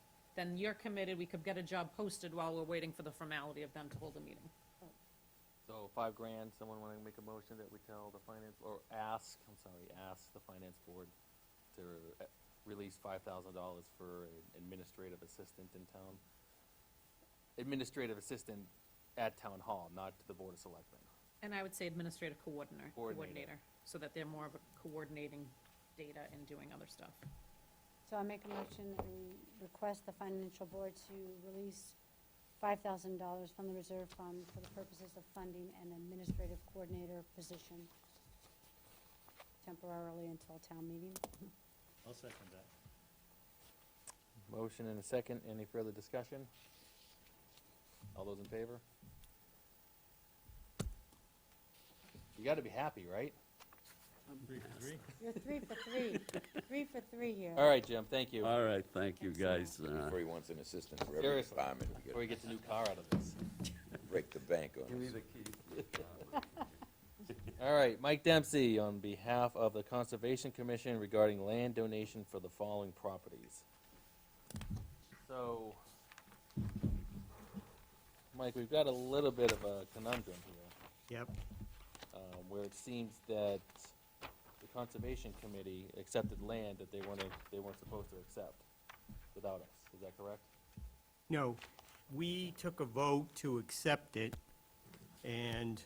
you're committed, we could get a job posted while we're waiting for the formality of them to hold a meeting. So $5,000, someone wanna make a motion that we tell the finance, or ask the finance board to release $5,000 for an administrative assistant in town? Administrative assistant at town hall, not to the board of selectmen. And I would say administrative Coordinator. coordinator, so that they're more of a coordinating data and doing other stuff. So I make a motion that we request the financial board to release $5,000 from the reserve fund for the purposes of funding an administrative coordinator position temporarily until town meeting. I'll second that. Motion and a second, any further discussion? All those in favor? You gotta be happy, right? 3 for 3? You're 3 for 3, 3 for 3 here. All right, Jim, thank you. All right, thank you, guys. Before he wants an assistant for every Seriously. department, we Before he gotta gets a new car out of this. break the bank on this. All right, Mike Dempsey on behalf of the Conservation Commission regarding land donation for the following properties. So, Mike, we've got a little bit of a conundrum here. Yep, Where it seems that the Conservation Committee accepted land that they weren't supposed to accept without us. Is that correct? no, we took a vote to accept it, and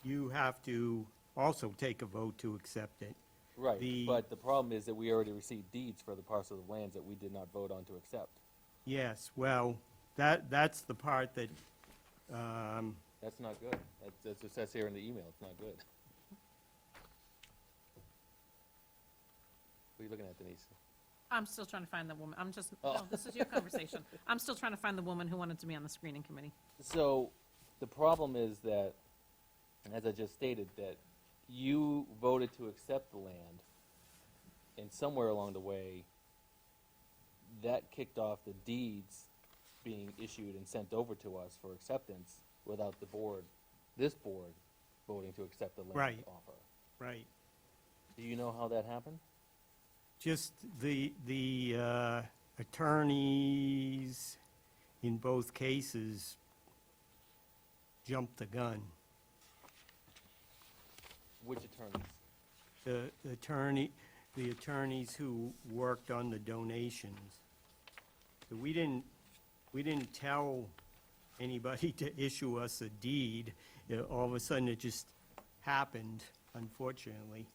you have to also take a vote to accept it. Right, The- but the problem is that we already received deeds for the parcel of lands that we did not vote on to accept. Yes, well, that's the part that, That's not good. That's what it says here in the email. It's not good. What are you looking at, Denise? I'm still trying to find the woman, Oh. no, this is your conversation. I'm still trying to find the woman who wanted to be on the screening committee. So, the problem is that, as I just stated, that you voted to accept the land, and somewhere along the way, that kicked off the deeds being issued and sent over to us for acceptance without the board, this board, voting to accept the land Right. offer. right, Do you know how that happened? just the attorneys in both cases jumped the gun. Which attorneys? The attorneys who worked on the donations. So we didn't tell anybody to issue us a deed. All of a sudden, it just happened, unfortunately.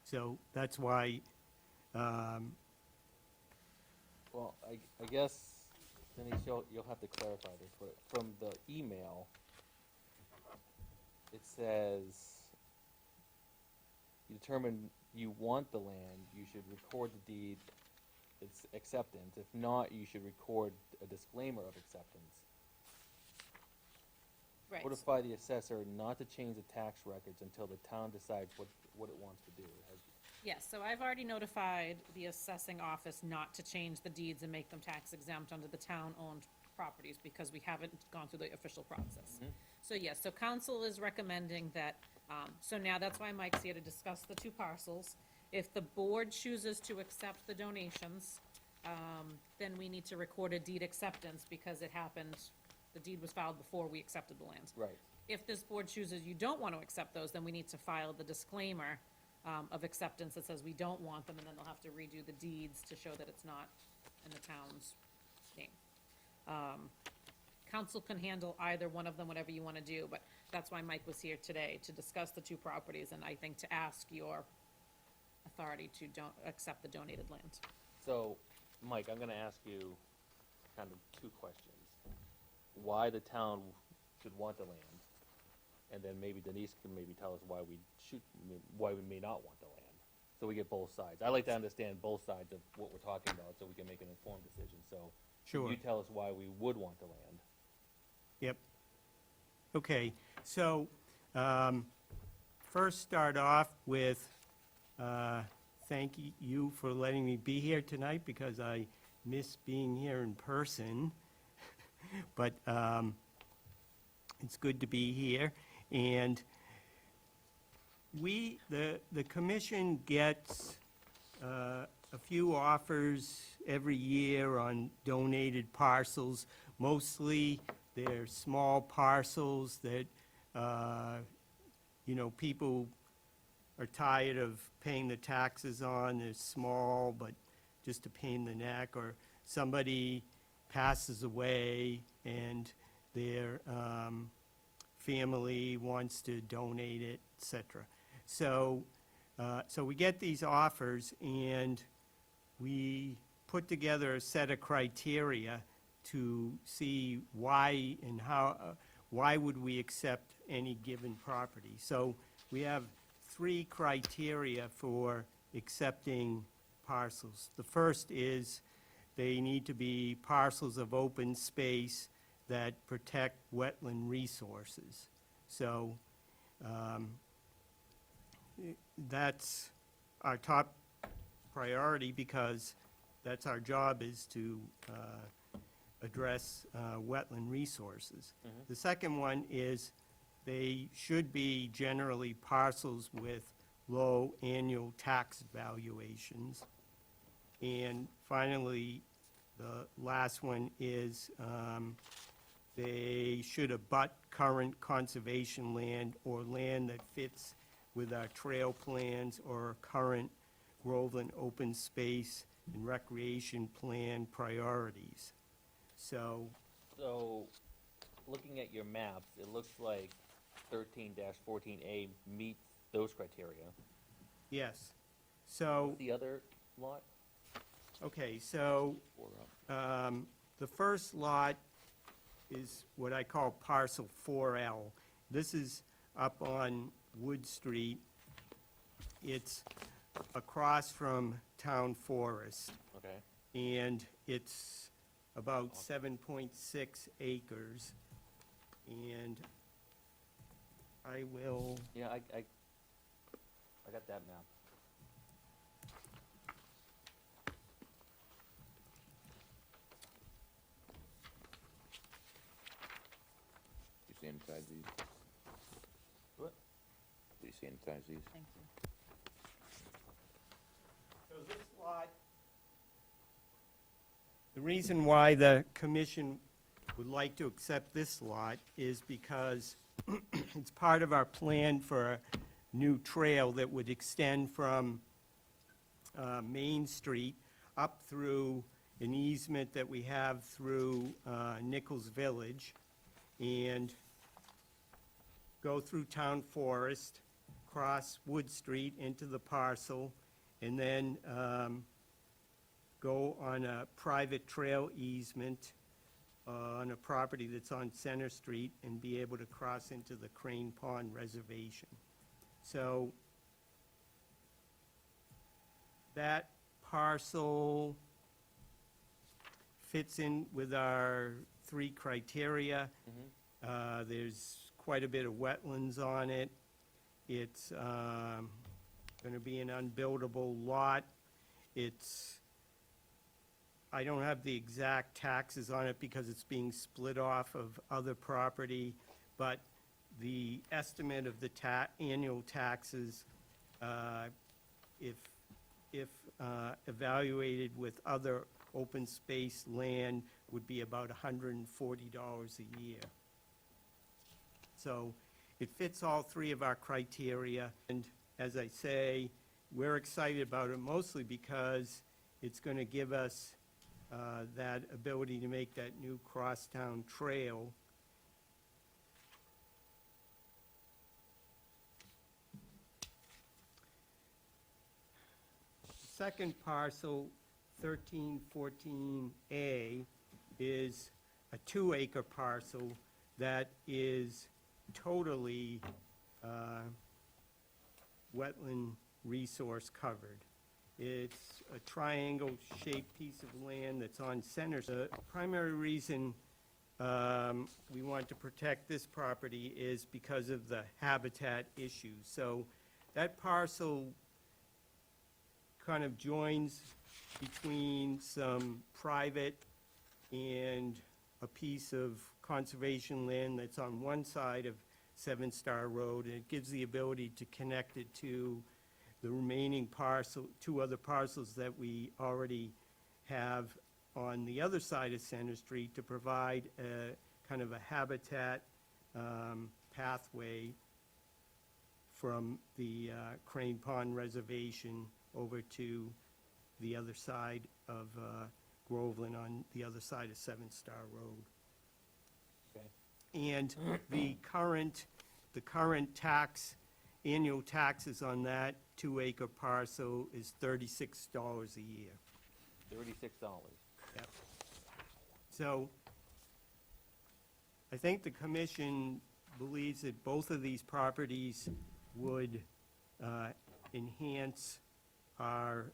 So that's why, Well, I guess, Denise, you'll have to clarify this, but from the email, it says, you determine you want the land, you should record the deed, its acceptance. If not, you should record a disclaimer of acceptance. Right. Notify the assessor not to change the tax records until the town decides what it wants to do. Yes, so I've already notified the assessing office not to change the deeds and make them tax exempt under the town-owned properties because we haven't gone through the official process. So yes, so council is recommending that, so now that's why Mike's here to discuss the two parcels. If the board chooses to accept the donations, then we need to record a deed acceptance because it happened, the deed was filed before we accepted the land. Right. If this board chooses you don't want to accept those, then we need to file the disclaimer of acceptance that says we don't want them, and then they'll have to redo the deeds to show that it's not in the town's name. Council can handle either one of them, whatever you want to do, but that's why Mike was here today, to discuss the two properties, and I think to ask your authority to don't accept the donated land. So, Mike, I'm gonna ask you kind of two questions. Why the town should want the land, and then maybe Denise can maybe tell us why why we may not want the land. So we get both sides. I like to understand both sides of what we're talking about, so we can make an informed decision, so. Sure. You tell us why we would want the land. Yep. Okay, so, first start off with, thank you for letting me be here tonight, because I miss being here in person. But, it's good to be here, and the commission gets, a few offers every year on donated parcels. Mostly, they're small parcels that, people are tired of paying the taxes on. They're small, but just a pain in the neck, or somebody passes away and their family wants to donate it, et cetera. So we get these offers, and we put together a set of criteria to see why and how, why would we accept any given property. So we have 3 criteria for accepting parcels. The first is they need to be parcels of open space that protect wetland resources. So that's our top priority, because that's our job, is to address wetland resources. The second one is they should be generally parcels with low annual tax valuations. And finally, the last one is they should abut current conservation land or land that fits with our trail plans or current Groveland open space and recreation plan priorities. So, Looking at your maps, it looks like 13-14A meets those criteria. yes. So, What's the other lot? okay, so the first lot is what I call parcel 4L. This is up on Wood Street. It's across from Town Forest, Okay. and it's about 7.6 acres. And I will, Yeah, I got that map. You sanitize these? What? Do you sanitize these? Thank you. so this lot, the reason why the commission would like to accept this lot is because it's part of our plan for a new trail that would extend from Main Street up through an easement that we have through Nichols Village, and go through Town Forest, cross Wood Street into the parcel, and then go on a private trail easement on a property that's on Center Street, and be able to cross into the Crane Pond Reservation. So that parcel fits in with our 3 criteria. There's quite a bit of wetlands on it. It's going to be an unbuildable lot. I don't have the exact taxes on it because it's being split off of other property, but the estimate of the annual taxes, if evaluated with other open space land, would be about $140 a year. So it fits all 3 of our criteria, and as I say, we're excited about it mostly because it's going to give us that ability to make that new crosstown trail. Second parcel 1314A is a 2-acre parcel that is totally wetland resource covered. It's a triangle-shaped piece of land that's on center. The primary reason we want to protect this property is because of the habitat issues. So that parcel kind of joins between some private and a piece of conservation land that's on one side of Seven Star Road, and it gives the ability to connect it to the remaining parcel, 2 other parcels that we already have on the other side of Center Street to provide a kind of a habitat pathway from the Crane Pond Reservation over to the other side of Groveland on the other side of Seven Star Road. Okay. And the current annual taxes on that 2-acre parcel is $36 a year. $36. Yep. So, I think the commission believes that both of these properties would enhance our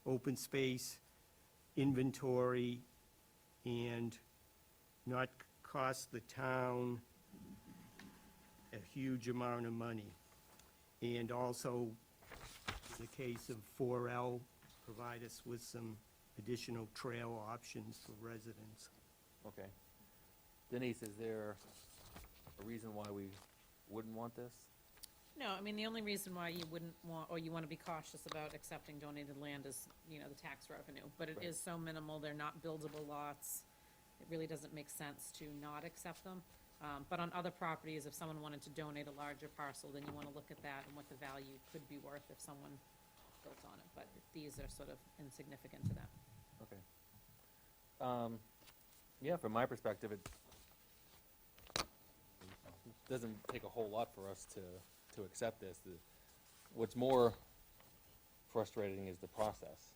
open space inventory and not cost the town a huge amount of money. And also, in the case of 4L, provide us with some additional trail options for residents. Okay. Denise, is there a reason why we wouldn't want this? No, I mean, the only reason why you wouldn't want, or you want to be cautious about accepting donated land is, you know, the tax revenue. But it Right. is so minimal, they're not buildable lots. It really doesn't make sense to not accept them. But on other properties, if someone wanted to donate a larger parcel, then you want to look at that and what the value could be worth if someone built on it. But these are sort of insignificant to that. Okay. Yeah, from my perspective, it doesn't take a whole lot for us to accept this. What's more frustrating is the process,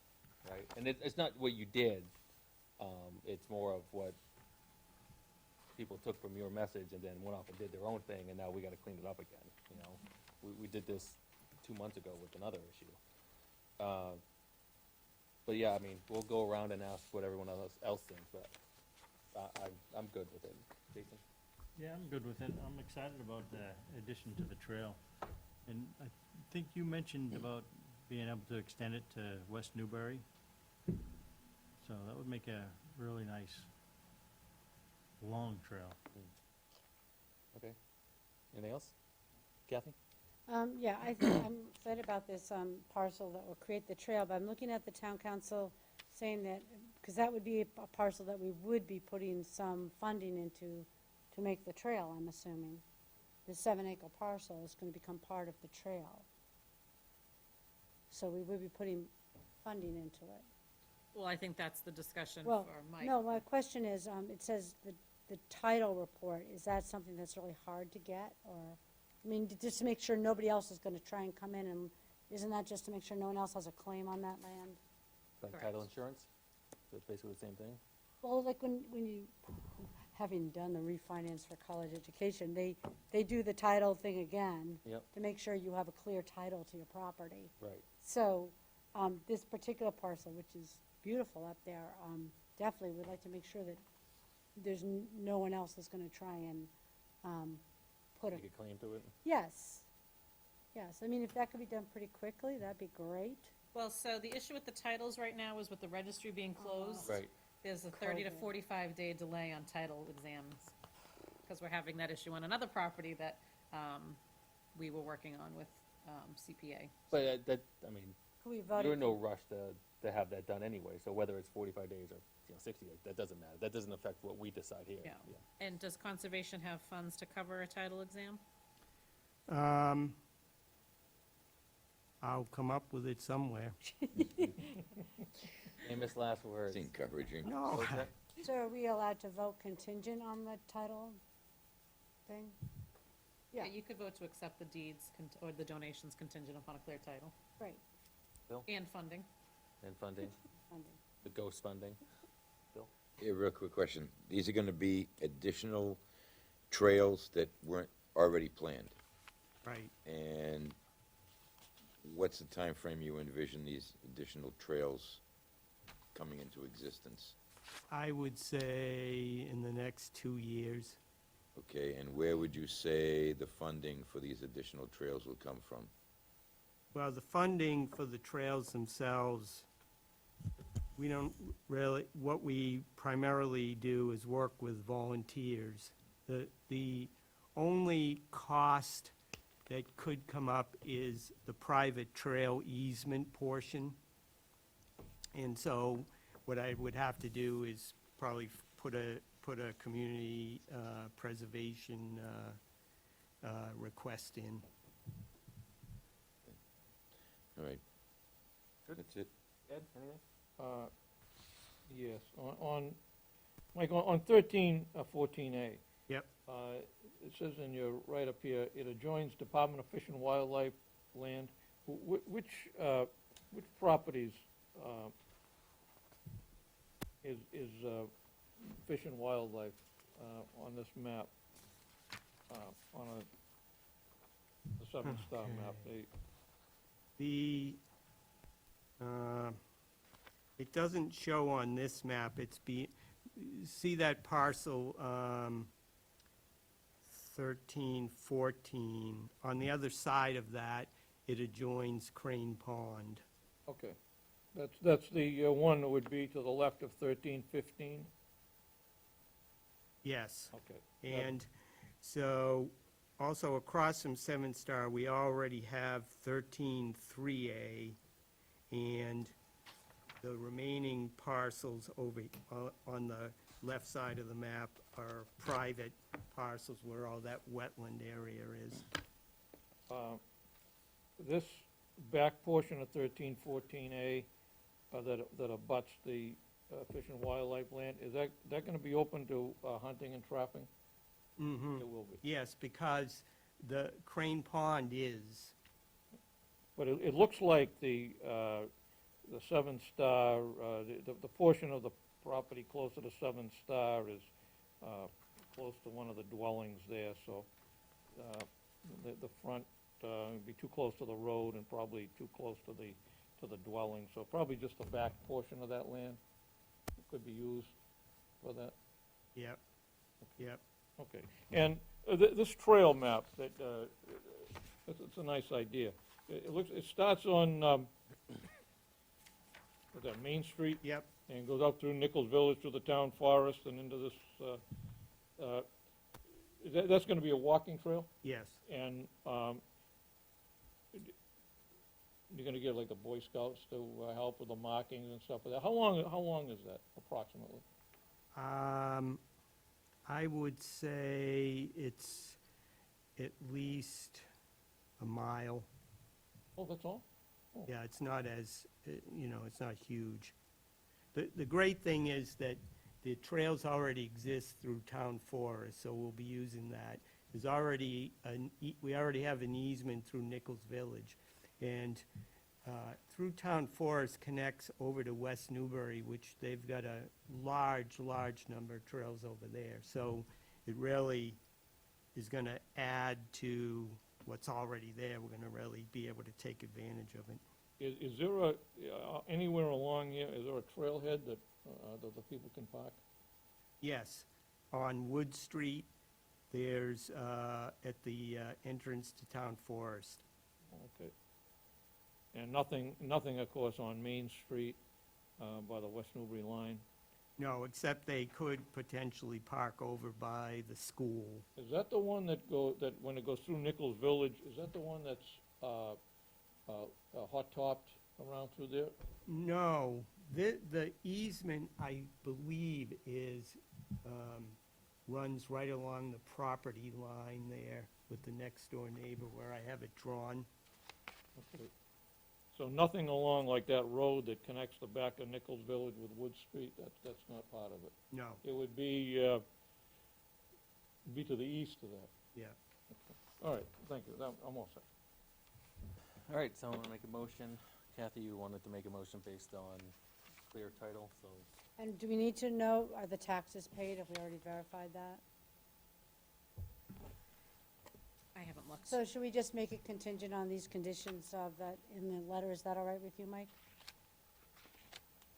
right? And it's not what you did, it's more of what people took from your message and then went off and did their own thing, and now we gotta clean it up again, you know? We did this 2 months ago with another issue. But yeah, I mean, we'll go around and ask what everyone else thinks, but I'm good with it. Jason? Yeah, I'm good with it. I'm excited about the addition to the trail. And I think you mentioned about being able to extend it to West Newbury. So that would make a really nice, long trail. Okay. Anything else? Kathy? Yeah, I'm excited about this parcel that will create the trail, but I'm looking at the town council saying that, because that would be a parcel that we would be putting some funding into to make the trail, I'm assuming. The 7-acre parcel is going to become part of the trail. So we would be putting funding into it. Well, I think that's the discussion Well, for Mike. no, my question is, it says the title report, is that something that's really hard to get, or, I mean, just to make sure nobody else is gonna try and come in, and isn't that just to make sure no one else has a claim on that land? Like Correct. title insurance? So it's basically the same thing? Well, like when you, having done the refinance for college education, they do the title thing again. Yep. To make sure you have a clear title to your property. Right. So, this particular parcel, which is beautiful up there, definitely would like to make sure that there's no one else that's gonna try and, put a, Make a claim to it? yes. Yes, I mean, if that could be done pretty quickly, that'd be great. Well, so the issue with the titles right now is with the registry being closed. Right. There's a 30 to COVID. 45-day delay on title exams, because we're having that issue on another property that we were working on with CPA. But that, I mean, Could we vote? you're it- in no rush to have that done anyway, so whether it's 45 days or, 60 days, that doesn't matter. That doesn't affect what we decide here. Yeah. And does conservation have funds to cover a title exam? I'll come up with it somewhere. Famous last words. It's encouraging. No, What's that? So are we allowed to vote contingent on the title thing? Yeah, You could vote to accept the deeds or the donations contingent upon a clear title right. and funding. and funding, funding. the ghost funding. Yeah, real quick question. These are gonna be additional trails that weren't already planned? Right. And what's the time frame you envision these additional trails coming into existence? I would say in the next 2 years. Okay, and where would you say the funding for these additional trails will come from? Well, the funding for the trails themselves, we don't really, what we primarily do is work with volunteers. The only cost that could come up is the private trail easement portion. And so what I would have to do is probably put a community preservation request in. All right. Good. That's it. Ed, anything? Yes, on, Mike, on 1314A. Yep. It says in your, right up here, it adjoins Department of Fish and Wildlife land. Which properties is Fish and Wildlife on this map? On the Seven Star map? It doesn't show on this map, see that parcel, 1314, on the other side of that, it adjoins Crane Pond. Okay, that's the one that would be to the left of 1315? Yes. Okay. And so, also across from Seven Star, we already have 13-3A, and the remaining parcels over on the left side of the map are private parcels where all that wetland area is. This back portion of 1314A that abuts the Fish and Wildlife land, is that going to be open to hunting and trapping? Mm-hmm. It will be. Yes, because the Crane Pond is. But it looks like the Seven Star, the portion of the property closer to Seven Star is close to one of the dwellings there, so the front would be too close to the road and probably too close to the dwelling, so probably just the back portion of that land could be used for that. Yep. Yep. Okay, and this trail map, it's a nice idea. It starts on, what's that, Main Street? Yep. And goes up through Nichols Village to the town forest and into this, that's gonna be a walking trail? Yes. And, you're gonna get like the Boy Scouts to help with the markings and stuff like that. How long is that approximately? I would say it's at least a mile. Oh, that's all? Yeah, it's not as, it's not huge. The great thing is that the trails already exist through town forest, so we'll be using that. There's already we already have an easement through Nichols Village. And through town forest connects over to West Newbury, which they've got a large number of trails over there. So it really is gonna add to what's already there. We're gonna really be able to take advantage of it. Is there anywhere along here, is there a trailhead that the people can park? Yes, on Wood Street, there's, at the entrance to town forest. Okay. And nothing, of course, on Main Street by the West Newbury line? No, except they could potentially park over by the school. Is that the one that when it goes through Nichols Village, is that the one that's hot-topped around through there? No, the easement, I believe, runs right along the property line there with the next-door neighbor where I have it drawn. Okay. So nothing along like that road that connects the back of Nichols Village with Wood Street, that's not part of it? No, It would be to the east of that. yeah. All right, thank you, I'm all set. All right, someone wanna make a motion Kathy, you wanted to make a motion based on clear title, so And do we need to know, are the taxes paid? Have we already verified that? I haven't looked. So should we just make it contingent on these conditions of that in the letter? Is that all right with you, Mike?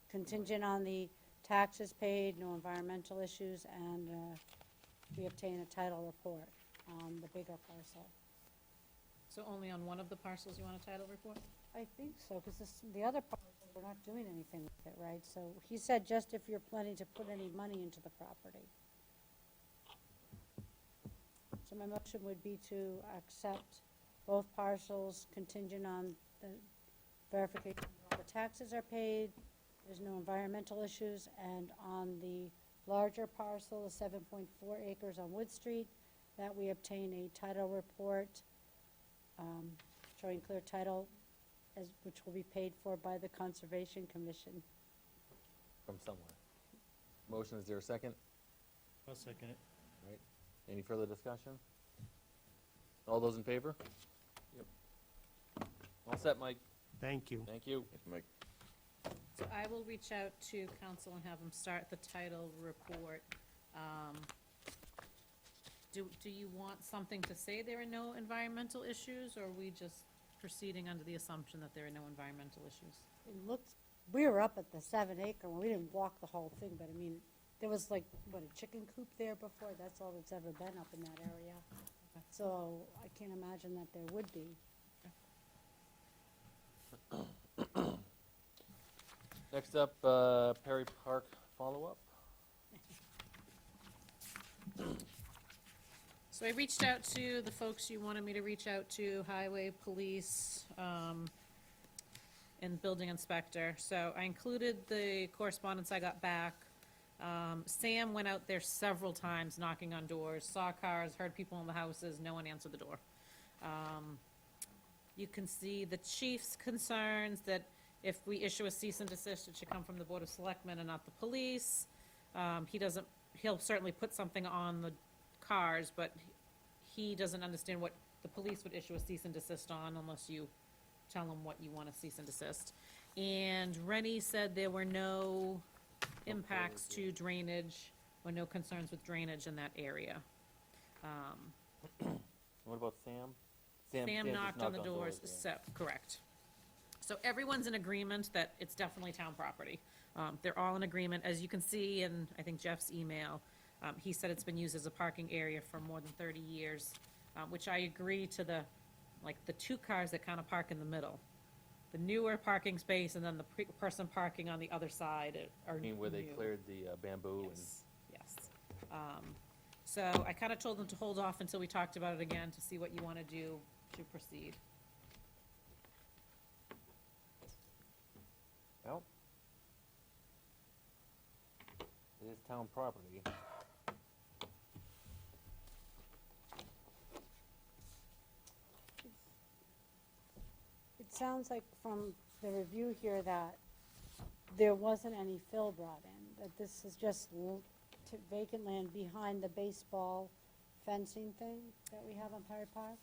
Contingent on the taxes paid, no environmental issues, and we obtain a title report on the bigger parcel. So only on one of the parcels you want a title report? I think so, because the other parcel, we're not doing anything with it, right? So he said just if you're planning to put any money into the property. So my motion would be to accept both parcels contingent on the verification that all the taxes are paid, there's no environmental issues, and on the larger parcel, the 7.4 acres on Wood Street, that we obtain a title report showing clear title, which will be paid for by the Conservation Commission. from somewhere. Motion, is there a second? I'll second it. Right. Any further discussion? All those in favor? Yep. All set, Mike. Thank you. Thank you. Thanks, Mike. So I will reach out to council and have them start the title report. Do you want something to say there are no environmental issues, or are we just proceeding under the assumption that there are no environmental issues? It looks, we were up at the 7 acre one, we didn't walk the whole thing, but I mean, there was like, what, a chicken coop there before? That's all that's ever been up in that area. So I can't imagine that there would be. Next up, Perry Park follow-up. So I reached out to the folks you wanted me to reach out to, highway, police, and building inspector. So I included the correspondence I got back. Sam went out there several times knocking on doors, saw cars, heard people in the houses, no one answered the door. You can see the chief's concerns that if we issue a cease and desist, it should come from the Board of Selectmen and not the police. He'll certainly put something on the cars, but he doesn't understand what the police would issue a cease and desist on unless you tell him what you want to cease and desist. And Rennie said there were no impacts to drainage, or no concerns with drainage in that area. What about Sam? Sam just knocked on the doors, yeah. so, correct. So everyone's in agreement that it's definitely town property. They're all in agreement, as you can see in, I think, Jeff's email. He said it's been used as a parking area for more than 30 years, which I agree to the two cars that kind of park in the middle. The newer parking space and then the person parking on the other side are I mean, where they new. cleared the bamboo and, Yes, yes. So I kind of told them to hold off until we talked about it again to see what you want to do to proceed. well, it is town property. It sounds like from the review here that there wasn't any fill brought in, that this is just vacant land behind the baseball fencing thing that we have on Perry Park?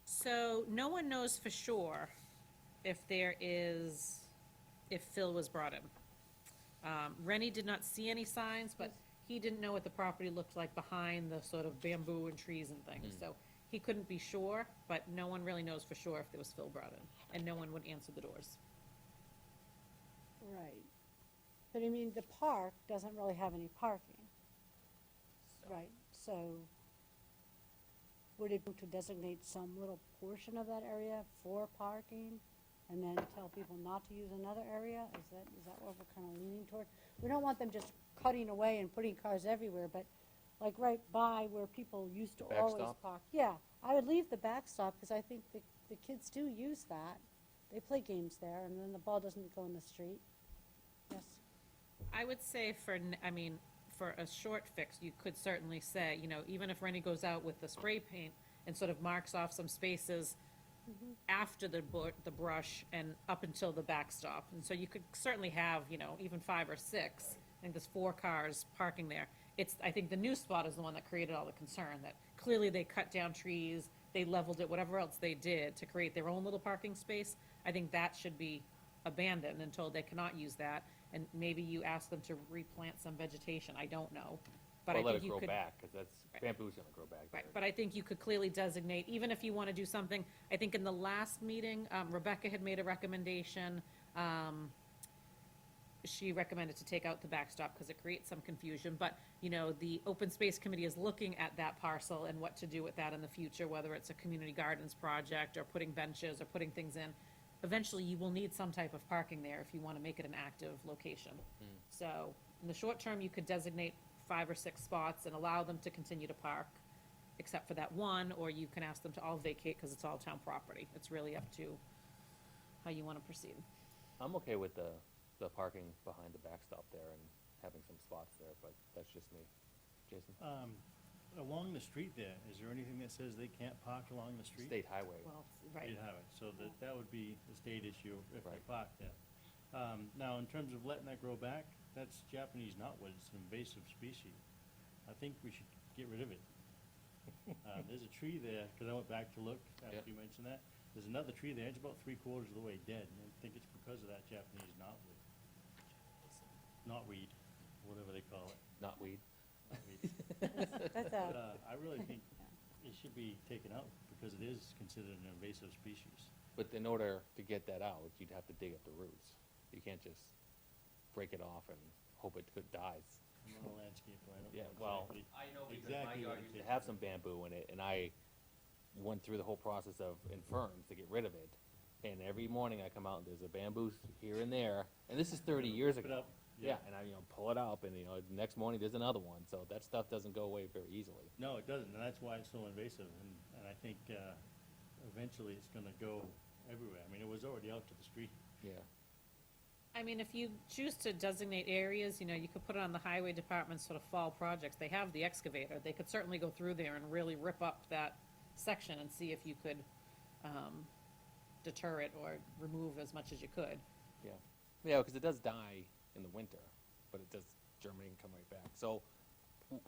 So no one knows for sure if Phil was brought in. Rennie did not see any signs, but he didn't know what the property looked like behind the sort of bamboo and trees and things. So he couldn't be sure, but no one really knows for sure if there was Phil brought in, and no one would answer the doors. Right. But I mean, the park doesn't really have any parking. Right, so would it be to designate some little portion of that area for parking? And then tell people not to use another area? Is that what we're kind of leaning toward? We don't want them just cutting away and putting cars everywhere, but like right by where people used to always Backstop? park. Yeah, I would leave the backstop, because I think the kids do use that. They play games there, and then the ball doesn't go in the street. Yes, I would say for a short fix, you could certainly say, even if Rennie goes out with the spray paint and sort of marks off some spaces after the brush and up until the backstop. And so you could certainly have, even 5 or 6. I think there's 4 cars parking there. I think the new spot is the one that created all the concern, that clearly they cut down trees, they leveled it, whatever else they did to create their own little parking space. I think that should be abandoned and told they cannot use that, and maybe you ask them to replant some vegetation, I don't know. But I Or let think it you grow could. back, because that's, Right. bamboo's gonna grow back there. Right, but I think you could clearly designate, even if you want to do something, I think in the last meeting, Rebecca had made a recommendation. She recommended to take out the backstop because it creates some confusion, but, you know, the Open Space Committee is looking at that parcel and what to do with that in the future, whether it's a community gardens project or putting benches or putting things in. Eventually, you will need some type of parking there if you want to make it an active location. So, in the short term, you could designate 5 or 6 spots and allow them to continue to park, except for that one, or you can ask them to all vacate because it's all town property. It's really up to how you want to proceed. I'm okay with the parking behind the backstop there and having some spots there, but that's just me. Jason? Along the street there, is there anything that says they can't park along the street? State highway. Well, right. State highway, so that would be a state issue if they Right. park there. Now, in terms of letting that grow back, that's Japanese knotweed, it's an invasive species. I think we should get rid of it. There's a tree there, because I went back to look after Yep. you mentioned that. There's another tree there, it's about 3/4 of the way dead, and I think it's because of that Japanese knotweed. Knotweed, whatever they call it. Not weed. Knotweed. That's But, a, I really think it should be taken out, because it is considered an invasive species. But in order to get that out, you'd have to dig up the roots. You can't just break it off and hope it dies. I'm not a landscaper, I don't Yeah, know well, exactly. I know because exactly my what yard it used to takes. have some bamboo in it, and I went through the whole process of in ferns to get rid of it. And every morning I come out and there's a bamboo here and there, and this is 30 years Rip it ago. up, Yeah, and I, pull it up, and, the next morning there's another one, so that stuff doesn't go away very easily. No, it doesn't, and that's why it's so invasive, and I think, eventually it's gonna go everywhere. I mean, it was already out to the street. Yeah. I mean, if you choose to designate areas, you could put it on the highway department's sort of fall projects. They have the excavator. They could certainly go through there and really rip up that section and see if you could deter it or remove as much as you could. Yeah, because it does die in the winter, but it does germinate and come right back. So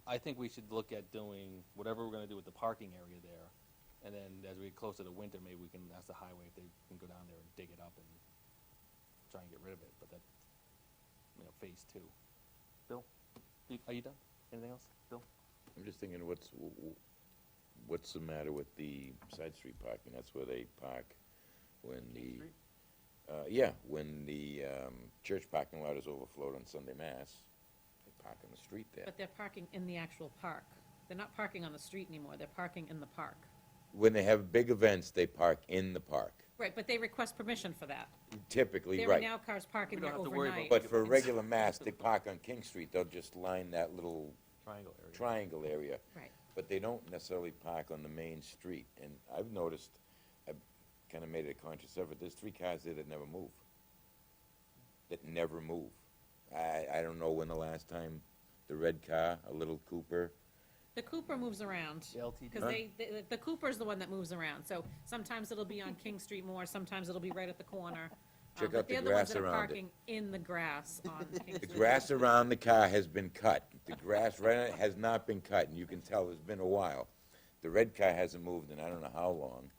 I think we should look at doing whatever we're gonna do with the parking area there. And then as we get closer to winter, maybe we can ask the highway if they can go down there and dig it up and try and get rid of it, but that's, phase 2. Bill, are you done? Anything else, Bill? I'm just thinking, what's the matter with the side street parking? That's where they park when the, when the church parking lot is overflowed on Sunday Mass. They park on the street there. But they're parking in the actual park. They're not parking on the street anymore. They're parking in the park. When they have big events, they park in the park, Right, but they request permission for that. typically, There are right. now cars parking We don't there have to worry about overnight. But for a regular Mass, they park on King Street, they'll just line that little Triangle area. triangle area. Right. But they don't necessarily park on the main street. And I've noticed, I've kind of made it a conscious effort, there's 3 cars there that never move. That never move. I don't know when the last time the red car, a little Cooper, The Cooper moves around. The LTD. Because the Cooper's the one that moves around, so sometimes it'll be on King Street more, sometimes it'll be right at the corner. Check But out the they're the ones grass that are around it. parking in the grass on King the Street. grass around the car has been cut. The grass right on it has not been cut, and you can tell it's been a while. The red car hasn't moved in I don't know how long,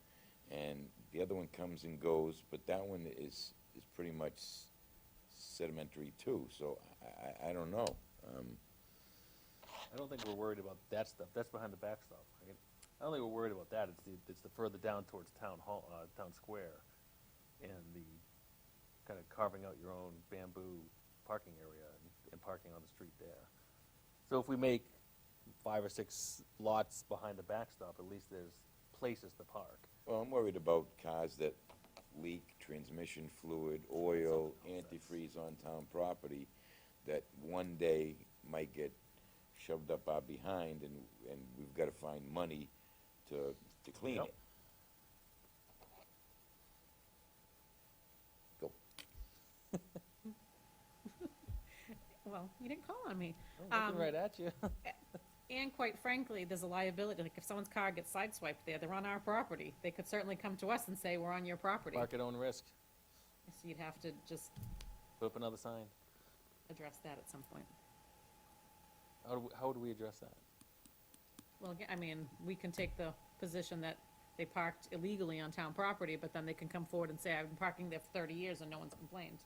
and the other one comes and goes, but that one is pretty much sedimentary too, so I don't know. I don't think we're worried about that stuff. That's behind the backstop. I don't think we're worried about that. It's the further down towards town hall, town square, and the kind of carving out your own bamboo parking area and parking on the street there. So if we make 5 or 6 lots behind the backstop, at least there's places to park. Well, I'm worried about cars that leak transmission fluid, oil, antifreeze on town property, that one day might get shoved up our behind, and we've got to find money to clean Yep. it. Go. Well, you didn't call on me. I'm looking right at you. And quite frankly, there's a liability, like if someone's car gets sideswiped there, they're on our property. They could certainly come to us and say, we're on your property. Park at own risk. So you'd have to just Put up another sign. address that at some point. How would we address that? Well, I mean, we can take the position that they parked illegally on town property, but then they can come forward and say, I've been parking there for 30 years and no one's complained.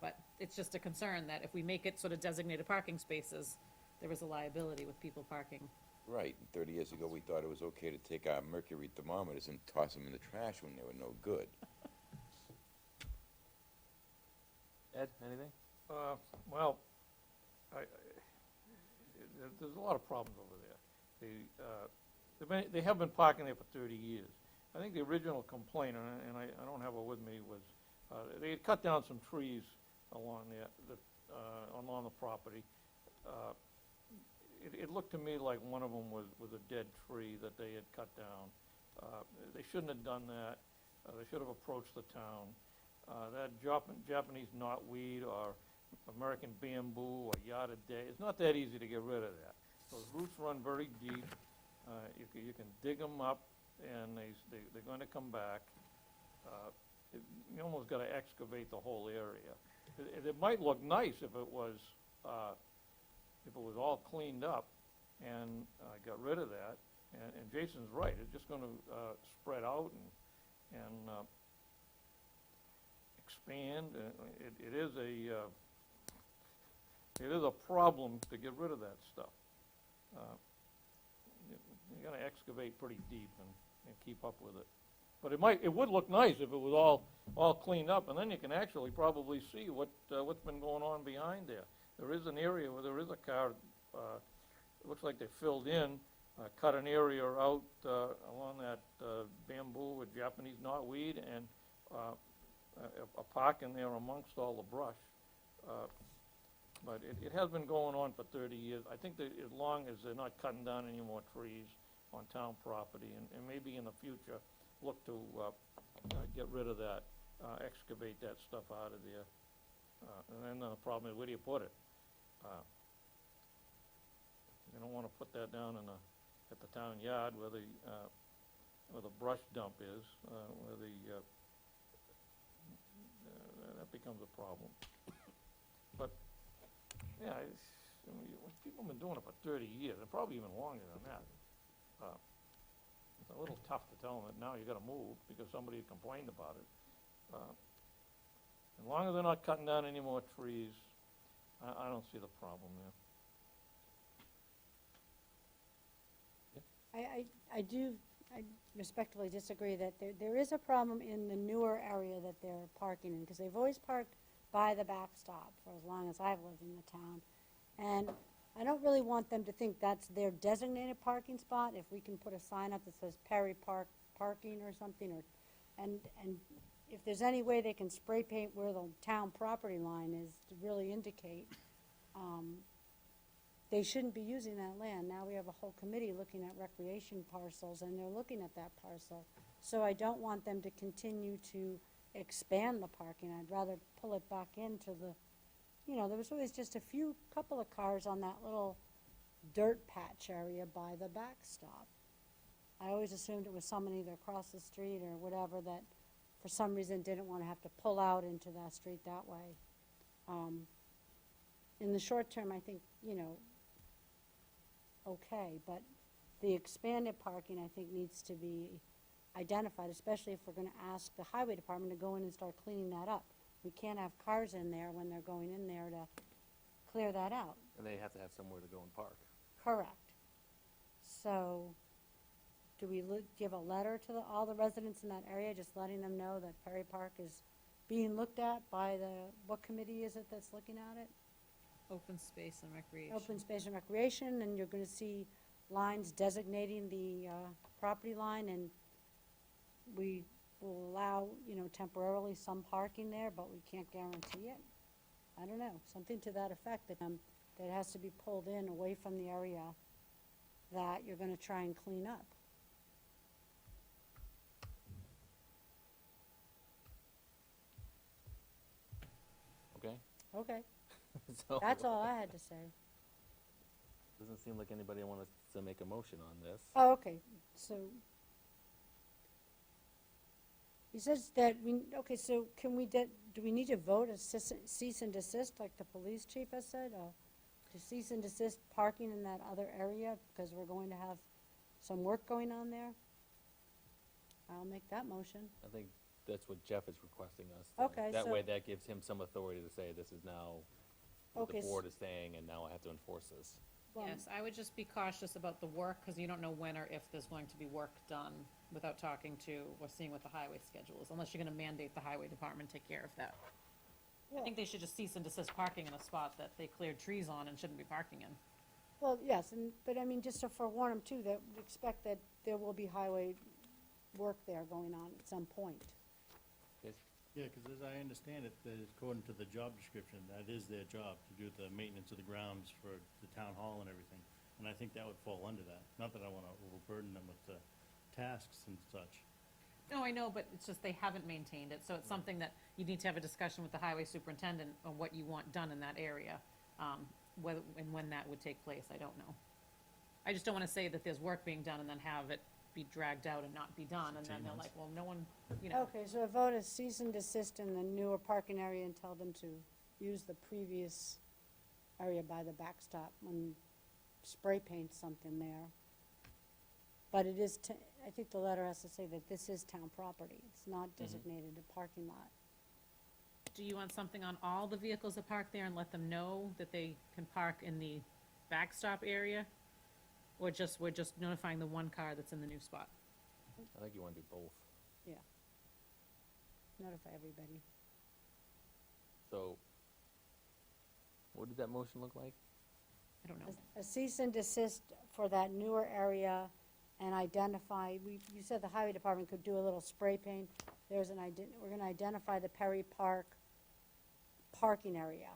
But it's just a concern that if we make it sort of designated parking spaces, there is a liability with people parking. Right, 30 years ago, we thought it was okay to take our mercury thermometers and toss them in the trash when they were no good. Ed, anything? Well, there's a lot of problems over there. They have been parking there for 30 years. I think the original complaint, and I don't have it with me, was they had cut down some trees along there, along the property. It looked to me like one of them was a dead tree that they had cut down. They shouldn't have done that. They should have approached the town. That Japanese knotweed or American bamboo or yarded day, it's not that easy to get rid of that. Those roots run very deep. You can dig them up, and they're going to come back. You almost got to excavate the whole area. It might look nice if it was all cleaned up and got rid of that. And Jason's right. It's just going to spread out and expand. It is a problem to get rid of that stuff. You got to excavate pretty deep and keep up with it. But it would look nice if it was all cleaned up, and then you can actually probably see what's been going on behind there. There is an area where there is a car. It looks like they filled in, cut an area out along that bamboo with Japanese knotweed, and a park in there amongst all the brush. But it has been going on for 30 years. I think that as long as they're not cutting down any more trees on town property, and maybe in the future, look to get rid of that, excavate that stuff out of there. And then the problem is, where do you put it? You don't want to put that down at the town yard where the brush dump is, that becomes a problem. But, yeah, people have been doing it for 30 years, and probably even longer than that. It's a little tough to tell them that now you got to move because somebody complained about it. As long as they're not cutting down any more trees, I don't see the problem there. I respectfully disagree that there is a problem in the newer area that they're parking in, because they've always parked by the backstop for as long as I've lived in the town. And I don't really want them to think that's their designated parking spot. If we can put a sign up that says Perry Park parking or something, and if there's any way they can spray paint where the town property line is to really indicate, they shouldn't be using that land. Now we have a whole committee looking at recreation parcels, and they're looking at that parcel. So I don't want them to continue to expand the parking. I'd rather pull it back into the, there was always just a couple of cars on that little dirt patch area by the backstop. I always assumed it was someone either across the street or whatever that for some reason didn't want to have to pull out into that street that way. In the short term, I think, okay, but the expanded parking, I think, needs to be identified, especially if we're going to ask the highway department to go in and start cleaning that up. We can't have cars in there when they're going in there to clear that out. And they have to have somewhere to go and park. Correct. So, do we give a letter to all the residents in that area, just letting them know that Perry Park is being looked at by what committee is it that's looking at it? Open space and recreation. Open space and recreation, and you're gonna see lines designating the property line, and we will allow, temporarily some parking there, but we can't guarantee it. I don't know, something to that effect, that has to be pulled in away from the area that you're gonna try and clean up. Okay? Okay, So, that's all I had to say. doesn't seem like anybody wants to make a motion on this. Oh, okay, so, he says that so can we, do we need to vote a cease and desist, like the police chief has said, or to cease and desist parking in that other area, because we're going to have some work going on there? I'll make that motion. I think that's what Jeff is requesting us. to- Okay, That way, so- that gives him some authority to say, this is now what the Okay, board is saying, and now I have to enforce this. Well, Yes, I would just be cautious about the work, because you don't know when or if there's going to be work done without talking to or seeing what the highway schedule is, unless you're gonna mandate the highway department take care of that. I think they should just cease and desist parking in a spot that they cleared trees on and shouldn't be parking in. Well, yes, but I mean, just to forewarn them too, that we expect that there will be highway work there going on at some point. Yeah, because as I understand it, that according to the job description, that is their job, to do the maintenance of the grounds for the town hall and everything. And I think that would fall under that. Not that I want to overburden them with the tasks and such. No, I know, but it's just they haven't maintained it, so it's something that you need to have a discussion with the highway superintendent on what you want done in that area. Whether, and when that would take place, I don't know. I just don't wanna say that there's work being done and then have it be dragged out and not be done, and then they're like, well, no one, you know. Okay, so a vote is cease and desist in the newer parking area and tell them to use the previous area by the backstop when spray paint something there. But it is, I think the letter has to say that this is town property. It's not designated a parking lot. Do you want something on all the vehicles that park there and let them know that they can park in the backstop area? Or just, we're just notifying the one car that's in the new spot? I think you wanna do both. Notify everybody. So, what did that motion look like? I don't know. A cease and desist for that newer area and identify, you said the highway department could do a little spray paint. There's we're gonna identify the Perry Park parking area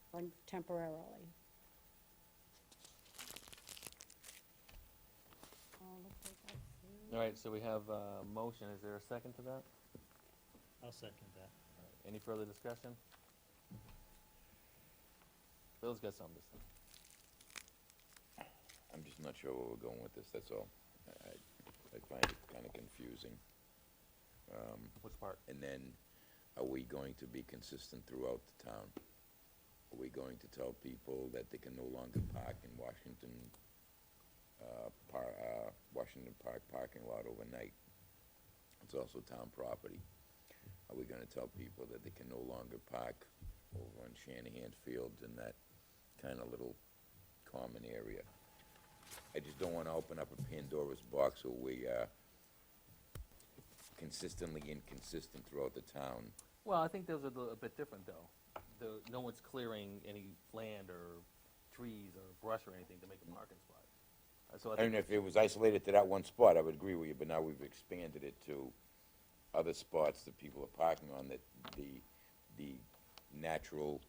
for temporarily. Looks like that's it. All right, so we have a motion. Is there a second to that? I'll second that. Any further discussion? Bill's got something to say. I'm just not sure where we're going with this, that's all. I find it kind of confusing. Which part? And then, are we going to be consistent throughout the town? Are we going to tell people that they can no longer park in Washington Park parking lot overnight? It's also town property. Are we gonna tell people that they can no longer park over on Shanahan Field in that kind of little common area? I just don't wanna open up a Pandora's box where we are consistently inconsistent throughout the town. Well, I think those are a bit different, though. No one's clearing any land or trees or brush or anything to make a parking spot. So I I mean, think, if it was isolated to that one spot, I would agree with you, but now we've expanded it to other spots that people are parking on, that the natural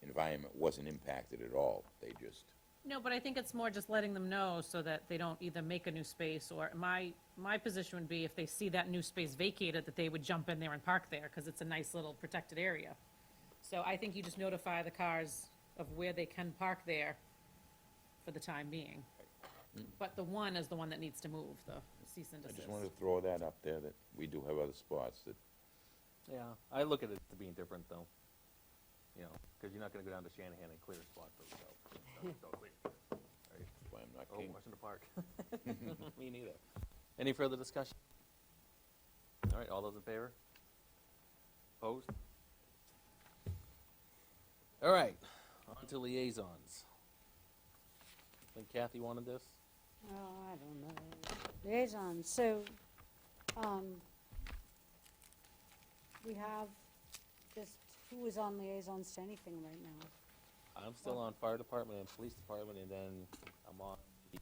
environment wasn't impacted at all. They just, No, but I think it's more just letting them know so that they don't either make a new space, or my position would be if they see that new space vacated, that they would jump in there and park there, because it's a nice little protected area. So I think you just notify the cars of where they can park there for the time being. But the one is the one that needs to move, the cease and I desist. just wanted to throw that up there, that we do have other spots that, yeah, I look at it to being different, though. You know, because you're not gonna go down to Shanahan and clear a spot for yourself. Don't clear. Right? that's why I'm not Oh, keen. Washington Park. Me neither. Any further discussion? All right, all those in favor? Opposed? All right, on to liaisons. I think Kathy wanted this. Oh, I don't know. Liaison, so, we have just, who is on liaisons to anything right now? I'm still on fire department and police department, and then I'm on the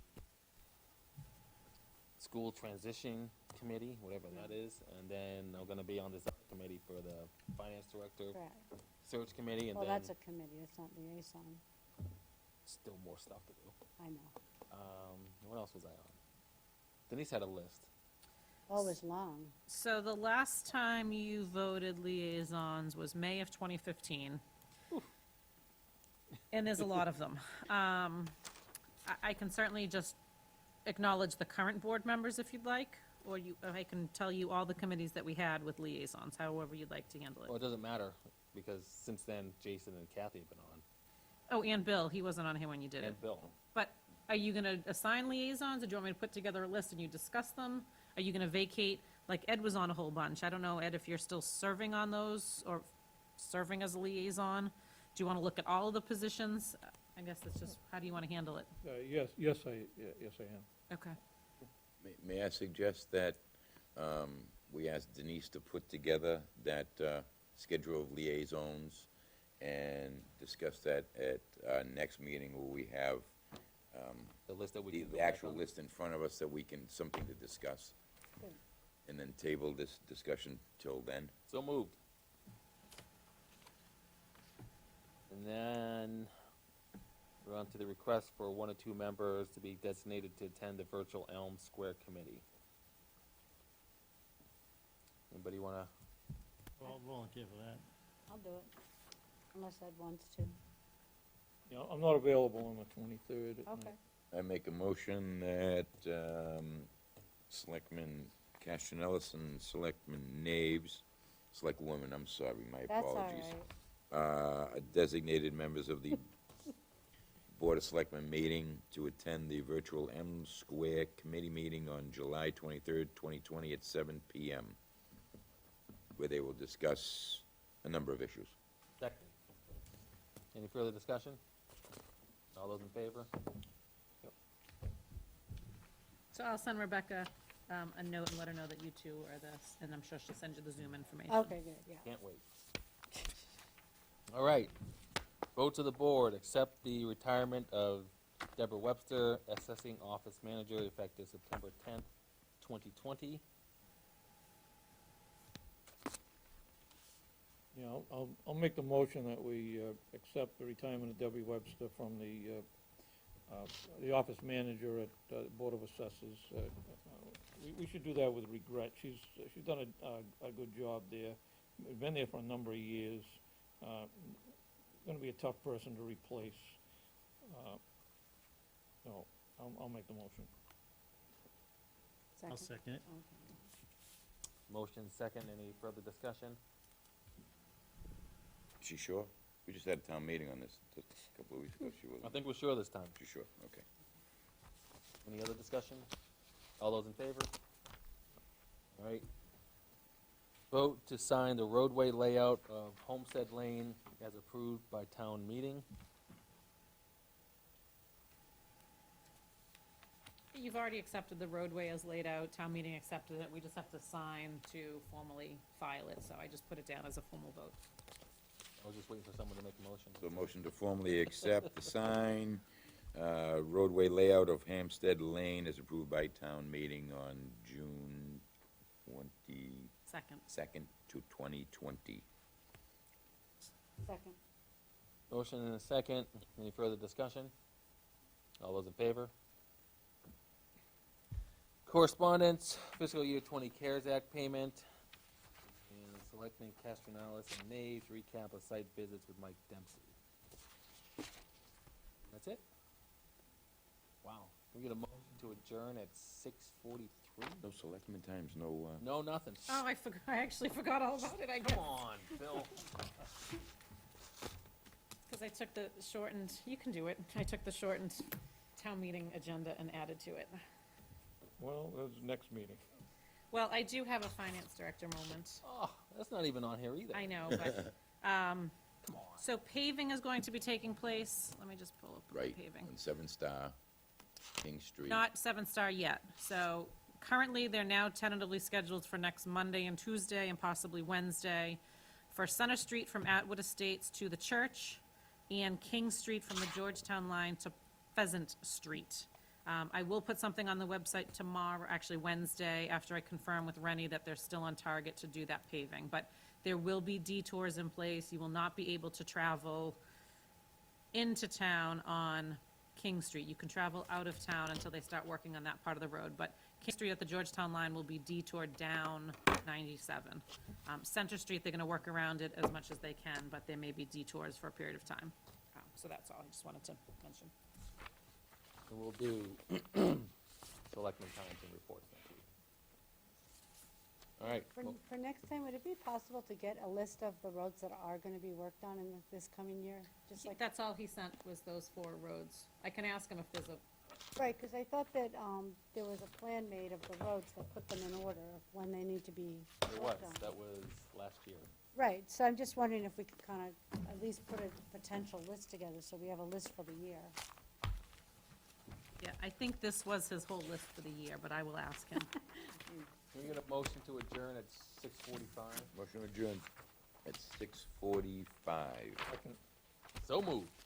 school transition committee, whatever that is, and then I'm gonna be on this other committee for the finance director, Correct. search committee, and Well, then that's a committee, it's not liaison, still more stuff to do. I know. What else was I on? Denise had a list. Always long. So the last time you voted liaisons was May of 2015. And there's a lot of them. I can certainly just acknowledge the current board members if you'd like, or I can tell you all the committees that we had with liaisons, however you'd like to handle Well, it. it doesn't matter, because since then, Jason and Kathy have been on, Oh, and Bill, he wasn't on here when you did it. and Bill. But are you gonna assign liaisons, or do you want me to put together a list and you discuss them? Are you gonna vacate, like Ed was on a whole bunch, I don't know, Ed, if you're still serving on those, or serving as a liaison? Do you wanna look at all of the positions? I guess that's just, how do you wanna handle it? Yes, I am. Okay. May I suggest that we ask Denise to put together that schedule of liaisons and discuss that at our next meeting where we have The list that we can go the back actual on. list in front of us that we can, something to discuss. Good. And then table this discussion till then. So moved. And then we're on to the request for one or two members to be designated to attend the virtual Elm Square Committee. Anybody wanna, Well, volunteer for that. I'll do it, unless Ed wants to. You know, I'm not available on the 23rd. at Okay. night. I make a motion that Selectman Castronellis and Selectman Naves, Selectwoman, I'm sorry, my That's all apologies. right. Are designated members of the Board of Selectmen meeting to attend the virtual M Square Committee meeting on July 23rd, 2020 at 7 PM, where they will discuss a number of issues. second? Any further discussion? All those in favor? So I'll send Rebecca, a note and let her know that you two are this, and I'm sure she'll send you the Zoom information. Okay, good, yeah. Can't wait. All right. Vote to the board, accept the retirement of Deborah Webster, assessing office manager, effective September 10th, 2020. Yeah, I'll make the motion that we accept the retirement of Debbie Webster from the office manager at Board of Assessors. We should do that with regret. She's done a good job there. Been there for a number of years. Gonna be a tough person to replace. So, I'll make the motion. I'll second it. Okay. Motion second, any further discussion? Is she sure? We just had a town meeting on this just a couple of weeks ago. She I wasn't. think we're sure this time. She's sure, okay. Any other discussion? All those in favor? All right. Vote to sign the roadway layout of Homestead Lane as approved by town meeting. You've already accepted the roadway as laid out, town meeting accepted it, we just have to sign to formally file it, so I just put it down as a formal vote. I was just waiting for someone to make a motion. So motion to formally accept the sign, roadway layout of Hampstead Lane as approved by town meeting on June 22nd Second. to 2020. Second. Motion and a second, any further discussion? All those in favor? Correspondence, fiscal year 20 CARES Act payment. And Selectmen Castronellis and Naves, recap of site visits with Mike Dempsey. That's it? Wow. Can we get a motion to adjourn at 6:43? No selectmen times, no, No, nothing. Oh, I actually forgot all about it, I guess. Come on, Bill. Because I took the shortened, you can do it, I took the shortened town meeting agenda and added to it. Well, that's next meeting. Well, I do have a finance director moment. Oh, that's not even on here either. I know, but, Come on. so paving is going to be taking place, let me just pull up the right, paving. on 7 Star, King Street. Not Seven Star yet, so currently, they're now tentatively scheduled for next Monday and Tuesday, and possibly Wednesday, for Center Street from Atwood Estates to the church, and King Street from the Georgetown line to Pheasant Street. I will put something on the website tomorrow, actually Wednesday, after I confirm with Rennie that they're still on target to do that paving. But there will be detours in place. You will not be able to travel into town on King Street. You can travel out of town until they start working on that part of the road. But King Street at the Georgetown line will be detoured down 97. Center Street, they're gonna work around it as much as they can, but there may be detours for a period of time. So that's all I just wanted to mention. And we'll do Selectmen comments and reports next week. All right. well, For next time, would it be possible to get a list of the roads that are gonna be worked on in this coming year? Just like, That's all he sent, was those 4 roads. I can ask him if there's Right, because I thought that there was a plan made of the roads that put them in order of when they need to be There was, worked on. that was last year. Right, so I'm just wondering if we could kind of at least put a potential list together, so we have a list for the year. Yeah, I think this was his whole list for the year, but I will ask him. Can we get a motion to adjourn at 6:45? Motion adjourned at 6:45. So moved.